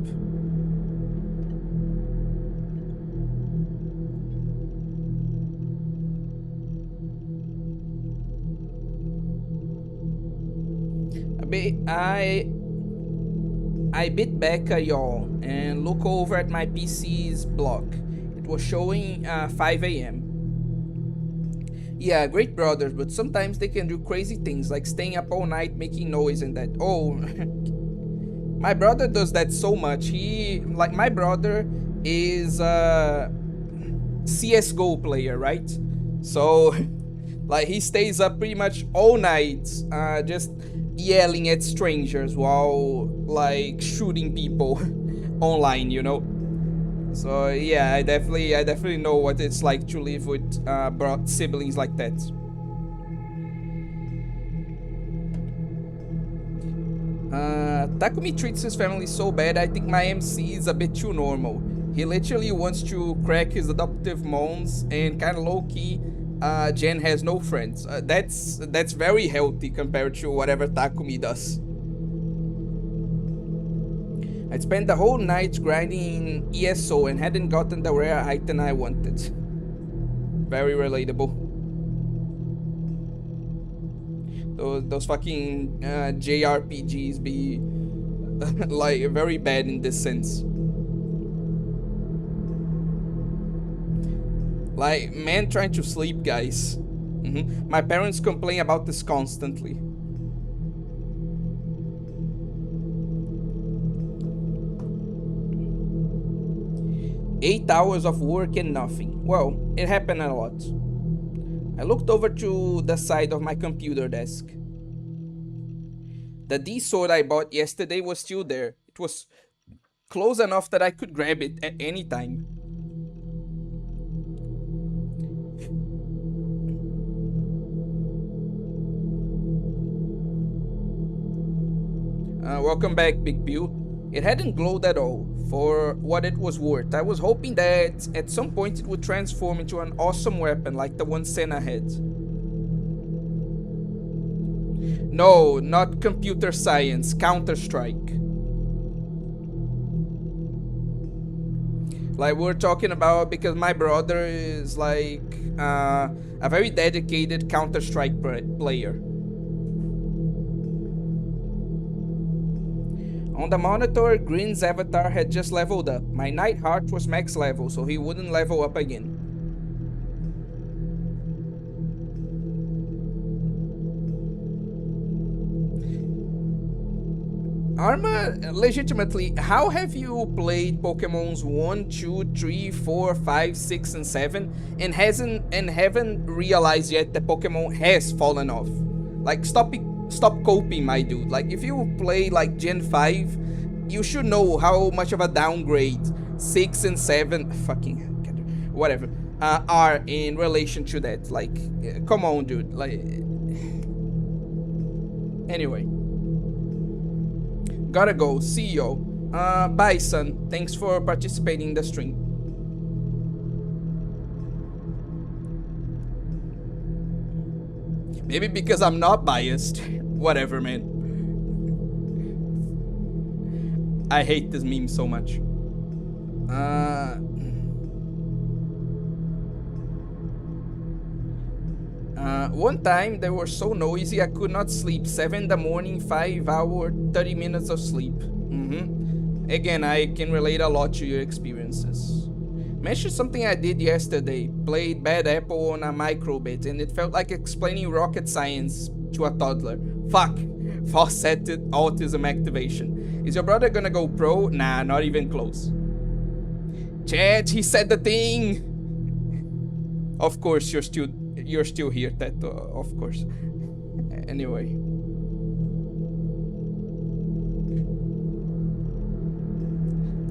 I bit back a yawn and look over at my PC's block. It was showing 5 a.m. Yeah, great brothers, but sometimes they can do crazy things like staying up all night making noise and that. Oh, my brother does that so much. My brother is a CSGO player, right? So, like, he stays up pretty much all night, just yelling at strangers while, like, shooting people online, you know? So, yeah, I definitely know what it's like to live with siblings like that. Takumi treats his family so bad, I think my MC is a bit too normal. He literally wants to crack his adoptive moms, and kinda low-key, Jen has no friends. That's very healthy compared to whatever Takumi does. I spent the whole night grinding ESO and hadn't gotten the rare item I wanted. Very relatable. Those fucking JRPGs be like very bad in this sense. Like, man trying to sleep, guys. My parents complain about this constantly. Eight hours of work and nothing. Well, it happened a lot. I looked over to the side of my computer desk. The D sword I bought yesterday was still there. It was close enough that I could grab it at any time. Welcome back, Big Bill. It hadn't glowed at all, for what it was worth. I was hoping that at some point it would transform into an awesome weapon like the one Senna had. No, not computer science, Counter-Strike. Like we're talking about, because my brother is like a very dedicated Counter-Strike player. On the monitor, Green's avatar had just leveled up. My Night Heart was max level, so he wouldn't level up again. Arma, legitimately, how have you played Pokemon's 1, 2, 3, 4, 5, 6, and 7 and haven't realized yet that Pokemon has fallen off? Like, stop coping, my dude. Like, if you play like Gen 5, you should know how much of a downgrade 6 and 7 fucking whatever are in relation to that. Like, come on, dude. Like, anyway, gotta go. See you. Bye, son. Thanks for participating in the stream. Maybe because I'm not biased. Whatever, man. I hate this meme so much. One time they were so noisy I could not sleep. 7 in the morning, 5 hour, 30 minutes of sleep. Again, I can relate a lot to your experiences. Mention something I did yesterday. Played Bad Apple on a microbit, and it felt like explaining rocket science to a toddler. Fuck. Falsetted autism activation. Is your brother gonna go pro? Nah, not even close. Chat, he said the thing. Of course, you're still here, Teto. Of course. Anyway.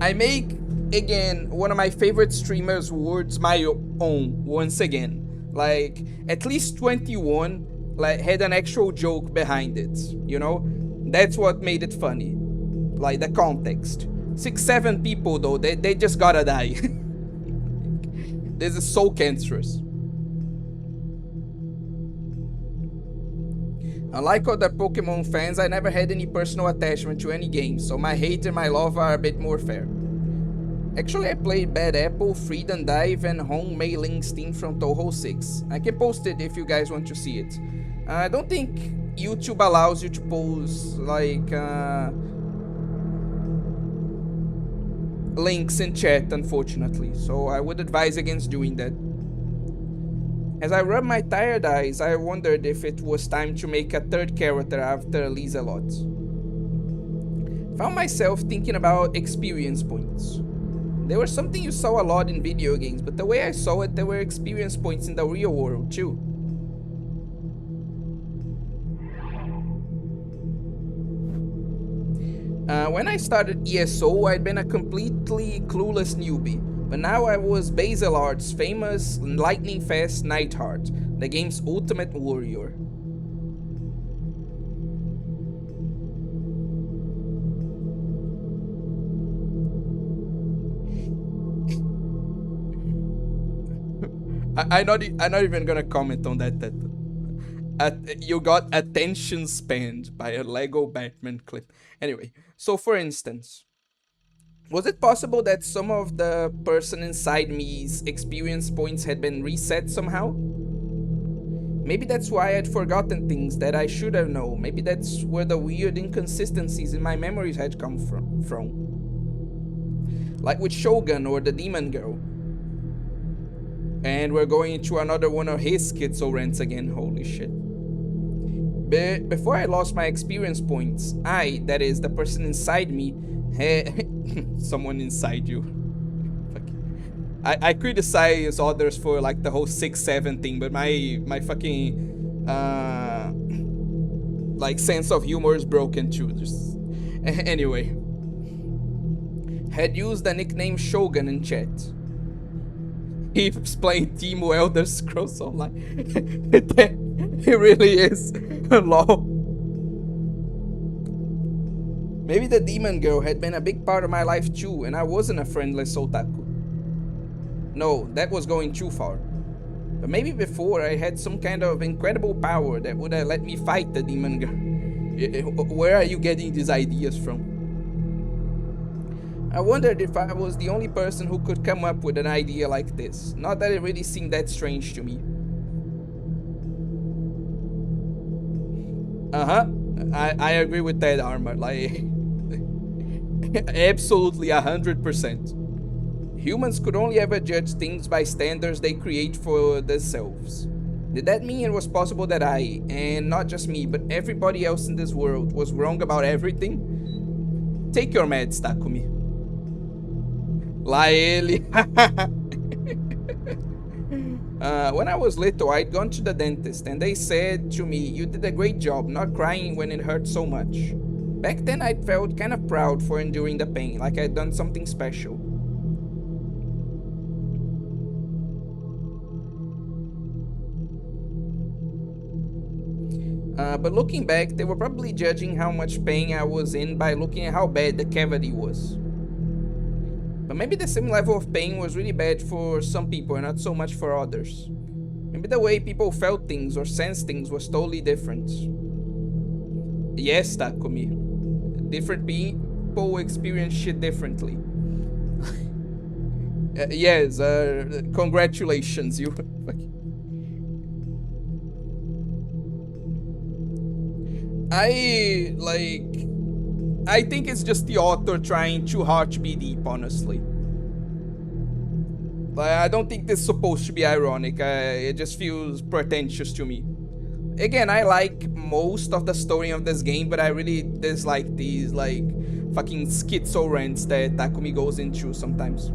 I make, again, one of my favorite streamers' words my own once again. Like, at least 21 like had an actual joke behind it, you know? That's what made it funny. Like, the context. 6-7 people, though, they just gotta die. This is so cancerous. Unlike other Pokemon fans, I never had any personal attachment to any game, so my hate and my love are a bit more fair. Actually, I played Bad Apple, Freedom Dive, and Home Mei Ling's theme from Touhou 6. I can post it if you guys want to see it. I don't think YouTube allows you to post, like, links in chat, unfortunately, so I would advise against doing that. As I rubbed my tired eyes, I wondered if it was time to make a third character after Lizelot. Found myself thinking about experience points. They were something you saw a lot in video games, but the way I saw it, there were experience points in the real world too. When I started ESO, I'd been a completely clueless newbie, but now I was Bazelard's famous lightning-fast Nightheart, the game's ultimate warrior. I'm not even gonna comment on that. You got attention spanned by a Lego Batman clip. Anyway, so for instance, was it possible that some of the person inside me's experience points had been reset somehow? Maybe that's why I'd forgotten things that I should have known. Maybe that's where the weird inconsistencies in my memories had come from. Like with Shogun or the Demon Girl. And we're going into another one of his schizo rants again, holy shit. Before I lost my experience points, that is, the person inside me, had someone inside you. I criticize others for like the whole 6-7 thing, but my fucking like sense of humor is broken too. Just anyway, had used the nickname Shogun in chat. He's playing Teemo Elder Scrolls Online. It really is. Lol. Maybe the demon girl had been a big part of my life too, and I wasn't a friendless otaku. No, that was going too far. But maybe before I had some kind of incredible power that would have let me fight the demon girl. Where are you getting these ideas from? I wondered if I was the only person who could come up with an idea like this. Not that it really seemed that strange to me. I agree with that, Armor. Like, absolutely 100%. Humans could only ever judge things by standards they create for themselves. Did that mean it was possible that I, and not just me, but everybody else in this world, was wrong about everything? Take your meds, Takumi. Laeli. When I was little, I'd gone to the dentist, and they said to me, "You did a great job not crying when it hurt so much." Back then, I felt kind of proud for enduring the pain, like I'd done something special. But looking back, they were probably judging how much pain I was in by looking at how bad the cavity was. But maybe the same level of pain was really bad for some people and not so much for others. Maybe the way people felt things or sensed things was totally different. Yes, Takumi. Different people experience shit differently. Yes, congratulations, you. I think it's just the author trying too hard to be deep, honestly. I don't think this is supposed to be ironic. It just feels pretentious to me. Again, I like most of the story of this game, but I really dislike these like fucking schizo rants that Takumi goes into sometimes.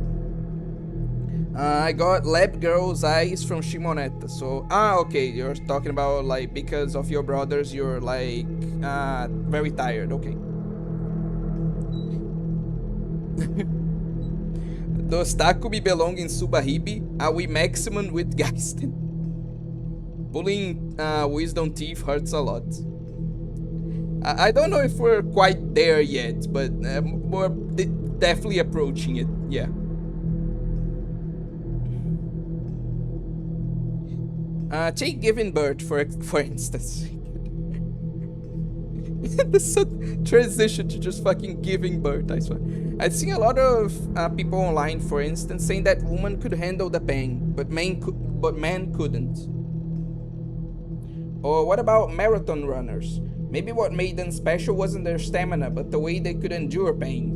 I got Lab Girl's Eyes from Shimonetta. So, okay, you're talking about like because of your brothers, you're like very tired. Okay. Does Takumi belong in Subahibi? Are we maximum with Geisten? Pulling wisdom teeth hurts a lot. I don't know if we're quite there yet, but we're definitely approaching it. Yeah. Take giving birth for instance. This transition to just fucking giving birth, I swear. I've seen a lot of people online, for instance, saying that woman could handle the pain, but man couldn't. Or what about marathon runners? Maybe what made them special wasn't their stamina, but the way they could endure pain.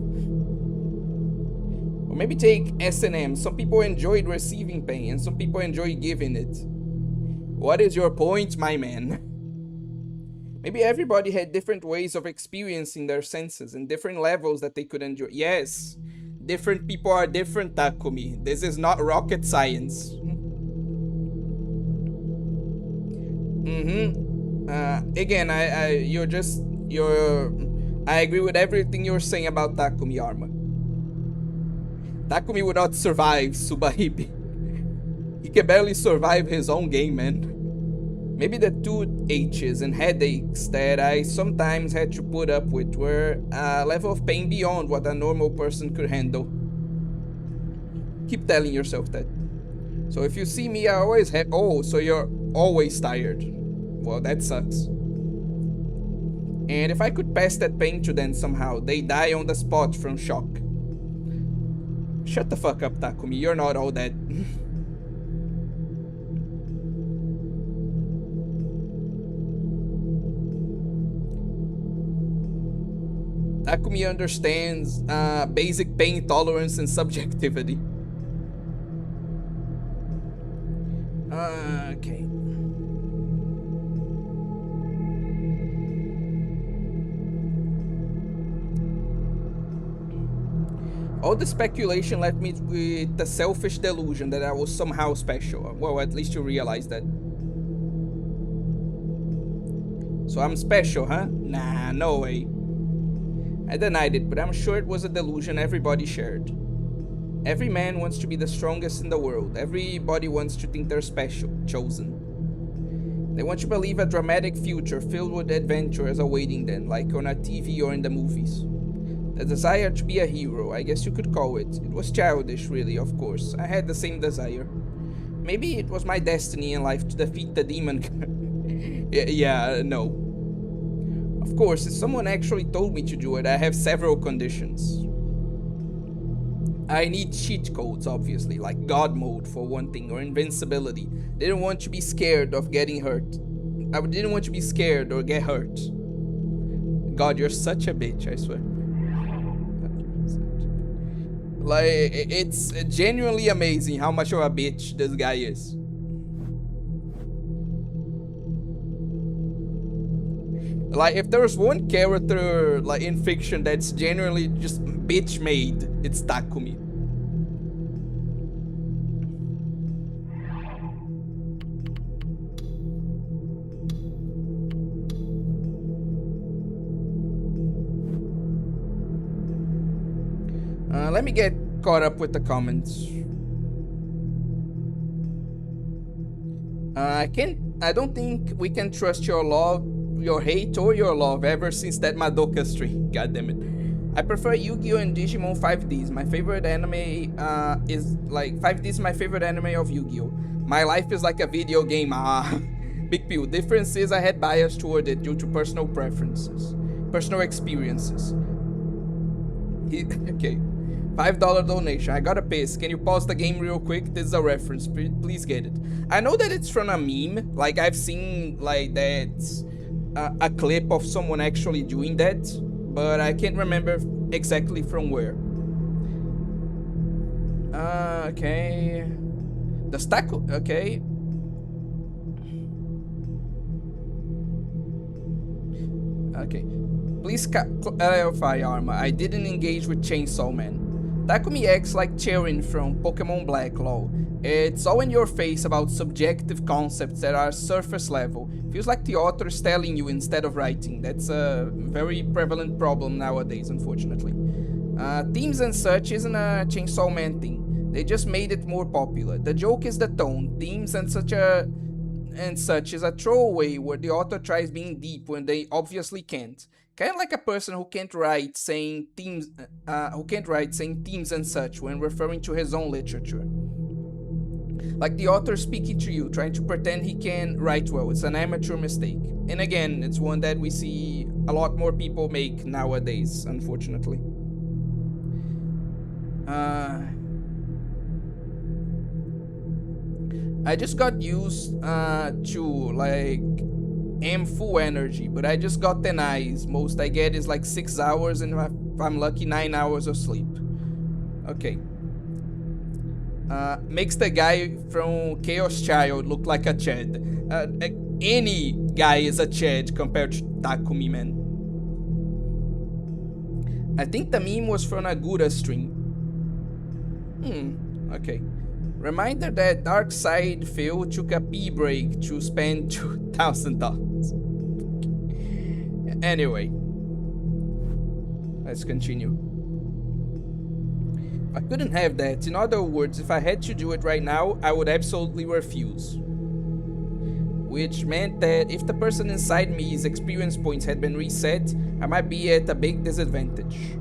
Or maybe take S&M. Some people enjoyed receiving pain, and some people enjoy giving it. What is your point, my man? Maybe everybody had different ways of experiencing their senses and different levels that they could enjoy. Yes, different people are different, Takumi. This is not rocket science. Again, I agree with everything you're saying about Takumi, Arma. Takumi would not survive Subahibi. He can barely survive his own game, man. Maybe the toothaches and headaches that I sometimes had to put up with were a level of pain beyond what a normal person could handle. Keep telling yourself that. So if you see me, I always have. Oh, so you're always tired. Well, that sucks. And if I could pass that pain to them somehow, they die on the spot from shock. Shut the fuck up, Takumi. You're not all that. Takumi understands basic pain tolerance and subjectivity. Okay. All the speculation left me with the selfish delusion that I was somehow special. Well, at least you realize that. So I'm special, huh? Nah, no way. I denied it, but I'm sure it was a delusion everybody shared. Every man wants to be the strongest in the world. Everybody wants to think they're special, chosen. They want to believe a dramatic future filled with adventures awaiting them, like on a TV or in the movies. The desire to be a hero, I guess you could call it. It was childish, really, of course. I had the same desire. Maybe it was my destiny in life to defeat the demon. No. Of course, if someone actually told me to do it, I have several conditions. I need cheat codes, obviously, like God mode for one thing, or invincibility. Didn't want to be scared of getting hurt. I didn't want to be scared or get hurt. God, you're such a bitch, I swear. Like, it's genuinely amazing how much of a bitch this guy is. Like, if there's one character like in fiction that's genuinely just bitch made, it's Takumi. Let me get caught up with the comments. I don't think we can trust your love, your hate, or your love ever since that Madoka stream. God damn it. I prefer Yu-Gi-Oh! And Digimon 5Ds. My favorite anime is like 5D is my favorite anime of Yu-Gi-Oh! My life is like a video game. Big Pill. Difference is I had bias toward it due to personal preferences, personal experiences. Okay. $5 donation. I got a piss. Can you pause the game real quick? This is a reference. Please get it. I know that it's from a meme. Like, I've seen, like, that a clip of someone actually doing that, but I can't remember exactly from where. Okay. The stack. Okay. Okay. Please clarify, Arma. I didn't engage with Chainsaw Man. Takumi acts like Cherin from Pokemon Black, lol. It's all in your face about subjective concepts that are surface level. Feels like the author is telling you instead of writing. That's a very prevalent problem nowadays, unfortunately. Themes and such isn't a Chainsaw Man thing. They just made it more popular. The joke is the tone. Themes and such is a throwaway where the author tries being deep when they obviously can't. Kind of like a person who can't write saying themes and such when referring to his own literature. Like the author speaking to you, trying to pretend he can write well. It's an amateur mistake. And again, it's one that we see a lot more people make nowadays, unfortunately. Uh, I just got used to like am full energy, but I just got 10 eyes. Most I get is like 6 hours, and if I'm lucky, 9 hours of sleep. Okay. Makes the guy from Chaos Child look like a Chad. Any guy is a Chad compared to Takumi, man. I think the meme was from a Gura stream. Okay. Reminder that Dark Side Phil took a pee break to spend $2,000. Anyway, let's continue. I couldn't have that. In other words, if I had to do it right now, I would absolutely refuse. Which meant that if the person inside me's experience points had been reset, I might be at a big disadvantage.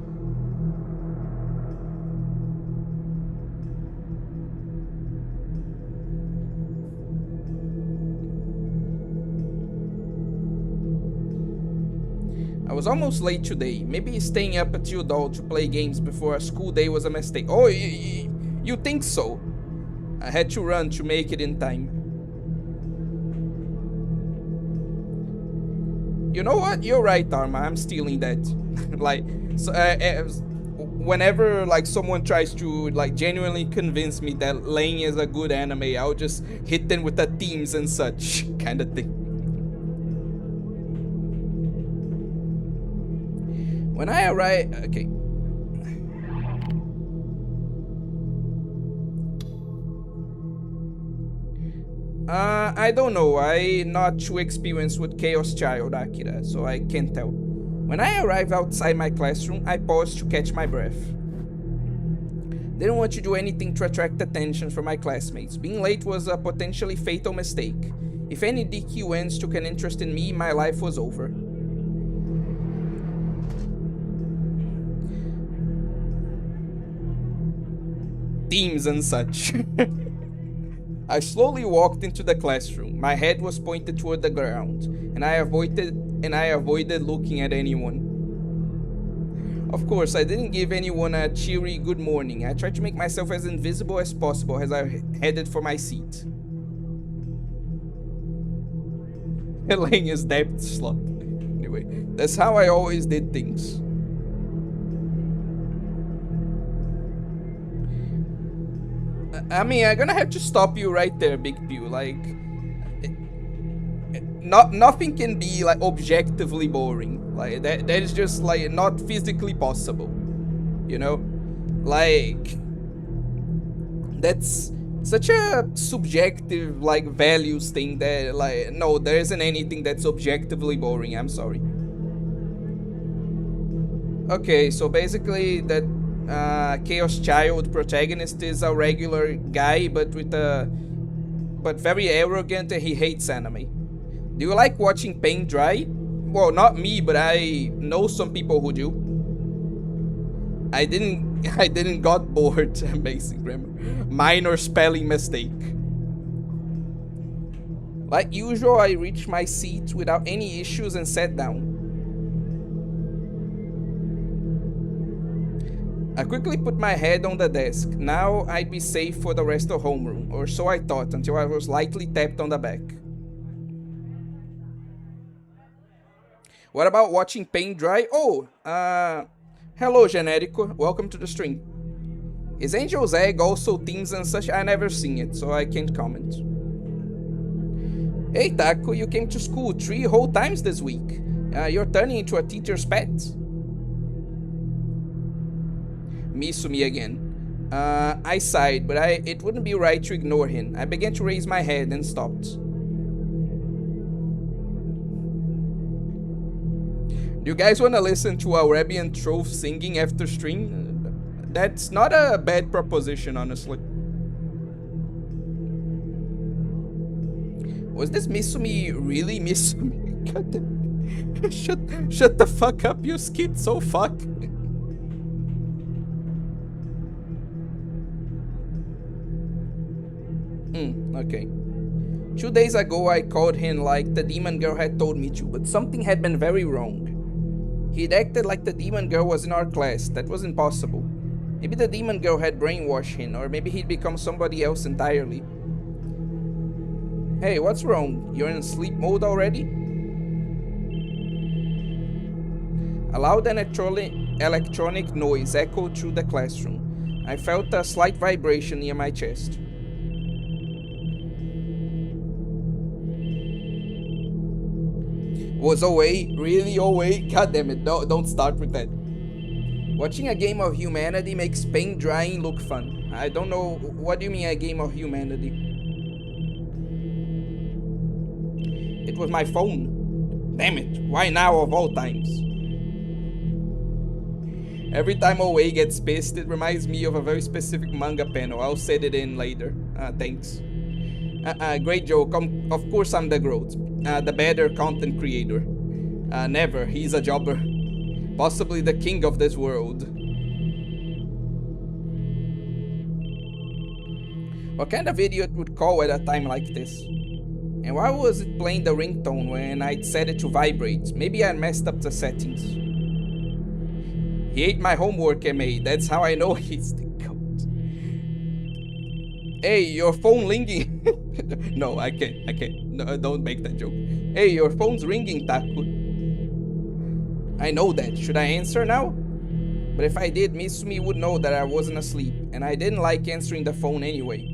I was almost late today. Maybe staying up until dawn to play games before a school day was a mistake. Oh, you think so? I had to run to make it in time. You know what? You're right, Arma. I'm stealing that. Like, so, whenever like someone tries to like genuinely convince me that Lane is a good anime, I'll just hit them with the themes and such kind of thing. When I arrive, okay. I don't know. I'm not too experienced with Chaos Child, Akira, so I can't tell. When I arrived outside my classroom, I paused to catch my breath. Didn't want to do anything to attract attention from my classmates. Being late was a potentially fatal mistake. If any DQNs took an interest in me, my life was over. Themes and such. I slowly walked into the classroom. My head was pointed toward the ground, and I avoided looking at anyone. Of course, I didn't give anyone a cheery good morning. I tried to make myself as invisible as possible as I headed for my seat. Laying his debt slot. Anyway, that's how I always did things. I mean, I'm gonna have to stop you right there, Big Pew. Like, nothing can be like objectively boring. Like that is just like not physically possible. You know, like that's such a subjective like values thing that like no, there isn't anything that's objectively boring. I'm sorry. Okay, so basically that Chaos Child protagonist is a regular guy, but very arrogant, and he hates anime. Do you like watching paint dry? Well, not me, but I know some people who do. I didn't got bored. Amazing grammar. Minor spelling mistake. Like usual, I reached my seat without any issues and sat down. I quickly put my head on the desk. Now I'd be safe for the rest of homeroom, or so I thought, until I was lightly tapped on the back. What about watching paint dry? Oh, hello, Generico. Welcome to the stream. Is Angel's Egg also themes and such? I never seen it, so I can't comment. Hey Taco, you came to school 3 whole times this week. You're turning into a teacher's pet. Misumi again. I sighed, but it wouldn't be right to ignore him. I began to raise my head and stopped. Do you guys want to listen to Arabian Trove singing after stream? That's not a bad proposition, honestly. Was this Misumi really Misumi? God damn. Shut the fuck up, you schizo fuck. Okay. 2 days ago I called him like the demon girl had told me to, but something had been very wrong. He'd acted like the demon girl was in our class. That was impossible. Maybe the demon girl had brainwashed him, or maybe he'd become somebody else entirely. Hey, what's wrong? You're in sleep mode already? A loud electronic noise echoed through the classroom. I felt a slight vibration near my chest. Was away? Really away? God damn it, don't start with that. Watching a game of humanity makes paint drying look fun. I don't know, what do you mean a game of humanity? It was my phone. Damn it, why now of all times? Every time Away gets pissed, it reminds me of a very specific manga panel. I'll set it in later. Thanks. Great joke. Of course I'm the Groot. The better content creator. Never. He's a jobber. Possibly the king of this world. What kind of idiot would call at a time like this? And why was it playing the ringtone when I'd set it to vibrate? Maybe I messed up the settings. He ate my homework, MA. That's how I know he's the goat. Hey, your phone ringing. No, I can't. No, don't make that joke. Hey, your phone's ringing, Taku. I know that. Should I answer now? But if I did, Misumi would know that I wasn't asleep, and I didn't like answering the phone anyway.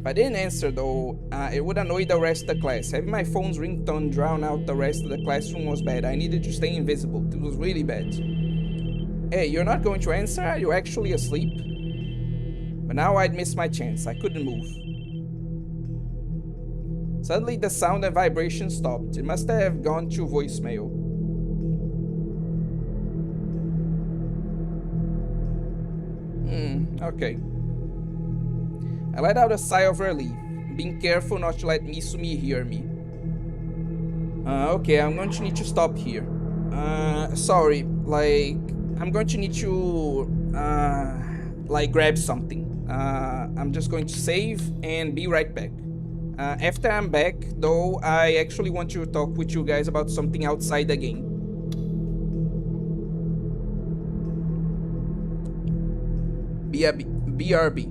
If I didn't answer though, it would annoy the rest of the class. Having my phone's ringtone drown out the rest of the classroom was bad. I needed to stay invisible. It was really bad. Hey, you're not going to answer? Are you actually asleep? But now I'd missed my chance. I couldn't move. Suddenly the sound and vibration stopped. It must have gone to voicemail. Okay. I let out a sigh of relief, being careful not to let Misumi hear me. Okay, I'm going to need to stop here. Sorry, I'm going to need to, grab something. I'm just going to save and be right back. After I'm back, though, I actually want to talk with you guys about something outside the game. BRB.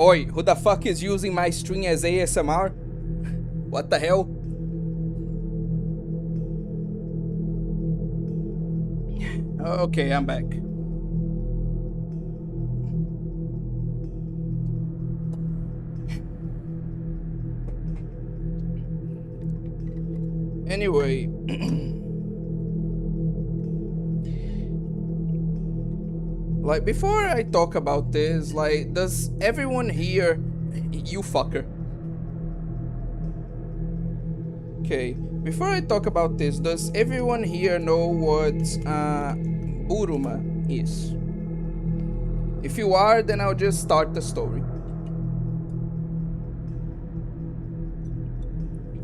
Oi, who the fuck is using my string as ASMR? What the hell? Okay, I'm back. Anyway, like before I talk about this, like, does everyone here, you fucker. Okay, before I talk about this, does everyone here know what Buruma is? If you are, then I'll just start the story.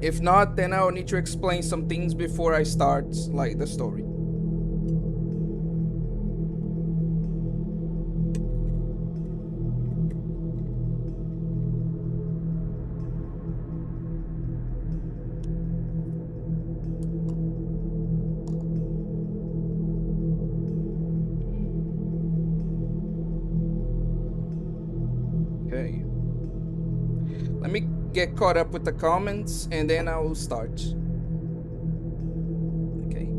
If not, then I'll need to explain some things before I start, like, the story. Okay. Let me get caught up with the comments and then I will start. Okay.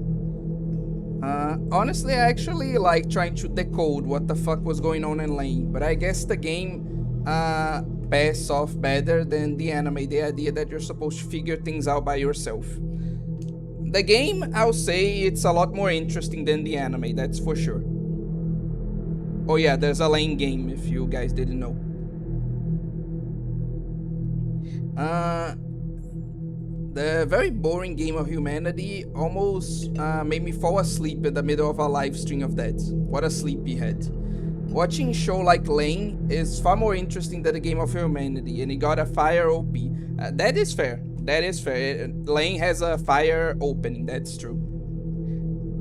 Honestly, I actually like trying to decode what the fuck was going on in Lane, but I guess the game passed off better than the anime, the idea that you're supposed to figure things out by yourself. The game, I'll say it's a lot more interesting than the anime, that's for sure. Oh yeah, there's a Lane game if you guys didn't know. The very boring game of humanity almost made me fall asleep in the middle of a live stream of that. What a sleepyhead. Watching a show like Lane is far more interesting than the game of humanity, and it got a fire OP. That is fair. That is fair. Lane has a fire opening, that's true.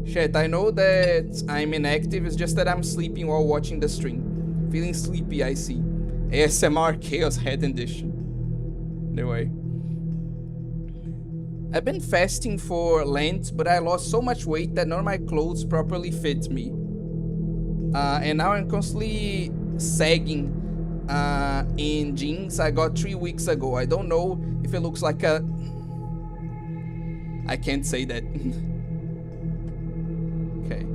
Shit, I know that I'm inactive, it's just that I'm sleeping while watching the stream. Feeling sleepy, I see. ASMR chaoshead edition. Anyway. I've been fasting for Lent, but I lost so much weight that none of my clothes properly fit me. And now I'm constantly sagging in jeans I got 3 weeks ago. I don't know if it looks like a... I can't say that. Okay.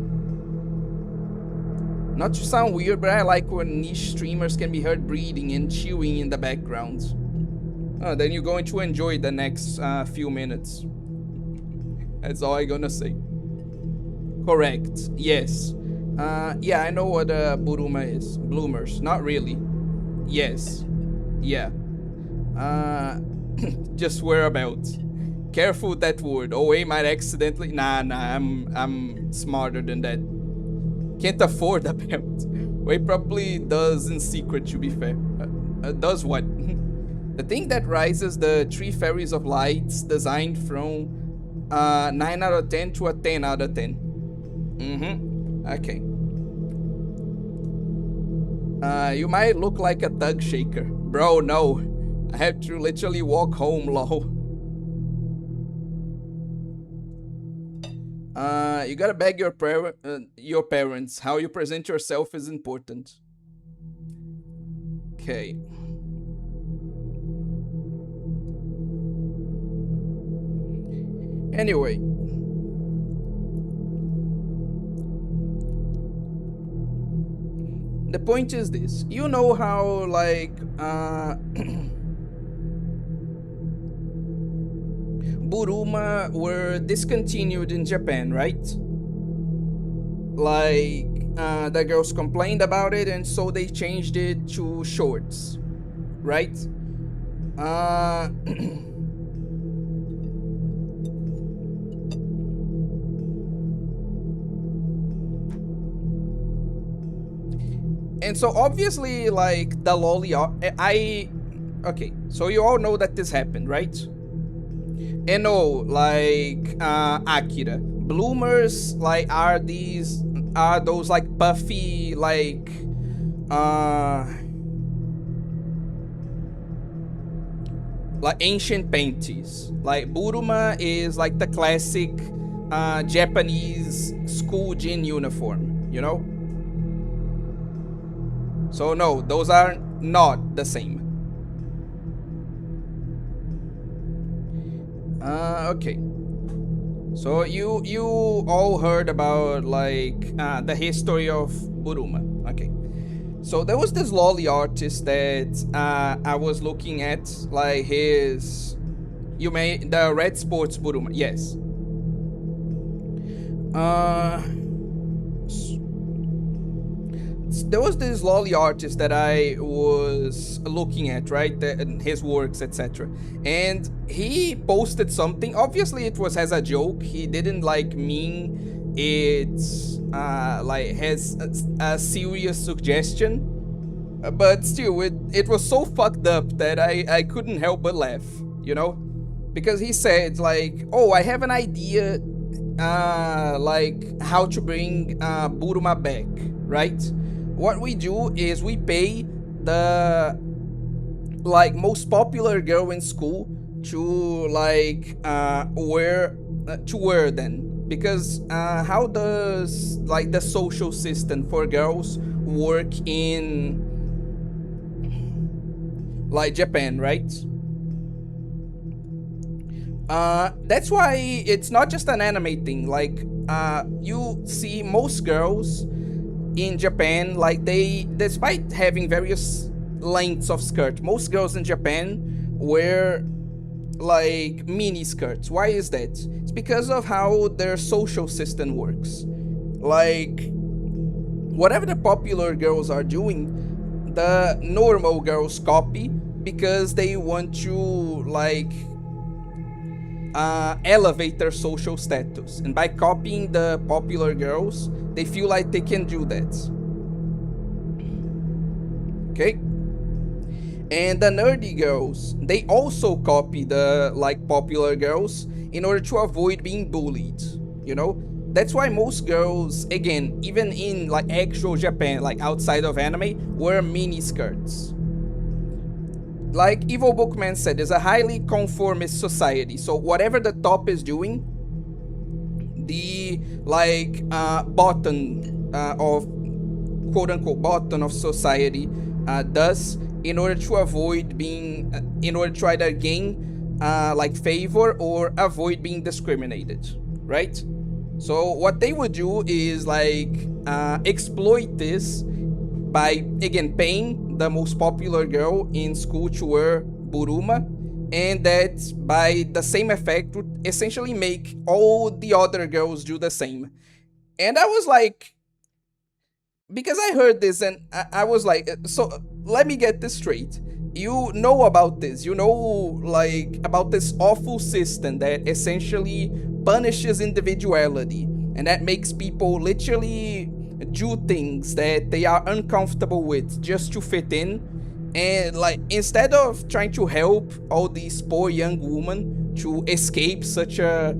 Not to sound weird, but I like when niche streamers can be heard breathing and chewing in the background. Then you're going to enjoy the next few minutes. That's all I'm gonna say. Correct. Yes. Yeah, I know what Buruma is. Bloomers. Not really. Yes. Yeah. Just whereabouts. Careful with that word. Oh, I might accidentally... Nah, I'm smarter than that. Can't afford a belt. Way probably does in secret, to be fair. Does what? The thing that rises the 3 fairies of lights, designed from 9 out of 10 to a 10 out of 10. Okay. You might look like a thug shaker. Bro, no. I have to literally walk home, lol. You gotta beg your parents. How you present yourself is important. Okay. Anyway. The point is this. You know how, like, Buruma were discontinued in Japan, right? Like, the girls complained about it, and so they changed it to shorts, right? And so obviously, like, the lolly, okay, so you all know that this happened, right? And no, like, Akira, bloomers, like, are those, like, puffy, like, ancient panties. Like, Buruma is, like, the classic, Japanese school gym uniform, you know? So no, those aren't not the same. Okay. So you all heard about like the history of Buruma. Okay. So there was this lolly artist that I was looking at, like his, you may, the Red Sports Buruma. Yes. Uh, there was this lolly artist that I was looking at, right? His works, etc. And he posted something. Obviously, it was as a joke. He didn't like mean it like has a serious suggestion. But still, it was so fucked up that I couldn't help but laugh, you know? Because he said, like, oh, I have an idea, like, how to bring Buruma back, right? What we do is we pay the, like, most popular girl in school to, like, wear them. Because how does, like, the social system for girls work in, like, Japan, right? That's why it's not just an anime thing. Like, you see most girls in Japan, like, they, despite having various lengths of skirt, most girls in Japan wear like mini skirts. Why is that? It's because of how their social system works. Like, whatever the popular girls are doing, the normal girls copy because they want to, like, elevate their social status. And by copying the popular girls, they feel like they can do that. Okay? And the nerdy girls, they also copy the, like, popular girls in order to avoid being bullied, you know? That's why most girls, again, even in, like, actual Japan, like outside of anime, wear mini skirts. Like Evil Bookman said, it's a highly conformist society. So whatever the top is doing, the, like, bottom of, quote unquote, bottom of society does, in order to avoid being, in order to either gain like favor or avoid being discriminated, right? So what they would do is, like, exploit this by, again, paying the most popular girl in school to wear Buruma, and that by the same effect would essentially make all the other girls do the same. And I was like, because I heard this and I was like, so let me get this straight. You know about this, you know, like, about this awful system that essentially punishes individuality and that makes people literally do things that they are uncomfortable with just to fit in. And, like, instead of trying to help all these poor young women to escape such a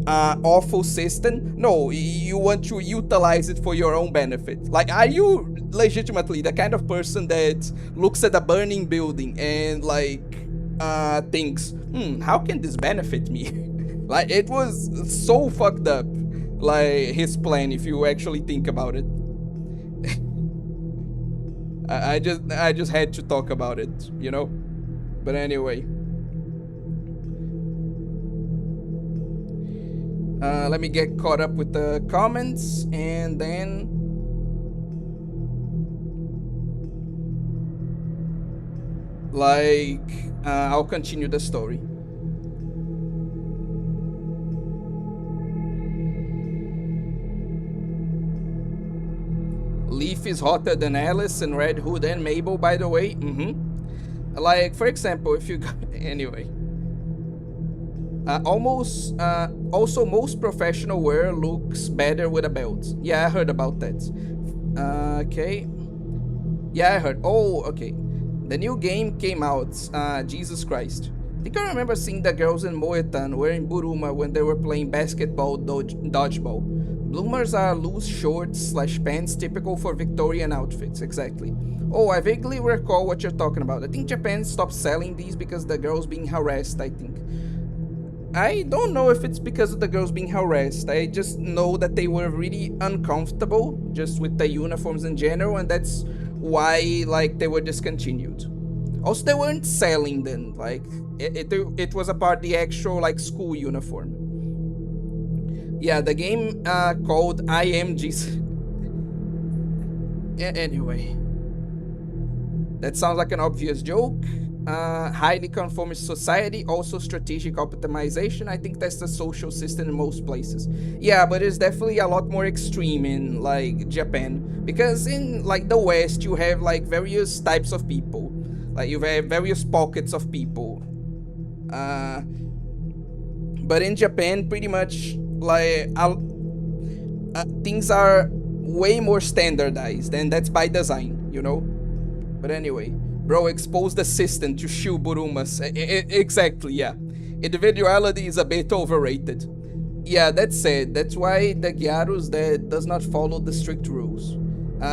awful system, no, you want to utilize it for your own benefit. Like, are you legitimately the kind of person that looks at a burning building and, like, thinks, how can this benefit me? Like, it was so fucked up, like, his plan, if you actually think about it. I just had to talk about it, you know? But anyway. Let me get caught up with the comments and then like I'll continue the story. Leaf is hotter than Alice and Red Hood and Mabel, by the way. Like, for example, if you anyway. Also, most professional wear looks better with a belt. Yeah, I heard about that. Okay. Yeah, I heard. Oh, okay. The new game came out. Jesus Christ. I think I remember seeing the girls in Moetan wearing Buruma when they were playing basketball dodgeball. Bloomers are loose shorts / pants typical for Victorian outfits. Exactly. Oh, I vaguely recall what you're talking about. I think Japan stopped selling these because the girls being harassed, I think. I don't know if it's because of the girls being harassed. I just know that they were really uncomfortable just with the uniforms in general, and that's why like they were discontinued. Also, they weren't selling them. Like it was about the actual like school uniform. Yeah, the game called I Am Jesus. Anyway, that sounds like an obvious joke. Highly conformist society, also strategic optimization. I think that's the social system in most places. Yeah, but it's definitely a lot more extreme in like Japan, because in like the West you have like various types of people, like you have various pockets of people. Uh, but in Japan, pretty much like things are way more standardized, and that's by design, you know. But anyway, bro, expose the system to Shiburumas. Exactly, yeah. Individuality is a bit overrated. Yeah, that's it. That's why the Gyarus that does not follow the strict rules.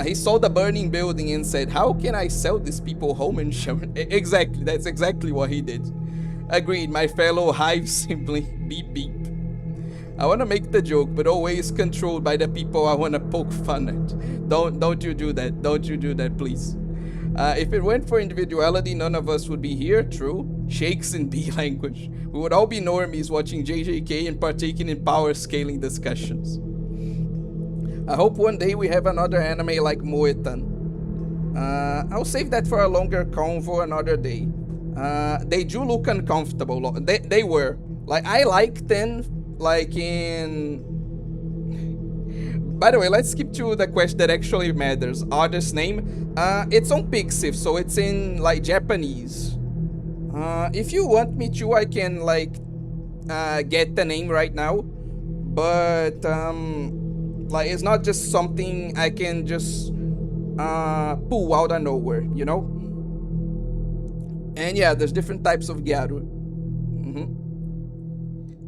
He saw the burning building and said, "How can I sell these people home insurance?" Exactly, that's exactly what he did. Agreed, my fellow hive simply beep beep. I wanna make the joke, but always controlled by the people I wanna poke fun at. Don't you do that. Don't you do that, please. If it went for individuality, none of us would be here, true. Shakes in B language. We would all be normies watching JJK and partaking in power scaling discussions. I hope one day we have another anime like Moetan. I'll save that for a longer convo another day. They do look uncomfortable. They were. Like, I liked them, like in... By the way, let's skip to the question that actually matters. Artist name? It's on Pixiv, so it's in, like, Japanese. If you want me to, I can, like, get the name right now. But, like, it's not just something I can just pull out of nowhere, you know? And yeah, there's different types of Gyaru.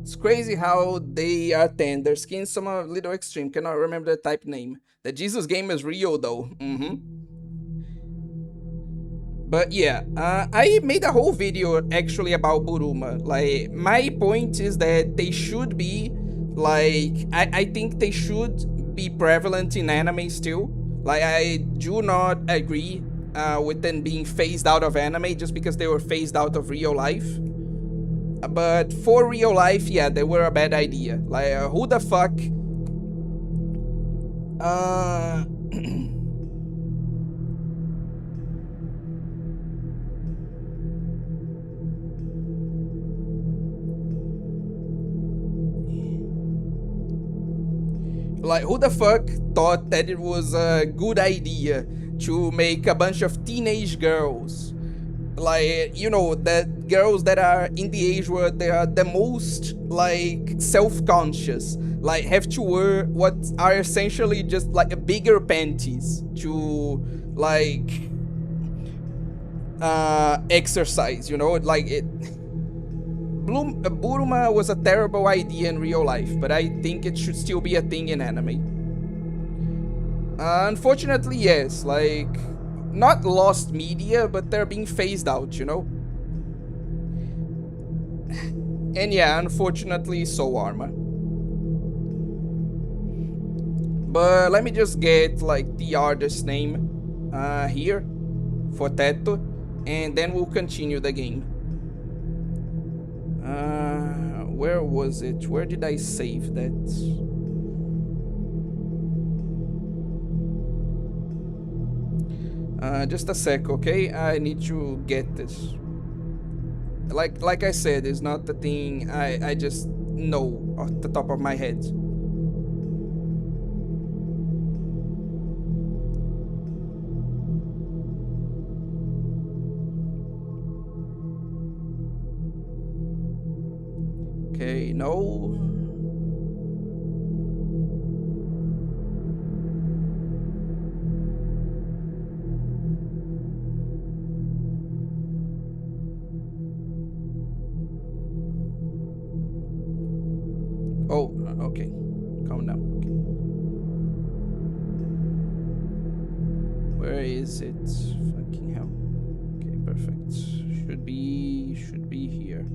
It's crazy how they are thin. Their skin's some a little extreme. Cannot remember the type name. The Jesus game is real though. But yeah, I made a whole video actually about Buruma. Like, my point is that they should be, like, I think they should be prevalent in anime still. Like, I do not agree with them being phased out of anime just because they were phased out of real life. But for real life, yeah, they were a bad idea. Like, who the fuck? Like, who the fuck thought that it was a good idea to make a bunch of teenage girls, like, you know, that girls that are in the age where they are the most, like, self-conscious, like, have to wear what are essentially just, like, bigger panties to, like, exercise, you know? Like, Buruma was a terrible idea in real life, but I think it should still be a thing in anime. Unfortunately, yes, like, not lost media, but they're being phased out, you know? And yeah, unfortunately, so Arma. But let me just get, like, the artist name here for Teto, and then we'll continue the game. Where was it? Where did I save that? Just a sec, okay? I need to get this. Like I said, it's not the thing I just know off the top of my head. Okay, no. Oh, okay. Calm down. Okay. Where is it? Fucking hell. Okay, perfect. Should be here.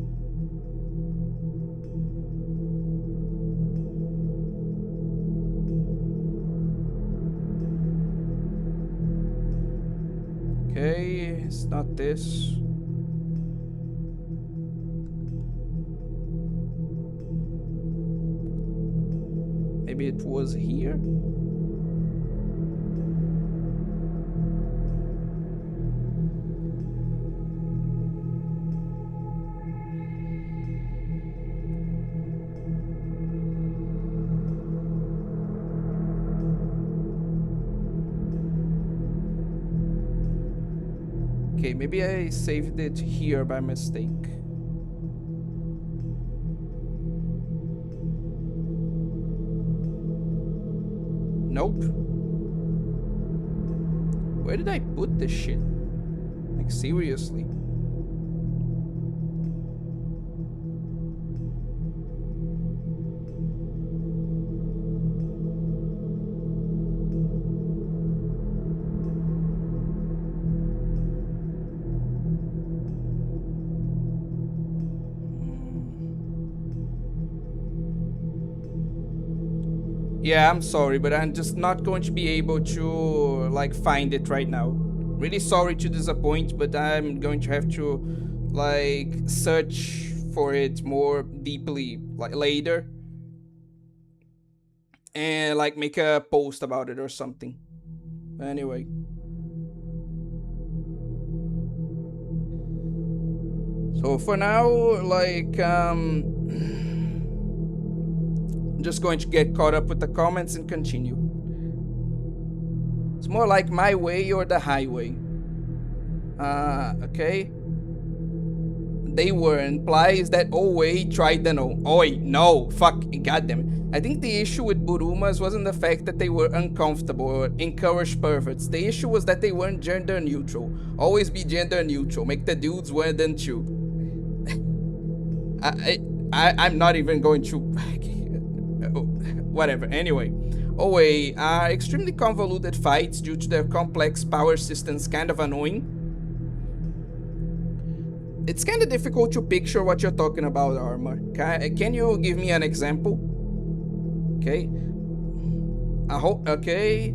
It's not this. Maybe it was here? Okay, maybe I saved it here by mistake. Nope. Where did I put this shit? Like, seriously? Yeah, I'm sorry, but I'm just not going to be able to, like, find it right now. Really sorry to disappoint, but I'm going to have to, like, search for it more deeply, like, later. And, like, make a post about it or something. Anyway. So for now, like, I'm just going to get caught up with the comments and continue. It's more like my way or the highway. Okay. They were implies that Owei tried the no. Oi, no, fuck, goddamn. I think the issue with Burumas wasn't the fact that they were uncomfortable or encouraged perverts. The issue was that they weren't gender neutral. Always be gender neutral. Make the dudes wear them too. I'm not even going to. Whatever. Anyway, Owei are extremely convoluted fights due to their complex power systems, kind of annoying. It's kind of difficult to picture what you're talking about, Armor. Can you give me an example? Okay. Okay.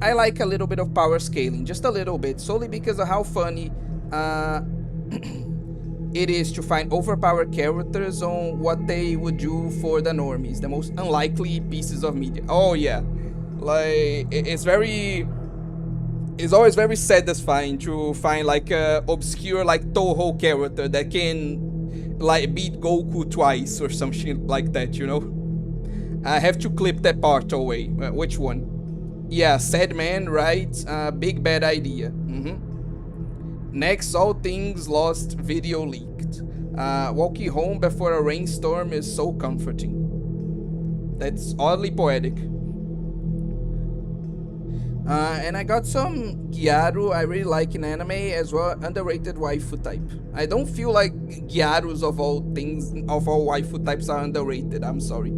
I like a little bit of power scaling, just a little bit, solely because of how funny it is to find overpowered characters on what they would do for the normies, the most unlikely pieces of media. Oh yeah, like it's always very satisfying to find like a obscure like Toho character that can like beat Goku twice or some shit like that, you know? I have to clip that part away. Which one? Yeah, sad man, right? Big bad idea. Next, all things lost video leaked. Walking home before a rainstorm is so comforting. That's oddly poetic. And I got some Gyaru I really like in anime as well, underrated waifu type. I don't feel like Gyarus of all waifu types are underrated, I'm sorry.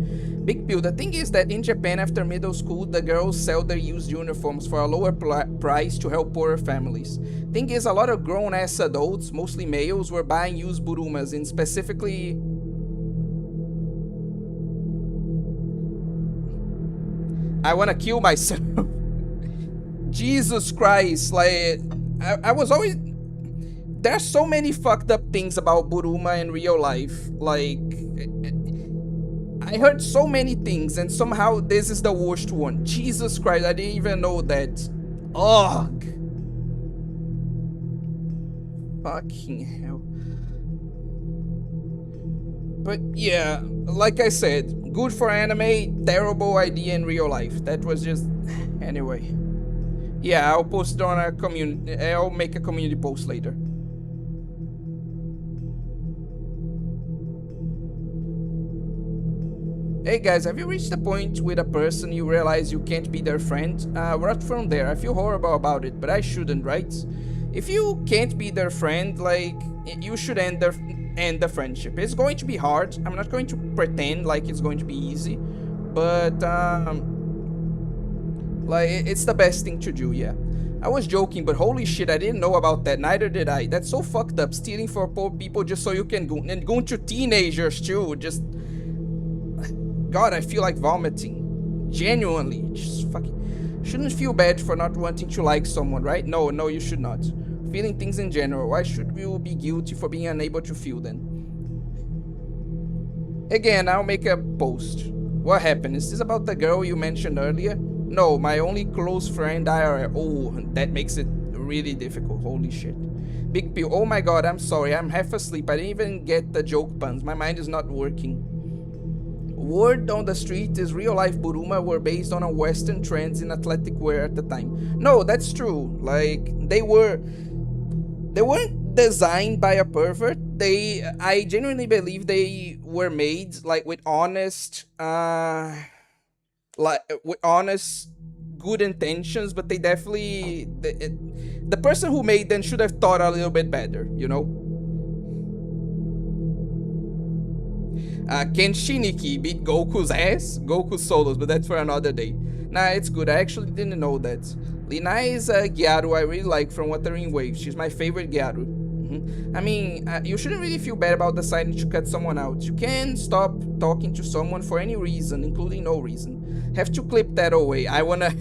Big pill, the thing is that in Japan after middle school, the girls sell their used uniforms for a lower price to help poorer families. Thing is, a lot of grown-ass adults, mostly males, were buying used burumas in specifically... I wanna kill myself. Jesus Christ, like, I was always... There's so many fucked up things about Buruma in real life, like... I heard so many things, and somehow this is the worst one. Jesus Christ, I didn't even know that. Ugh. Fucking hell. But yeah, like I said, good for anime, terrible idea in real life. That was just... Anyway. Yeah, I'll post it on our community. I'll make a community post later. Hey guys, have you reached the point with a person you realize you can't be their friend? Right from there, I feel horrible about it, but I shouldn't, right? If you can't be their friend, like, you should end the friendship. It's going to be hard. I'm not going to pretend like it's going to be easy, but like, it's the best thing to do, yeah. I was joking, but holy shit, I didn't know about that. Neither did I. That's so fucked up, stealing for poor people just so you can go, and going to teenagers too, just... God, I feel like vomiting. Genuinely. Just fucking... Shouldn't feel bad for not wanting to like someone, right? No, you should not. feeling things in general. Why should you be guilty for being unable to feel them? Again, I'll make a post. What happened? Is this about the girl you mentioned earlier? No, my only close friend IRL. Oh, that makes it really difficult. Holy shit. Big Pill. Oh my god, I'm sorry. I'm half asleep. I didn't even get the joke puns. My mind is not working. Word on the street is real life Buruma were based on a Western trends in athletic wear at the time. No, that's true. Like, they weren't designed by a pervert. I genuinely believe they were made like with honest good intentions, but they definitely the person who made them should have thought a little bit better, you know. Can Shiniki beat Goku's ass? Goku solos, but that's for another day. Nah, it's good. I actually didn't know that. Lina is a Gyaru I really like from Wuthering Waves. She's my favorite Gyaru. I mean, you shouldn't really feel bad about deciding to cut someone out. You can stop talking to someone for any reason, including no reason. Have to clip that away. I wanna...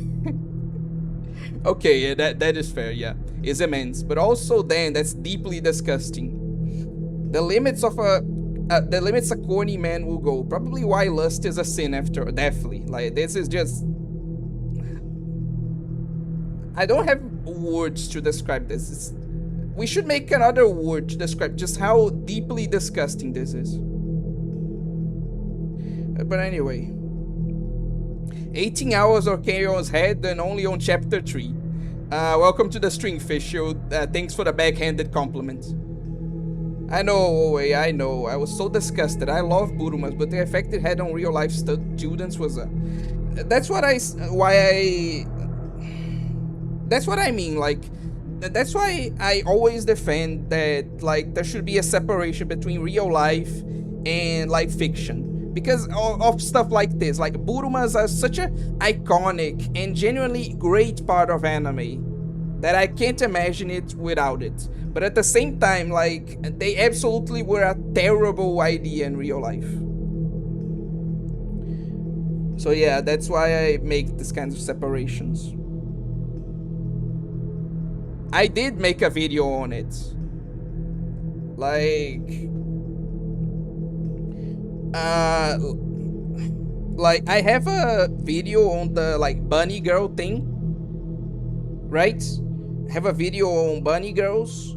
Okay, yeah, that is fair, yeah. Is immense. But also then, that's deeply disgusting. The limits a corny man will go. Probably why lust is a sin after, definitely. Like, this is just... I don't have words to describe this. We should make another word to describe just how deeply disgusting this is. But anyway. 18 hours of Chaos Head and only on chapter 3. Welcome to the Stringfish Show. Thanks for the backhanded compliment. I know, Owe, I know. I was so disgusted. I love Burumas, but the effect it had on real life students was that's what I mean, like, that's why I always defend that, like, there should be a separation between real life and, like, fiction. Because of stuff like this, like, Burumas are such a iconic and genuinely great part of anime that I can't imagine it without it. But at the same time, like, they absolutely were a terrible idea in real life. So yeah, that's why I make these kinds of separations. I did make a video on it. Like I have a video on the, like, bunny girl thing, right? I have a video on bunny girls,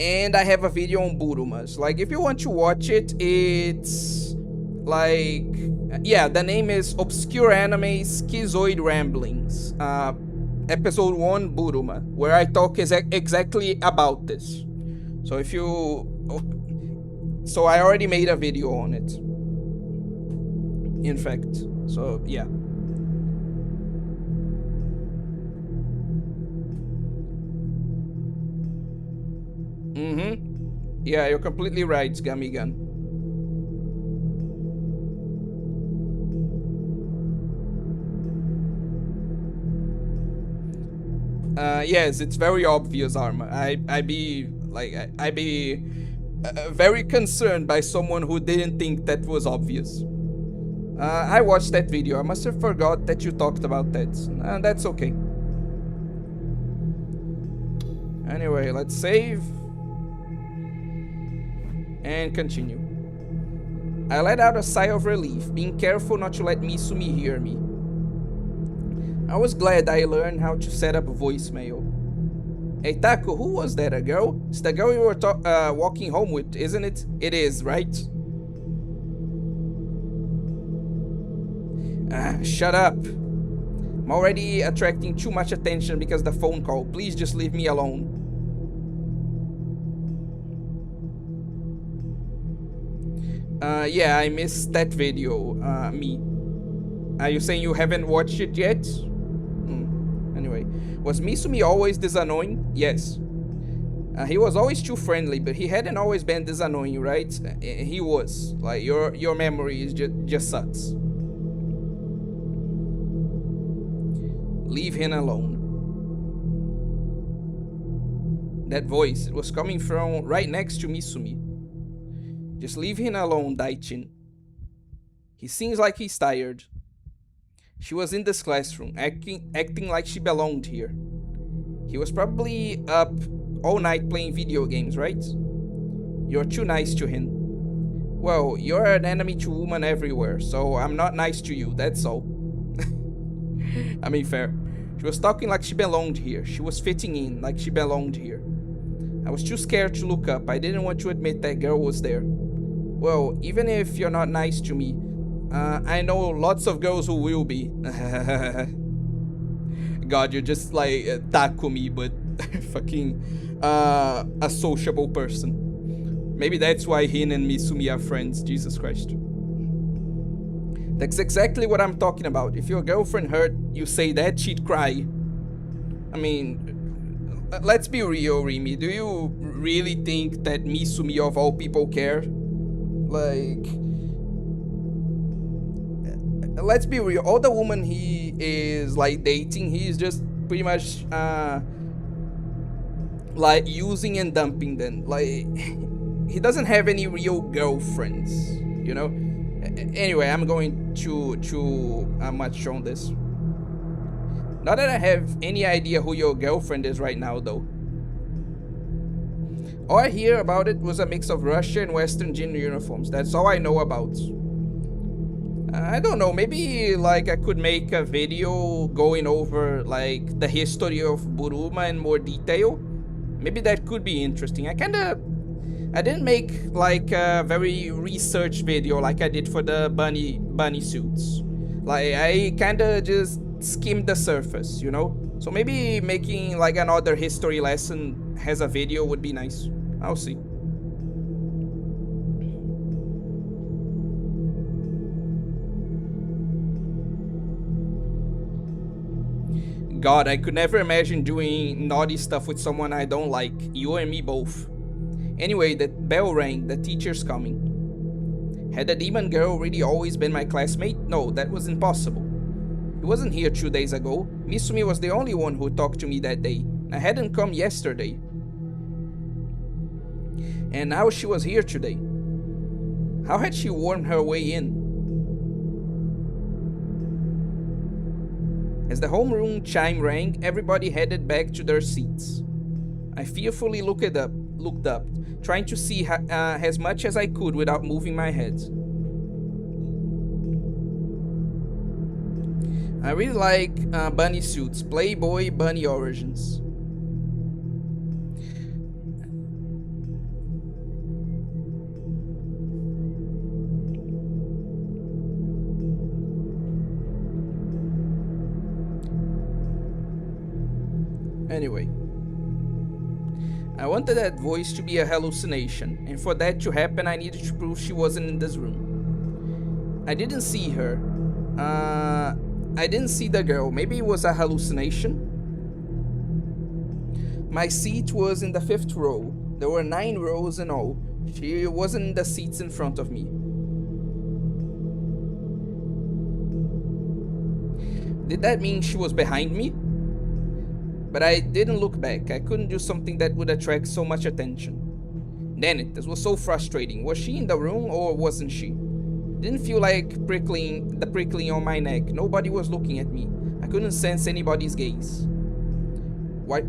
and I have a video on Burumas. Like, if you want to watch it, it's like, yeah, the name is Obscure Anime Schizoid Ramblings, episode 1, Buruma, where I talk exactly about this. So if you... So I already made a video on it, in fact. So yeah. Yeah, you're completely right, Gamigan. Yes, it's very obvious, Arma. I be very concerned by someone who didn't think that was obvious. I watched that video. I must have forgot that you talked about that. That's okay. Anyway, let's save. And continue. I let out a sigh of relief, being careful not to let Misumi hear me. I was glad I learned how to set up voicemail. Hey Taco, who was that? A girl? It's the girl you were walking home with, isn't it? It is, right? Shut up. I'm already attracting too much attention because of the phone call. Please just leave me alone. Yeah, I missed that video, me. Are you saying you haven't watched it yet? Anyway, was Misumi always this annoying? Yes. He was always too friendly, but he hadn't always been this annoying, right? He was. Like, your memory is just sucks. Leave him alone. That voice, it was coming from right next to Misumi. Just leave him alone, Daichin. He seems like he's tired. She was in this classroom, acting like she belonged here. He was probably up all night playing video games, right? You're too nice to him. Well, you're an enemy to women everywhere, so I'm not nice to you, that's all. I mean, fair. She was talking like she belonged here. She was fitting in like she belonged here. I was too scared to look up. I didn't want to admit that girl was there. Well, even if you're not nice to me, I know lots of girls who will be. God, you're just like Takumi, but fucking a sociable person. Maybe that's why Hin and Misumi are friends. Jesus Christ. That's exactly what I'm talking about. If your girlfriend hurt, you say that, she'd cry. I mean, let's be real, Rimi. Do you really think that Misumi of all people care? Like, let's be real. All the woman he is like dating, he's just pretty much like using and dumping them. Like, he doesn't have any real girlfriends, you know? Anyway, I'm going to much on this. Not that I have any idea who your girlfriend is right now, though. All I hear about it was a mix of Russia and Western gym uniforms. That's all I know about. I don't know, maybe like I could make a video going over like the history of Buruma in more detail. Maybe that could be interesting. I didn't make like a very research video like I did for the bunny suits. Like I kinda just skimmed the surface, you know? So maybe making like another history lesson as a video would be nice. I'll see. God, I could never imagine doing naughty stuff with someone I don't like. You and me both. Anyway, that bell rang. The teacher's coming. Had the demon girl really always been my classmate? No, that was impossible. He wasn't here 2 days ago. Misumi was the only one who talked to me that day. I hadn't come yesterday. And now she was here today. How had she wormed her way in? As the homeroom chime rang, everybody headed back to their seats. I fearfully looked up, trying to see as much as I could without moving my head. I really like bunny suits, Playboy bunny origins. Anyway, I wanted that voice to be a hallucination, and for that to happen I needed to prove she wasn't in this room. I didn't see her. I didn't see the girl. Maybe it was a hallucination. My seat was in the 5th row. There were 9 rows in all. She wasn't in the seats in front of me. Did that mean she was behind me? But I didn't look back. I couldn't do something that would attract so much attention. Damn it, this was so frustrating. Was she in the room or wasn't she? Didn't feel like the prickling on my neck. Nobody was looking at me. I couldn't sense anybody's gaze. What?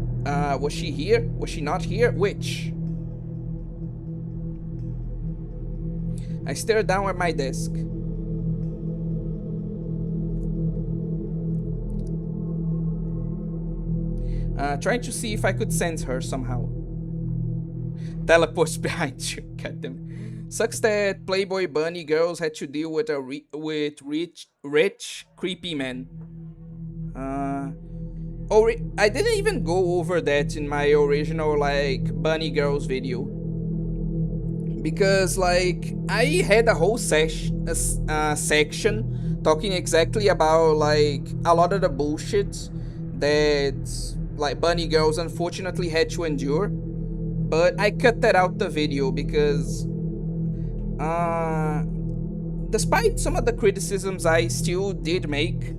Was she here? Was she not here? Which? I stared down at my desk. Trying to see if I could sense her somehow. Teleports behind you. Goddamn. Sucks that Playboy bunny girls had to deal with rich, creepy men. I didn't even go over that in my original like bunny girls video. Because like I had a whole section talking exactly about like a lot of the bullshit that like bunny girls unfortunately had to endure, but I cut that out the video because despite some of the criticisms I still did make,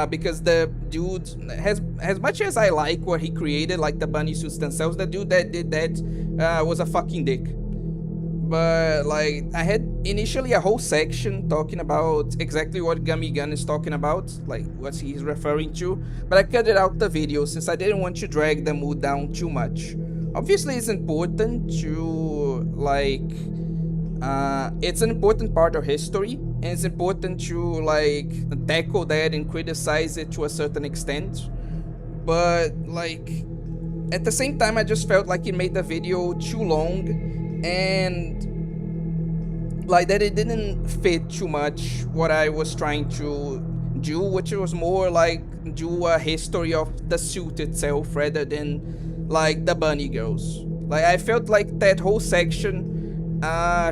because the dude has, as much as I like what he created, like the bunny suits themselves, the dude that did that was a fucking dick. But like I had initially a whole section talking about exactly what Gummy Gun is talking about, like what he's referring to, but I cut it out the video since I didn't want to drag the mood down too much. Obviously, it's important to it's an important part of history, and it's important to like tackle that and criticize it to a certain extent. But like at the same time, I just felt like it made the video too long, and like that it didn't fit too much what I was trying to do, which was more like do a history of the suit itself rather than like the bunny girls. Like I felt like that whole section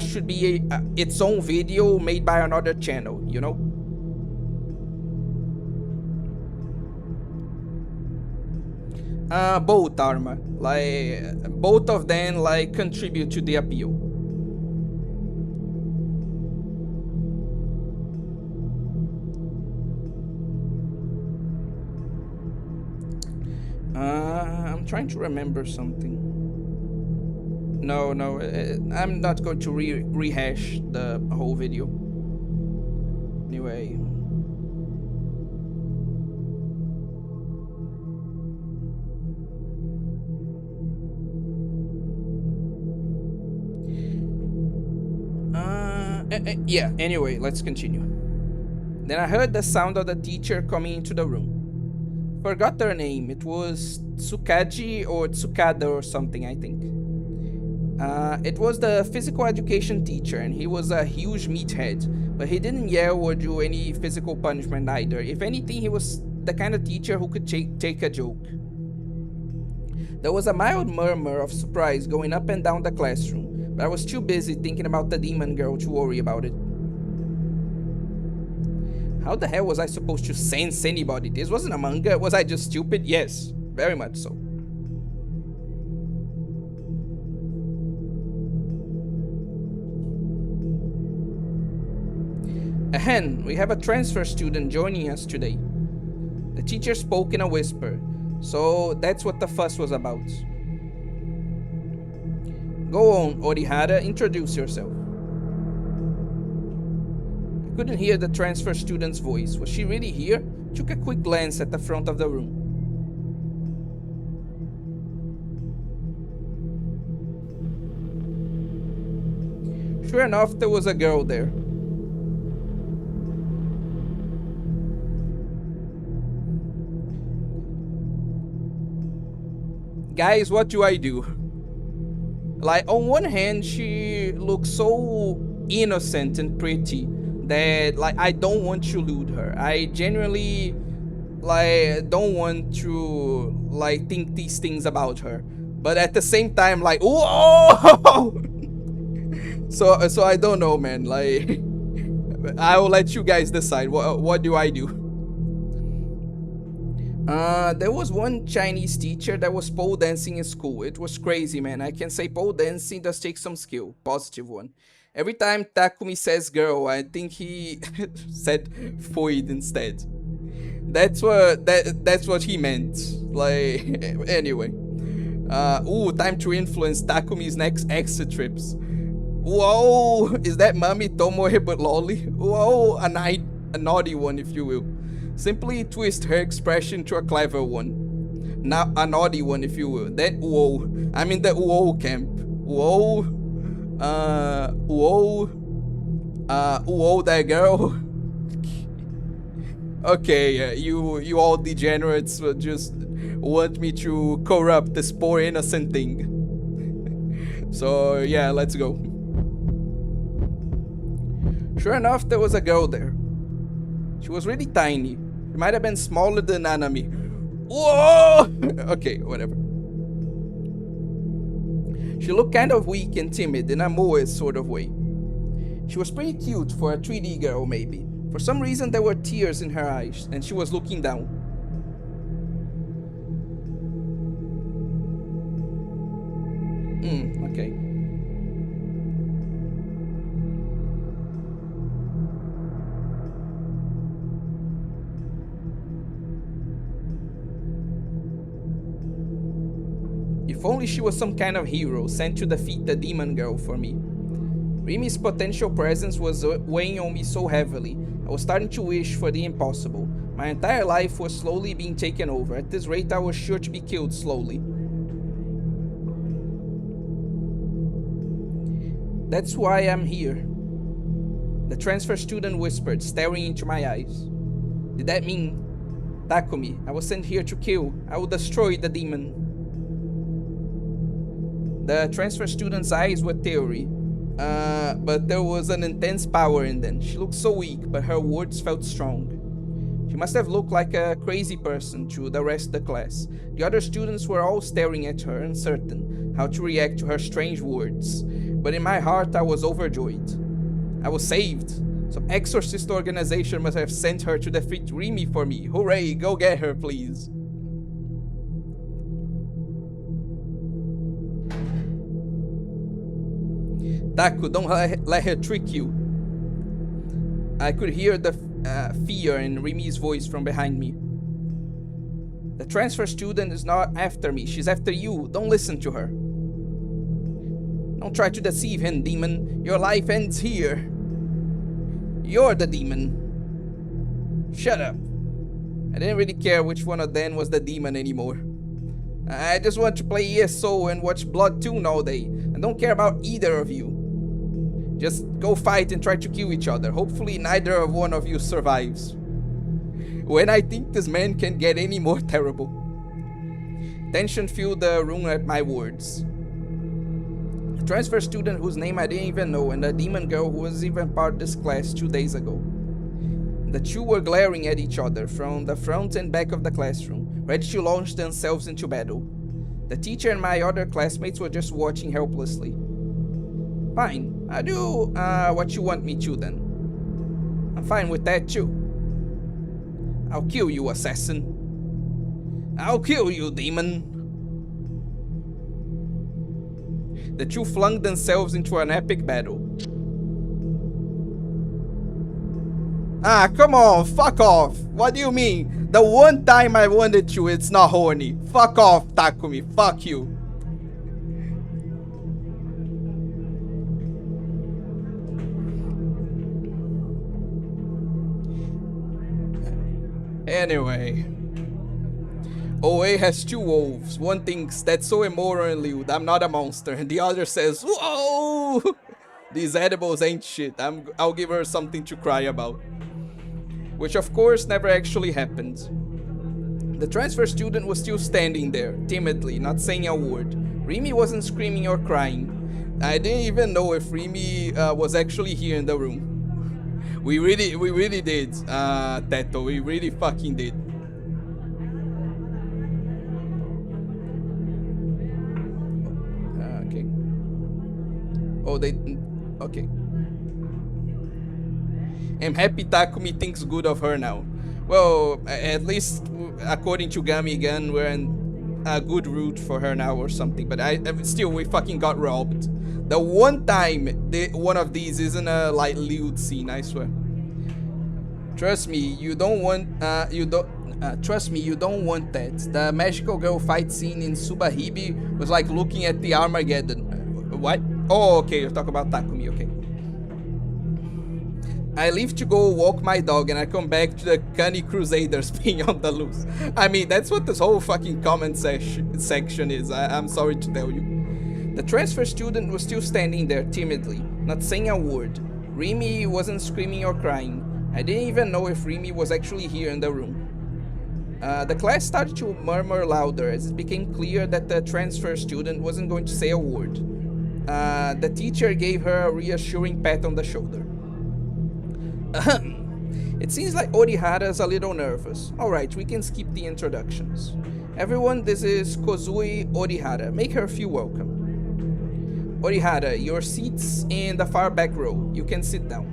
should be its own video made by another channel, you know? Both Arma, like both of them like contribute to the appeal. I'm trying to remember something. No, no, I'm not going to rehash the whole video. Anyway. Yeah, anyway, let's continue. Then I heard the sound of the teacher coming into the room. Forgot her name. It was Tsukaji or Tsukada or something, I think. It was the physical education teacher, and he was a huge meathead, but he didn't yell or do any physical punishment either. If anything, he was the kind of teacher who could take a joke. There was a mild murmur of surprise going up and down the classroom, but I was too busy thinking about the demon girl to worry about it. How the hell was I supposed to sense anybody? This wasn't a manga. Was I just stupid? Yes, very much so. Ahem, we have a transfer student joining us today. The teacher spoke in a whisper, so that's what the fuss was about. Go on, Orihara, introduce yourself. I couldn't hear the transfer student's voice. Was she really here? Took a quick glance at the front of the room. Sure enough, there was a girl there. Guys, what do I do? Like, on one hand, she looks so innocent and pretty that, like, I don't want to lose her. I genuinely, like, don't want to, like, think these things about her. But at the same time, like, whoa! So I don't know, man. Like, I will let you guys decide. What do I do? There was one Chinese teacher that was pole dancing in school. It was crazy, man. I can say pole dancing does take some skill. Positive one. Every time Takumi says girl, I think he said foid instead. That's what he meant. Like, anyway. Time to influence Takumi's next exit trips. Whoa, is that Mami Tomoe but lolly? Whoa, a naughty one, if you will. Simply twist her expression to a clever one. Now a naughty one, if you will. Then whoa. I'm in the whoa camp. Whoa. Whoa, that girl. Okay, you all degenerates just want me to corrupt this poor innocent thing. So yeah, let's go. Sure enough, there was a girl there. She was really tiny. She might have been smaller than Nanami. Whoa! Okay, whatever. She looked kind of weak and timid in a moe sort of way. She was pretty cute for a 3D girl, maybe. For some reason, there were tears in her eyes, and she was looking down. Okay. If only she was some kind of hero sent to defeat the demon girl for me. Rimi's potential presence was weighing on me so heavily. I was starting to wish for the impossible. My entire life was slowly being taken over. At this rate, I was sure to be killed slowly. That's why I'm here. The transfer student whispered, staring into my eyes. Did that mean... Takumi, I was sent here to kill. I will destroy the demon. The transfer student's eyes were teary, but there was an intense power in them. She looked so weak, but her words felt strong. She must have looked like a crazy person to the rest of the class. The other students were all staring at her, uncertain how to react to her strange words. But in my heart, I was overjoyed. I was saved. Some exorcist organization must have sent her to defeat Rimi for me. Hooray, go get her, please. Taku, don't let her trick you. I could hear the fear in Rimi's voice from behind me. The transfer student is not after me. She's after you. Don't listen to her. Don't try to deceive him, demon. Your life ends here. You're the demon. Shut up. I didn't really care which one of them was the demon anymore. I just want to play ESO and watch Blood Toon all day. I don't care about either of you. Just go fight and try to kill each other. Hopefully neither of one of you survives. When I think this man can get any more terrible. Tension filled the room at my words. A transfer student whose name I didn't even know and a demon girl who was even part of this class 2 days ago. The two were glaring at each other from the front and back of the classroom, ready to launch themselves into battle. The teacher and my other classmates were just watching helplessly. Fine, I'll do what you want me to then. I'm fine with that too. I'll kill you, assassin. I'll kill you, demon. The two flung themselves into an epic battle. Ah, come on, fuck off. What do you mean? The one time I wanted to, it's not horny. Fuck off, Takumi, fuck you. Anyway, OA has two wolves. One thinks that's so immoral and lewd, I'm not a monster, and the other says, whoa, these edibles ain't shit, I'll give her something to cry about. Which of course never actually happened. The transfer student was still standing there, timidly, not saying a word. Rimi wasn't screaming or crying. I didn't even know if Rimi was actually here in the room. We really did, Teto. We really fucking did. Okay. Oh, they... Okay. I'm happy Takumi thinks good of her now. Well, at least according to Gami-gun, we're in a good route for her now or something. But still, we fucking got robbed. The one time one of these isn't a like lewd scene, I swear. Trust me, you don't want trust me, you don't want that. The magical girl fight scene in Subahibi was like looking at the Armageddon. What? Oh, okay, you're talking about Takumi, okay. I leave to go walk my dog and I come back to the Cunny Crusaders being on the loose. I mean, that's what this whole fucking comment section is, I'm sorry to tell you. The transfer student was still standing there timidly, not saying a word. Rimi wasn't screaming or crying. I didn't even know if Rimi was actually here in the room. The class started to murmur louder as it became clear that the transfer student wasn't going to say a word. The teacher gave her a reassuring pat on the shoulder. It seems like Orihara's a little nervous. Alright, we can skip the introductions. Everyone, this is Kozui Orihara. Make her feel welcome. Orihara, your seat's in the far back row. You can sit down.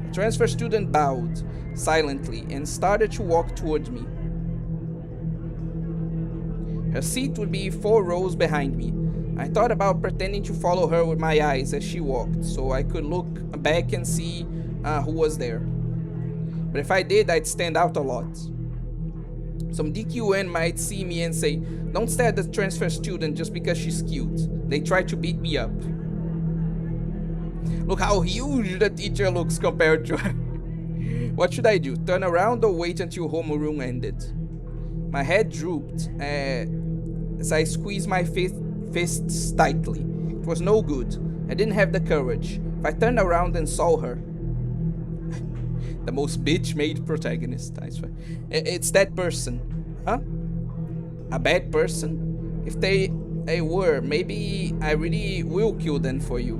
The transfer student bowed silently and started to walk towards me. Her seat would be 4 rows behind me. I thought about pretending to follow her with my eyes as she walked, so I could look back and see who was there. But if I did, I'd stand out a lot. Some DQN might see me and say, don't stare at the transfer student just because she's cute. They try to beat me up. Look how huge the teacher looks compared to her. What should I do? Turn around or wait until homeroom ended? My head drooped as I squeezed my fists tightly. It was no good. I didn't have the courage. If I turned around and saw her, the most bitch-made protagonist, I swear. It's that person. Huh? A bad person? If they were, maybe I really will kill them for you.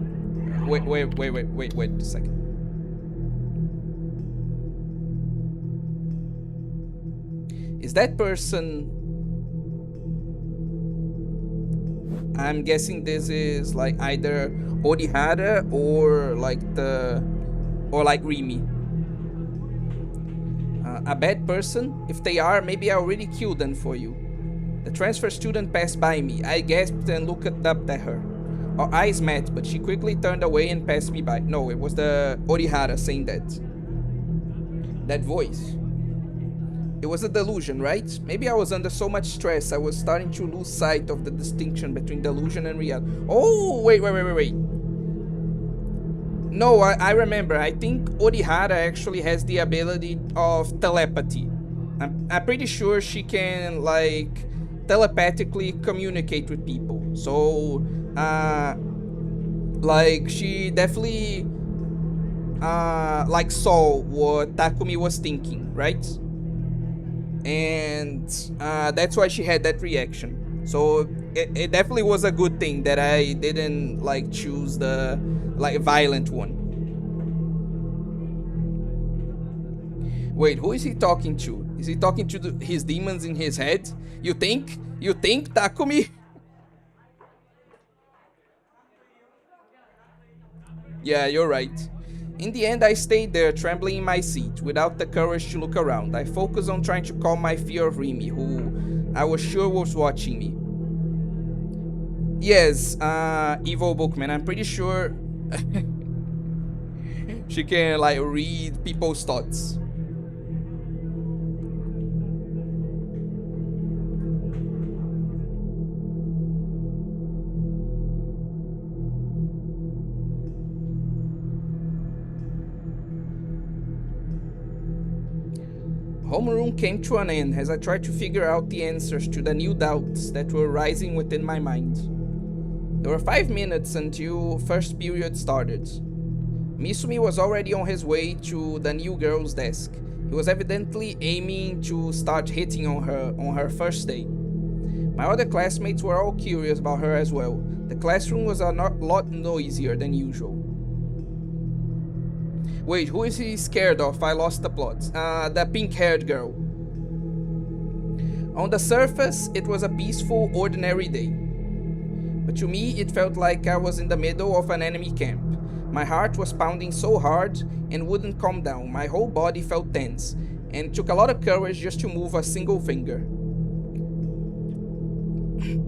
Wait a second. Is that person... I'm guessing this is like either Orihara or like Rimi. A bad person? If they are, maybe I already killed them for you. The transfer student passed by me. I gasped and looked up at her. Our eyes met, but she quickly turned away and passed me by. No, it was the Orihara saying that. That voice. It was a delusion, right? Maybe I was under so much stress I was starting to lose sight of the distinction between delusion and reality. Oh, wait. No, I remember. I think Orihara actually has the ability of telepathy. I'm pretty sure she can, like, telepathically communicate with people. So, like, she definitely, like, saw what Takumi was thinking, right? And that's why she had that reaction. So it definitely was a good thing that I didn't like choose the like violent one. Wait, who is he talking to? Is he talking to his demons in his head? You think? You think, Takumi? Yeah, you're right. In the end, I stayed there, trembling in my seat, without the courage to look around. I focused on trying to calm my fear of Rimi, who I was sure was watching me. Yes, evil bookman. I'm pretty sure she can, like, read people's thoughts. Homeroom came to an end as I tried to figure out the answers to the new doubts that were rising within my mind. There were 5 minutes until first period started. Misumi was already on his way to the new girl's desk. He was evidently aiming to start hitting on her first day. My other classmates were all curious about her as well. The classroom was a lot noisier than usual. Wait, who is he scared of? I lost the plot. The pink-haired girl. On the surface, it was a peaceful, ordinary day. But to me, it felt like I was in the middle of an enemy camp. My heart was pounding so hard and wouldn't calm down. My whole body felt tense, and it took a lot of courage just to move a single finger.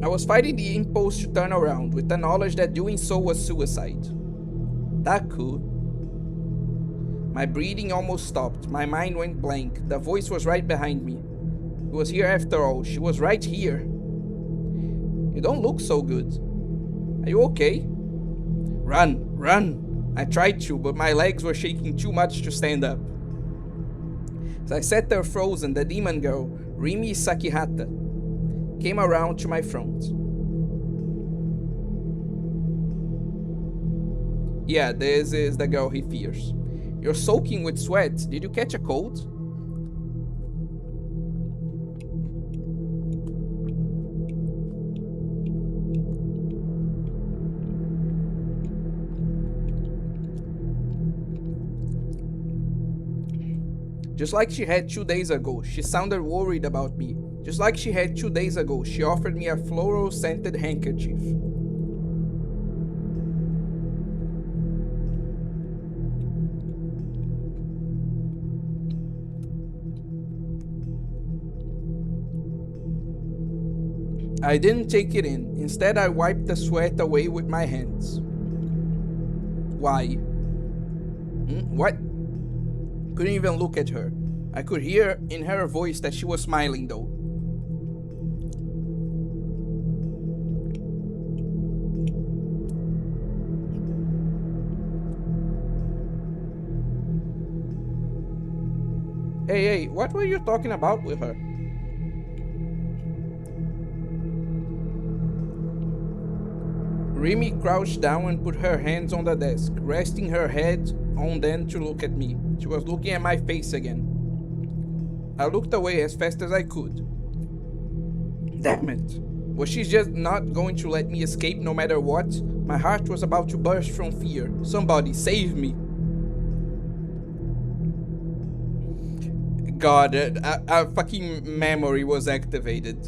I was fighting the impulse to turn around, with the knowledge that doing so was suicide. Taku. My breathing almost stopped. My mind went blank. The voice was right behind me. It was here after all. She was right here. You don't look so good. Are you okay? Run. I tried to, but my legs were shaking too much to stand up. As I sat there frozen, the demon girl, Rimi Sakihata, came around to my front. Yeah, this is the girl he fears. You're soaking with sweat. Did you catch a cold? Just like she had 2 days ago, she sounded worried about me. Just like she had 2 days ago, she offered me a floral-scented handkerchief. I didn't take it in. Instead, I wiped the sweat away with my hands. Why? What? Couldn't even look at her. I could hear in her voice that she was smiling though. Hey, what were you talking about with her? Remy crouched down and put her hands on the desk, resting her head on them to look at me. She was looking at my face again. I looked away as fast as I could. Damn it. Was she just not going to let me escape no matter what? My heart was about to burst from fear. Somebody save me. God, a fucking memory was activated.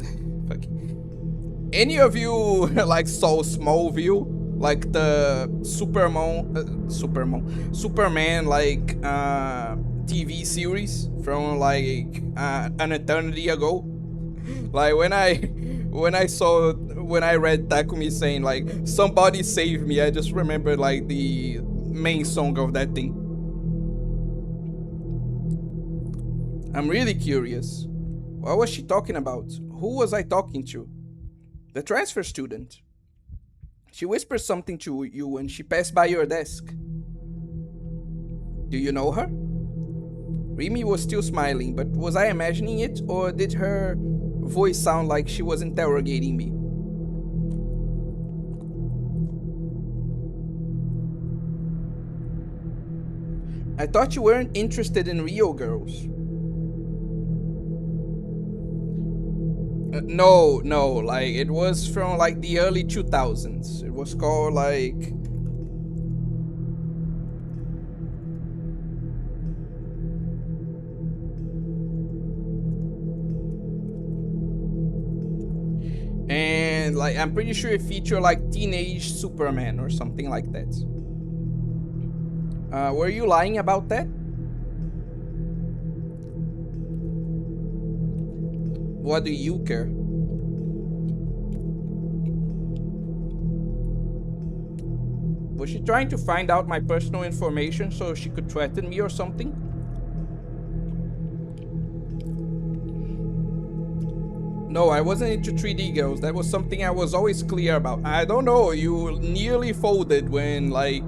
Any of you like saw Smallville? Like the Superman like TV series from like an eternity ago? Like when I read Takumi saying like somebody save me, I just remember like the main song of that thing. I'm really curious. What was she talking about? Who was I talking to? The transfer student. She whispered something to you when she passed by your desk. Do you know her? Remy was still smiling, but was I imagining it, or did her voice sound like she was interrogating me? I thought you weren't interested in real girls. No, like it was from like the early 2000s. It was called like and like I'm pretty sure it featured like teenage Superman or something like that. Were you lying about that? What do you care? Was she trying to find out my personal information so she could threaten me or something? No, I wasn't into 3D girls. That was something I was always clear about. I don't know, you nearly folded when, like,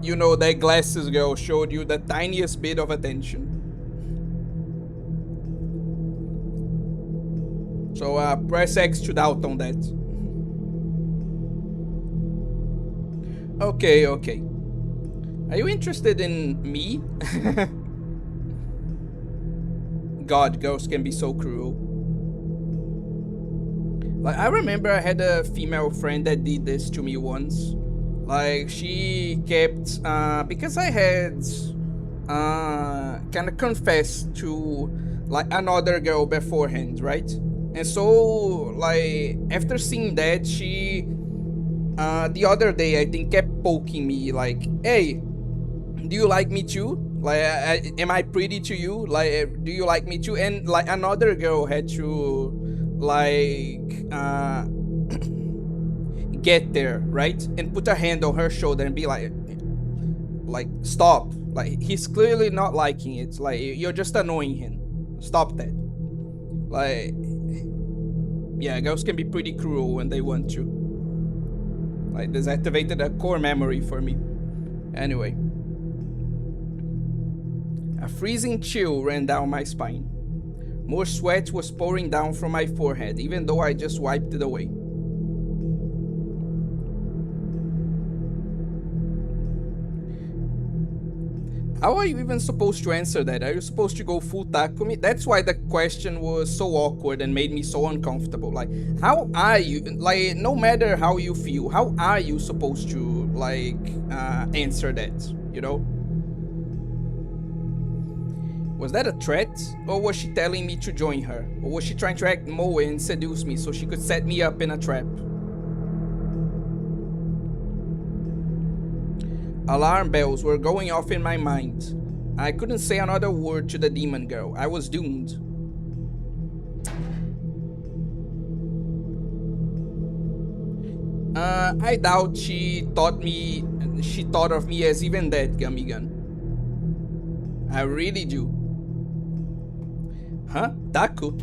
you know, that glasses girl showed you the tiniest bit of attention. So, press X to doubt on that. Okay. Are you interested in me? God, girls can be so cruel. Like, I remember I had a female friend that did this to me once. Like, she kept, because I had, kind of confessed to, like, another girl beforehand, right? And so, like, after seeing that, she, the other day, I think, kept poking me, like, hey, do you like me too? Like, am I pretty to you? Like, do you like me too? And, like, another girl had to, like, get there, right? And put a hand on her shoulder and be like, stop. Like, he's clearly not liking it. Like, you're just annoying him. Stop that. Like, yeah, girls can be pretty cruel when they want to. Like, this activated a core memory for me. Anyway. A freezing chill ran down my spine. More sweat was pouring down from my forehead, even though I just wiped it away. How are you even supposed to answer that? Are you supposed to go full Takumi? That's why the question was so awkward and made me so uncomfortable. Like, how are you, like, no matter how you feel, how are you supposed to, like, answer that, you know? Was that a threat? Or was she telling me to join her? Or was she trying to act moe and seduce me so she could set me up in a trap? Alarm bells were going off in my mind. I couldn't say another word to the demon girl. I was doomed. I doubt she thought of me as even that, Gummy Gun. I really do. Huh? Taku?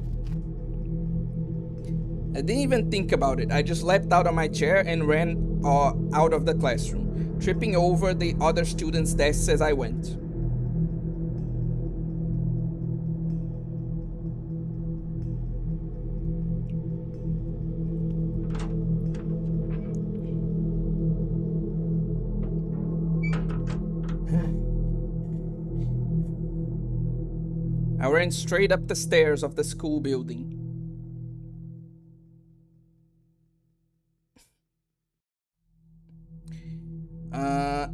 I didn't even think about it. I just leapt out of my chair and ran out of the classroom, tripping over the other students' desks as I went. I ran straight up the stairs of the school building.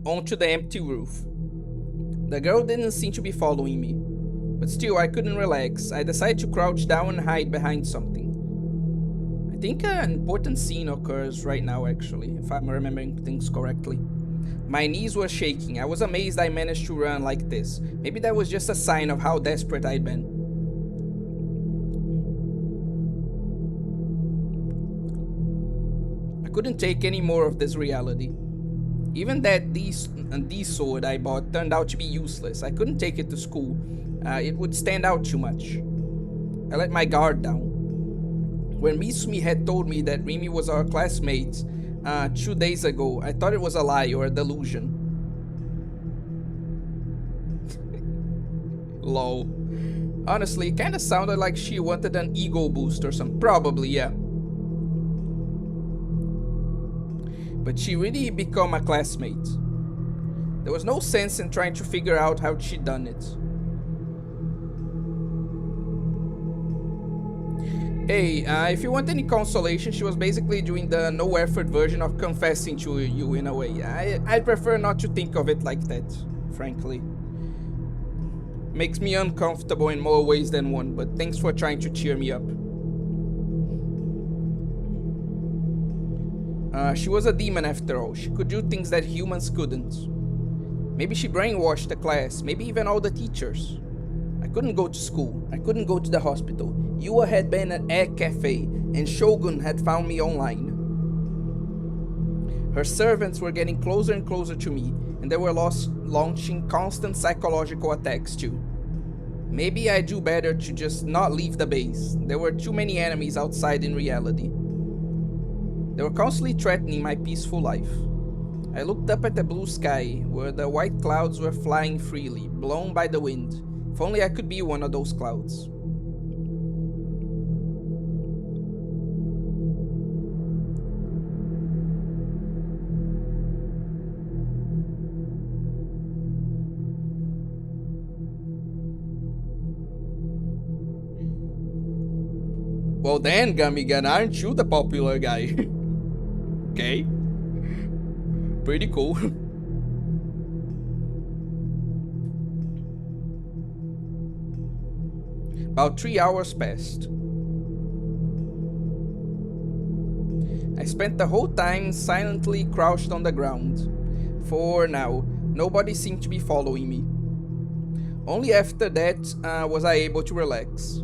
Onto the empty roof. The girl didn't seem to be following me, but still I couldn't relax. I decided to crouch down and hide behind something. I think an important scene occurs right now, actually, if I'm remembering things correctly. My knees were shaking. I was amazed I managed to run like this. Maybe that was just a sign of how desperate I'd been. I couldn't take any more of this reality. Even that D sword I bought turned out to be useless. I couldn't take it to school. It would stand out too much. I let my guard down. When Misumi had told me that Rimi was our classmate 2 days ago, I thought it was a lie or a delusion. Lol. Honestly, it kinda sounded like she wanted an ego boost or something. Probably, yeah. But she really became a classmate. There was no sense in trying to figure out how she'd done it. Hey, if you want any consolation, she was basically doing the no-effort version of confessing to you in a way. I'd prefer not to think of it like that, frankly. Makes me uncomfortable in more ways than one, but thanks for trying to cheer me up. She was a demon after all. She could do things that humans couldn't. Maybe she brainwashed the class, maybe even all the teachers. I couldn't go to school. I couldn't go to the hospital. Yua had been at Egg Cafe, and Shogun had found me online. Her servants were getting closer and closer to me, and they were launching constant psychological attacks too. Maybe I'd do better to just not leave the base. There were too many enemies outside in reality. They were constantly threatening my peaceful life. I looked up at the blue sky, where the white clouds were flying freely, blown by the wind. If only I could be one of those clouds. Well then, Gummigan, aren't you the popular guy? Okay. Pretty cool. About 3 hours passed. I spent the whole time silently crouched on the ground. For now, nobody seemed to be following me. Only after that was I able to relax.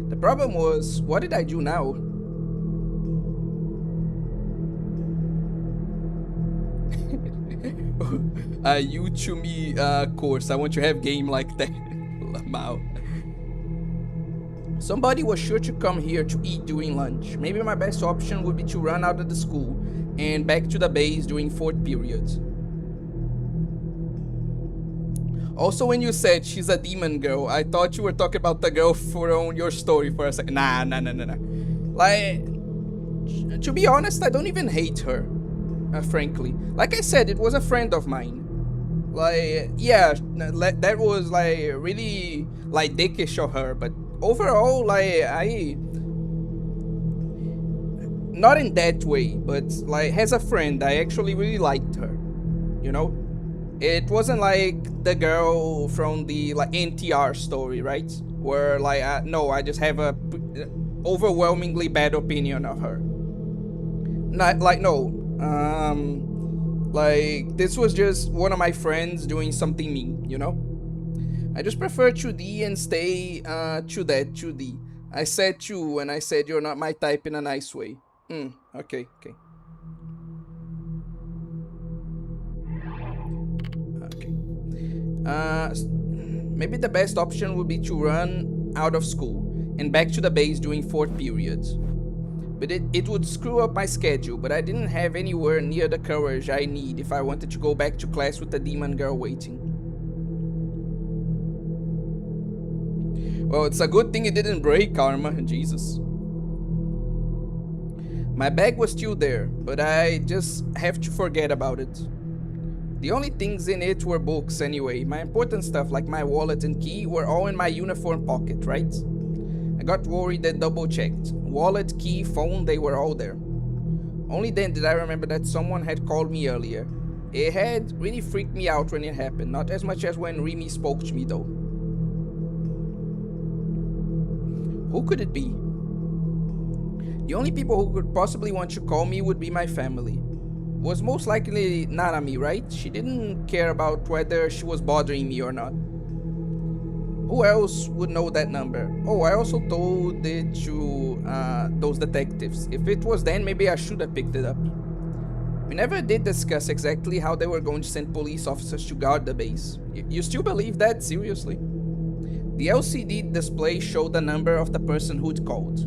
The problem was, what did I do now? You to me course. I want to have game like that. Lamau. Somebody was sure to come here to eat during lunch. Maybe my best option would be to run out of the school and back to the base during 4th period. Also, when you said she's a demon girl, I thought you were talking about the girl from your story for a second. Nah. Like, to be honest, I don't even hate her, frankly. Like I said, it was a friend of mine. Like, yeah, that was like really like dickish of her, but overall, like, not in that way, but like as a friend, I actually really liked her, you know? It wasn't like the girl from the like NTR story, right? Where like, no, I just have a overwhelmingly bad opinion of her. Not like, no, like, this was just one of my friends doing something mean, you know? I just prefer 2D and stay to that 2D. I said 2 and I said you're not my type in a nice way. Okay. Maybe the best option would be to run out of school and back to the base during 4th period. But it would screw up my schedule, but I didn't have anywhere near the courage I need if I wanted to go back to class with the demon girl waiting. Well, it's a good thing it didn't break, Karma. Jesus. My bag was still there, but I just have to forget about it. The only things in it were books anyway. My important stuff like my wallet and key were all in my uniform pocket, right? I got worried and double checked. Wallet, key, phone, they were all there. Only then did I remember that someone had called me earlier. It had really freaked me out when it happened, not as much as when Remy spoke to me though. Who could it be? The only people who could possibly want to call me would be my family. Was most likely Nanami, right? She didn't care about whether she was bothering me or not. Who else would know that number? Oh, I also told it to those detectives. If it was then, maybe I should have picked it up. We never did discuss exactly how they were going to send police officers to guard the base. You still believe that? Seriously? The LCD display showed the number of the person who'd called.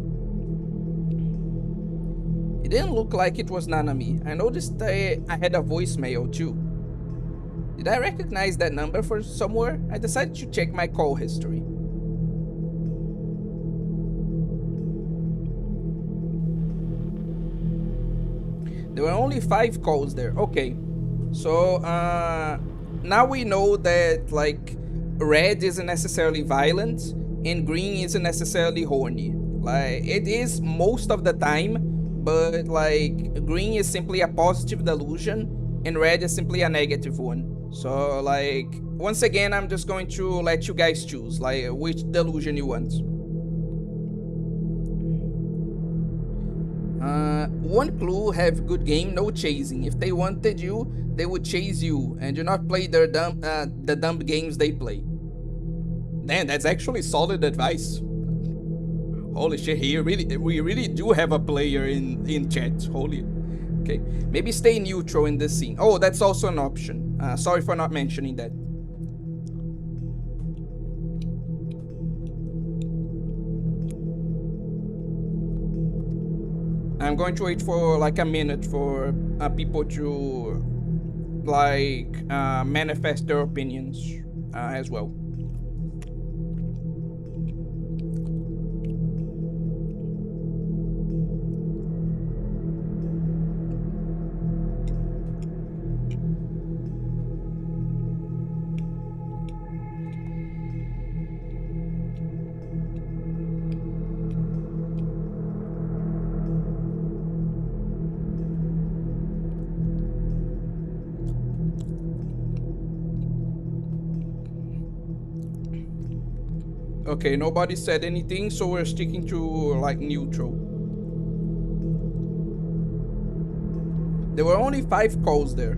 It didn't look like it was Nanami. I noticed I had a voicemail too. Did I recognize that number from somewhere? I decided to check my call history. There were only 5 calls there. Okay. So, now we know that, like, red isn't necessarily violent and green isn't necessarily horny. Like, it is most of the time, but, like, green is simply a positive delusion and red is simply a negative one. So, like, once again, I'm just going to let you guys choose, like, which delusion you want. One clue: have good game, no chasing. If they wanted you, they would chase you, and do not play the dumb games they play. Damn, that's actually solid advice. Holy shit, we really do have a player in chat. Holy. Okay, maybe stay neutral in this scene. Oh, that's also an option. Sorry for not mentioning that. I'm going to wait for like a minute for people to like manifest their opinions as well. Okay, nobody said anything, so we're sticking to like neutral. There were only 5 calls there.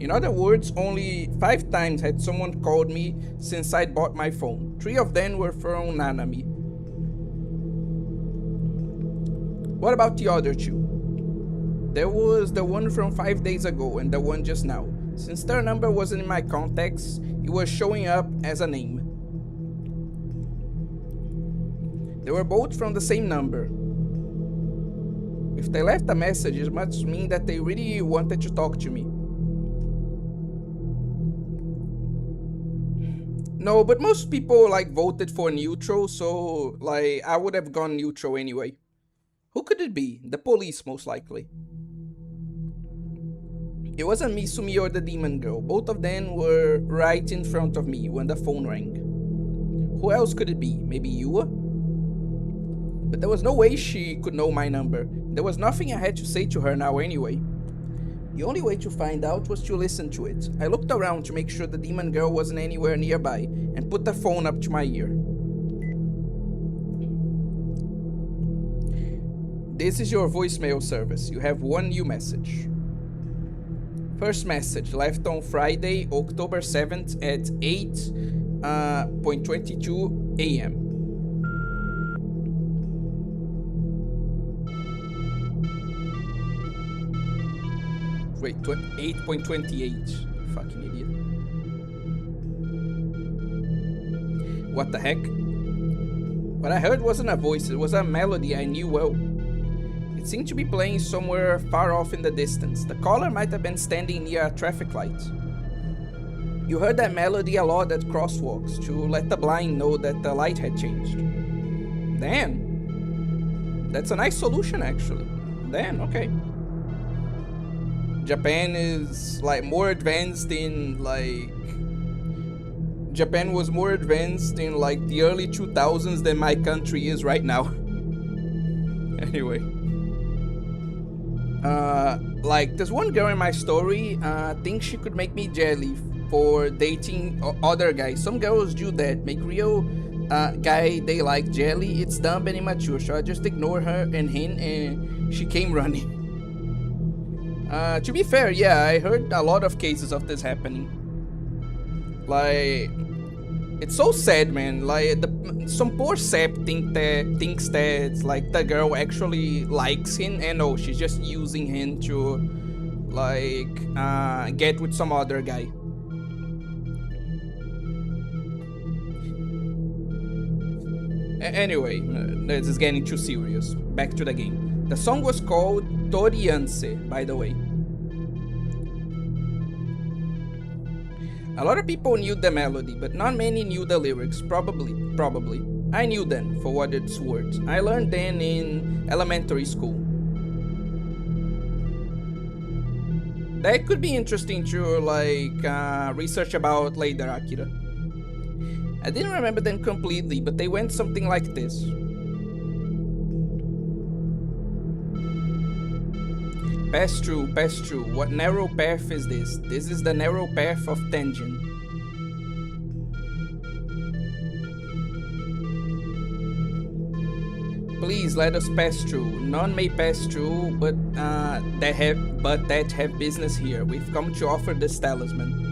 In other words, only 5 times had someone called me since I'd bought my phone. 3 of them were from Nanami. What about the other 2? There was the one from 5 days ago and the one just now. Since their number wasn't in my contacts, it was showing up as a name. They were both from the same number. If they left a message, it must mean that they really wanted to talk to me. No, but most people like voted for neutral, so like I would have gone neutral anyway. Who could it be? The police, most likely. It wasn't Misumi or the demon girl. Both of them were right in front of me when the phone rang. Who else could it be? Maybe Yua? But there was no way she could know my number. There was nothing I had to say to her now anyway. The only way to find out was to listen to it. I looked around to make sure the demon girl wasn't anywhere nearby and put the phone up to my ear. This is your voicemail service. You have one new message. First message left on Friday, October 7th at 8:22 a.m. Wait, 8:28. Fucking idiot. What the heck? What I heard wasn't a voice, it was a melody I knew well. It seemed to be playing somewhere far off in the distance. The caller might have been standing near a traffic light. You heard that melody a lot at crosswalks to let the blind know that the light had changed. Damn. That's a nice solution, actually. Damn, okay. Japan is like more advanced in like Japan was more advanced in like the early 2000s than my country is right now. Anyway, like there's one girl in my story thinks she could make me jelly for dating other guys. Some girls do that, make real guy they like jelly. It's dumb and immature, so I just ignore her and him, and she came running. To be fair, yeah, I heard a lot of cases of this happening. Like, it's so sad, man. Like, some poor sap thinks that like the girl actually likes him, and no, she's just using him to like get with some other guy. Anyway, this is getting too serious. Back to the game. The song was called Torianse, by the way. A lot of people knew the melody, but not many knew the lyrics. Probably. I knew them, for what it's worth. I learned them in elementary school. That could be interesting to like research about later, Akira. I didn't remember them completely, but they went something like this. Pass through. What narrow path is this? This is the narrow path of Tenjin. Please let us pass through. None may pass through, but that have business here. We've come to offer this talisman.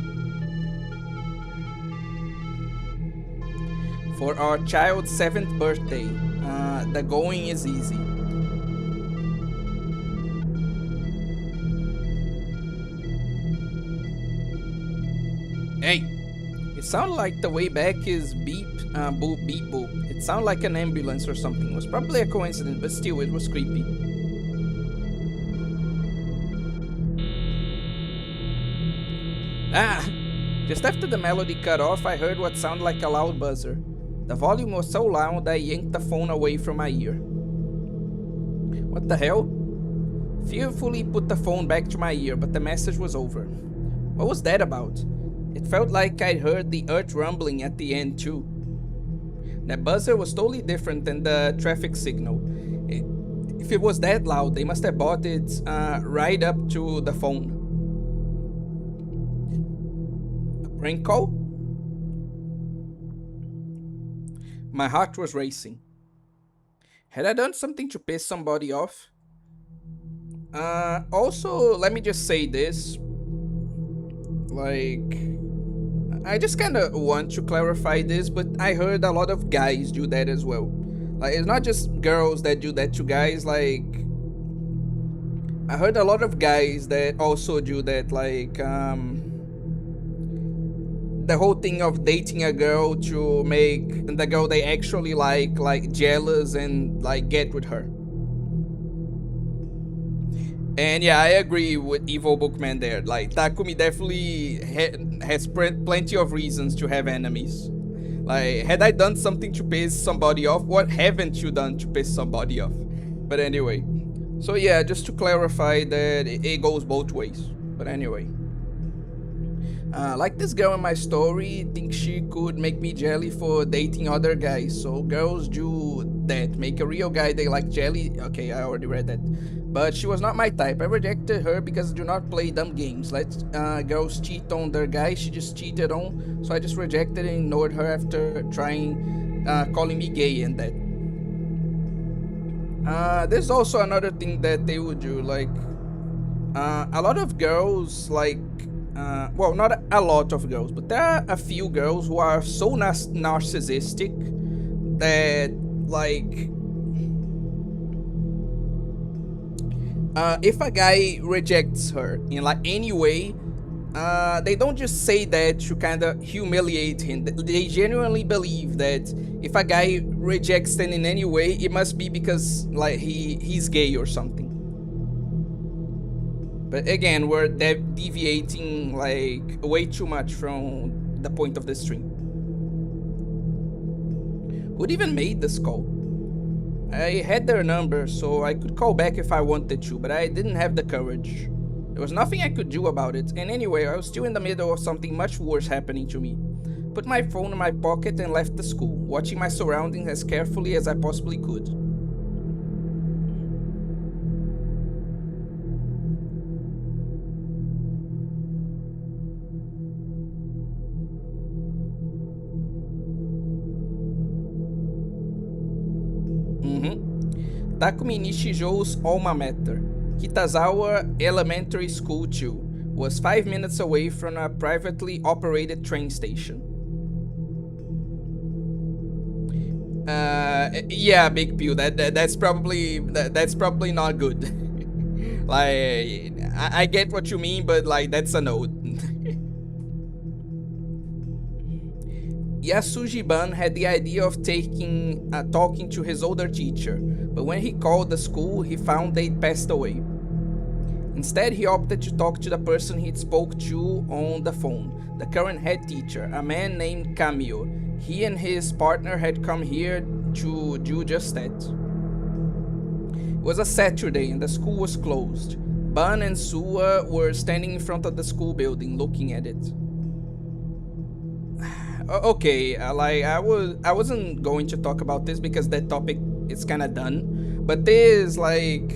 For our child's 7th birthday, the going is easy. Hey, it sounded like the way back is beep, boop, beep, boop. It sounded like an ambulance or something. It was probably a coincidence, but still, it was creepy. Ah! Just after the melody cut off, I heard what sounded like a loud buzzer. The volume was so loud I yanked the phone away from my ear. What the hell? Fearfully put the phone back to my ear, but the message was over. What was that about? It felt like I'd heard the earth rumbling at the end too. That buzzer was totally different than the traffic signal. If it was that loud, they must have brought it right up to the phone. A prank call? My heart was racing. Had I done something to piss somebody off? Also, let me just say this. Like, I just kind of want to clarify this, but I heard a lot of guys do that as well. Like, it's not just girls that do that to guys. Like, I heard a lot of guys that also do that. Like, the whole thing of dating a girl to make the girl they actually like jealous and like get with her. And yeah, I agree with Evil Bookman there. Like, Takumi definitely has plenty of reasons to have enemies. Like, had I done something to piss somebody off? What haven't you done to piss somebody off? But anyway. So yeah, just to clarify that it goes both ways. But anyway. Like this girl in my story thinks she could make me jelly for dating other guys. So girls do that. Make a real guy they like jelly. Okay, I already read that. But she was not my type. I rejected her because I do not play dumb games. Let girls cheat on their guys. She just cheated on. So I just rejected and ignored her after trying calling me gay and that. There's also another thing that they would do. Like, a lot of girls, like, well, not a lot of girls, but there are a few girls who are so narcissistic that, like, if a guy rejects her in like any way, they don't just say that to kind of humiliate him. They genuinely believe that if a guy rejects them in any way, it must be because like he's gay or something. But again, we're deviating like way too much from the point of the stream. Who'd even made this call? I had their number, so I could call back if I wanted to, but I didn't have the courage. There was nothing I could do about it, and anyway, I was still in the middle of something much worse happening to me. Put my phone in my pocket and left the school, watching my surroundings as carefully as I possibly could. Takumi Nishijou's alma mater, Kitazawa Elementary School 2, was 5 minutes away from a privately operated train station. Yeah, Big Pew. That's probably not good. Like, I get what you mean, but like that's a note. Yasuji-ban had the idea of talking to his older teacher, but when he called the school, he found they'd passed away. Instead, he opted to talk to the person he'd spoke to on the phone, the current head teacher, a man named Kamio. He and his partner had come here to do just that. It was a Saturday and the school was closed. Ban and Sua were standing in front of the school building looking at it. Okay, I wasn't going to talk about this because that topic is kind of done, but there's like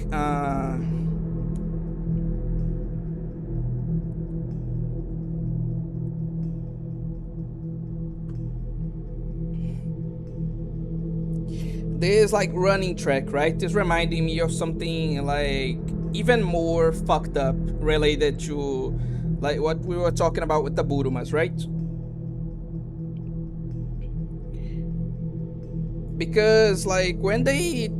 this like running track, right? Is reminding me of something like even more fucked up related to like what we were talking about with the Burumas, right? Because like when they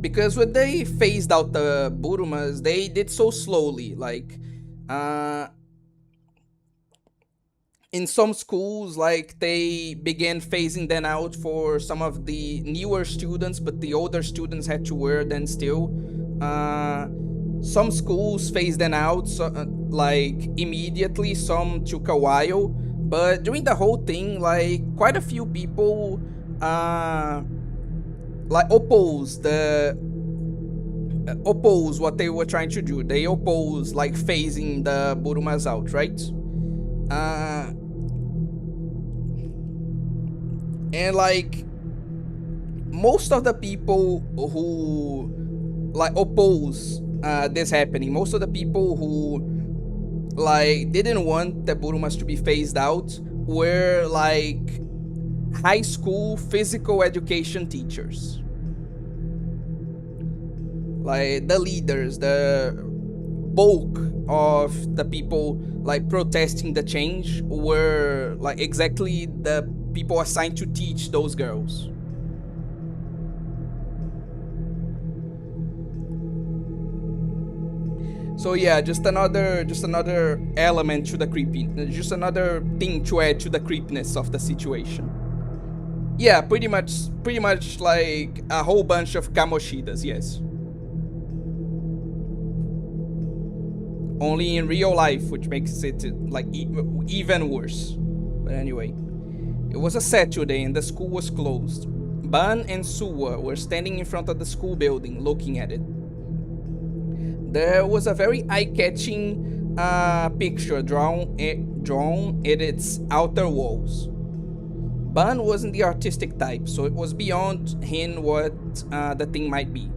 because when they phased out the Burumas, they did so slowly, like in some schools, like they began phasing them out for some of the newer students, but the older students had to wear them still. Some schools phased them out like immediately, some took a while, but during the whole thing, like quite a few people like oppose what they were trying to do. They oppose like phasing the Burumas out, right? And like most of the people who like oppose this happening, most of the people who like didn't want the Burumas to be phased out were like high school physical education teachers. Like the leaders, the bulk of the people like protesting the change were like exactly the people assigned to teach those girls. So yeah, just another element to the creepy, just another thing to add to the creepiness of the situation. Yeah, pretty much like a whole bunch of kamoshidas, yes. Only in real life, which makes it like even worse. But anyway, it was a Saturday and the school was closed. Ban and Suwa were standing in front of the school building looking at it. There was a very eye-catching picture drawn in its outer walls. Ban wasn't the artistic type, so it was beyond him what the thing might be.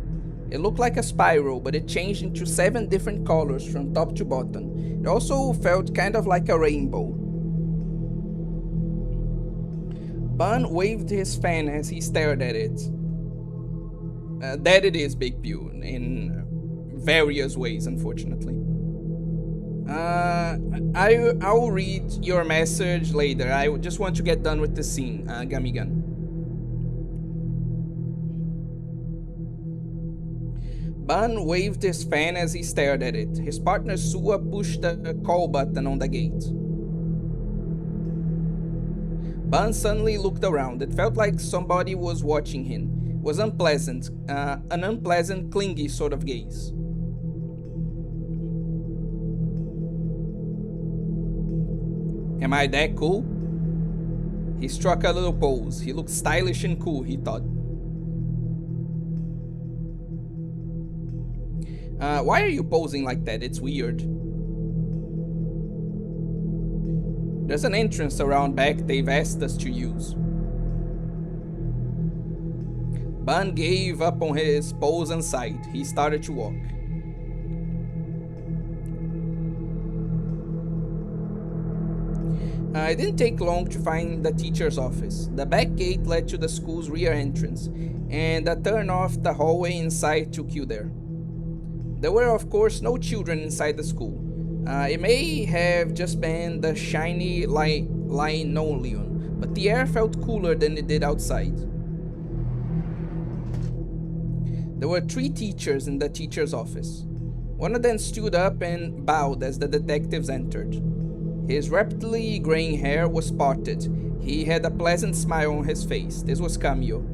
It looked like a spiral, but it changed into 7 different colors from top to bottom. It also felt kind of like a rainbow. Ban waved his fan as he stared at it. That it is, Big Pew, in various ways, unfortunately. I'll read your message later. I just want to get done with the scene, Gamigan. Ban waved his fan as he stared at it. His partner Sua pushed the call button on the gate. Ban suddenly looked around. It felt like somebody was watching him. It was unpleasant, an unpleasant, clingy sort of gaze. Am I that cool? He struck a little pose. He looked stylish and cool, he thought. Why are you posing like that? It's weird. There's an entrance around back they've asked us to use. Ban gave up on his pose and sighed. He started to walk. It didn't take long to find the teacher's office. The back gate led to the school's rear entrance, and a turn off the hallway inside took you there. There were, of course, no children inside the school. It may have just been the shiny linoleum, but the air felt cooler than it did outside. There were 3 teachers in the teacher's office. One of them stood up and bowed as the detectives entered. His rapidly graying hair was parted. He had a pleasant smile on his face. This was Camille.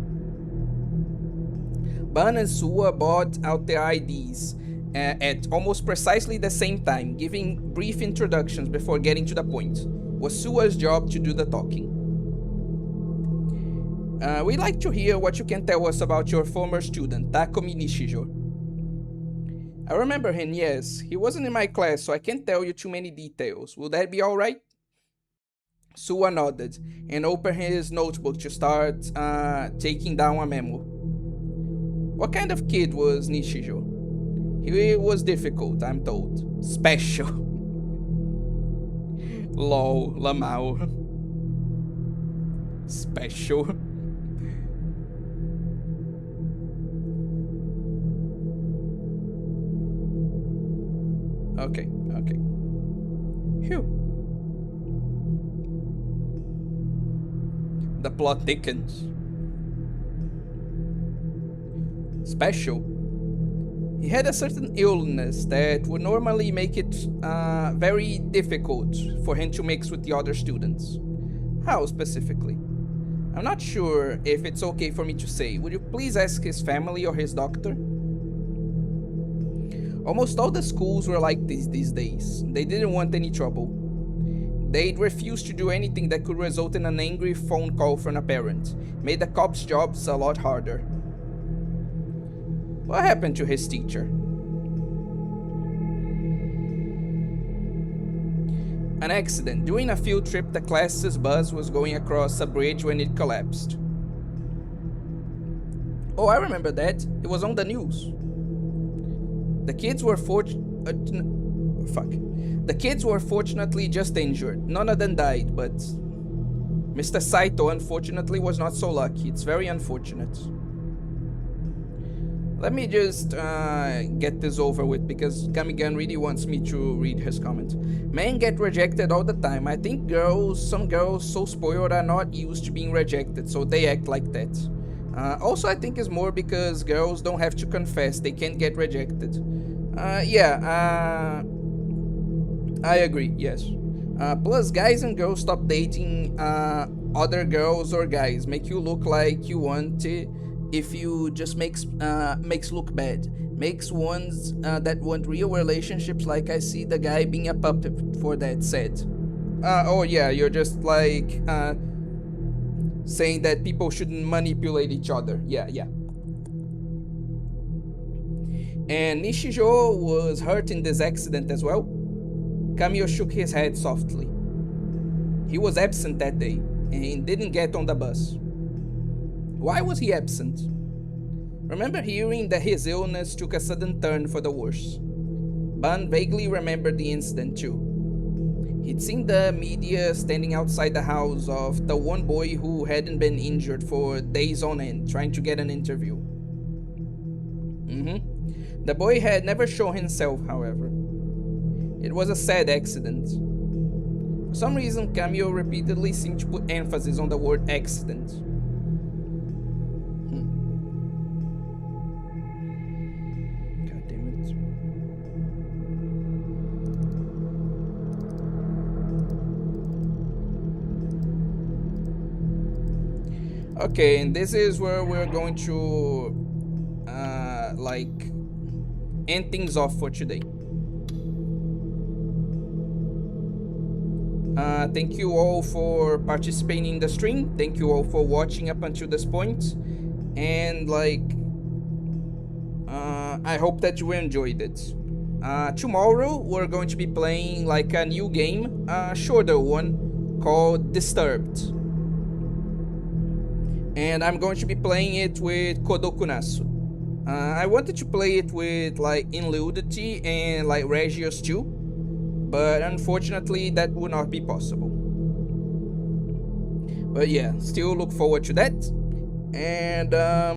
Ban and Sua brought out their IDs at almost precisely the same time, giving brief introductions before getting to the point. It was Sua's job to do the talking. We'd like to hear what you can tell us about your former student, Takumi Nishijo. I remember him, yes. He wasn't in my class, so I can't tell you too many details. Will that be alright? Sua nodded and opened his notebook to start taking down a memo. What kind of kid was Nishijo? He was difficult, I'm told. Special. Lol, Lamau. Special. Okay. Phew. The plot thickens. Special. He had a certain illness that would normally make it very difficult for him to mix with the other students. How specifically? I'm not sure if it's okay for me to say. Would you please ask his family or his doctor? Almost all the schools were like this these days. They didn't want any trouble. They'd refuse to do anything that could result in an angry phone call from a parent. Made the cops' jobs a lot harder. What happened to his teacher? An accident. During a field trip, the class's bus was going across a bridge when it collapsed. Oh, I remember that. It was on the news. The kids were fortunately just injured. None of them died, but Mr. Saito unfortunately was not so lucky. It's very unfortunate. Let me just get this over with because Kamigan really wants me to read his comment. Men get rejected all the time. I think some girls so spoiled are not used to being rejected, so they act like that. Also, I think it's more because girls don't have to confess they can't get rejected. I agree, yes. Plus, guys and girls stop dating other girls or guys. Make you look like you want it. If you just makes look bad. Makes ones that want real relationships, like I see the guy being a puppet for that said. Oh yeah, you're just like saying that people shouldn't manipulate each other. Yeah. And Nishijo was hurt in this accident as well? Kamio shook his head softly. He was absent that day, and didn't get on the bus. Why was he absent? Remember hearing that his illness took a sudden turn for the worse. Ban vaguely remembered the incident too. He'd seen the media standing outside the house of the one boy who hadn't been injured for days on end, trying to get an interview. The boy had never shown himself, however. It was a sad accident. For some reason, Camille repeatedly seemed to put emphasis on the word accident. God damn it. Okay, and this is where we're going to end things off for today. Thank you all for participating in the stream. Thank you all for watching up until this point. And I hope that you enjoyed it. Tomorrow we're going to be playing like a new game, a shorter one called Disturbed. And I'm going to be playing it with Kodokunasu. I wanted to play it with like Inludity and like Regios too, but unfortunately that will not be possible. But yeah, still look forward to that. And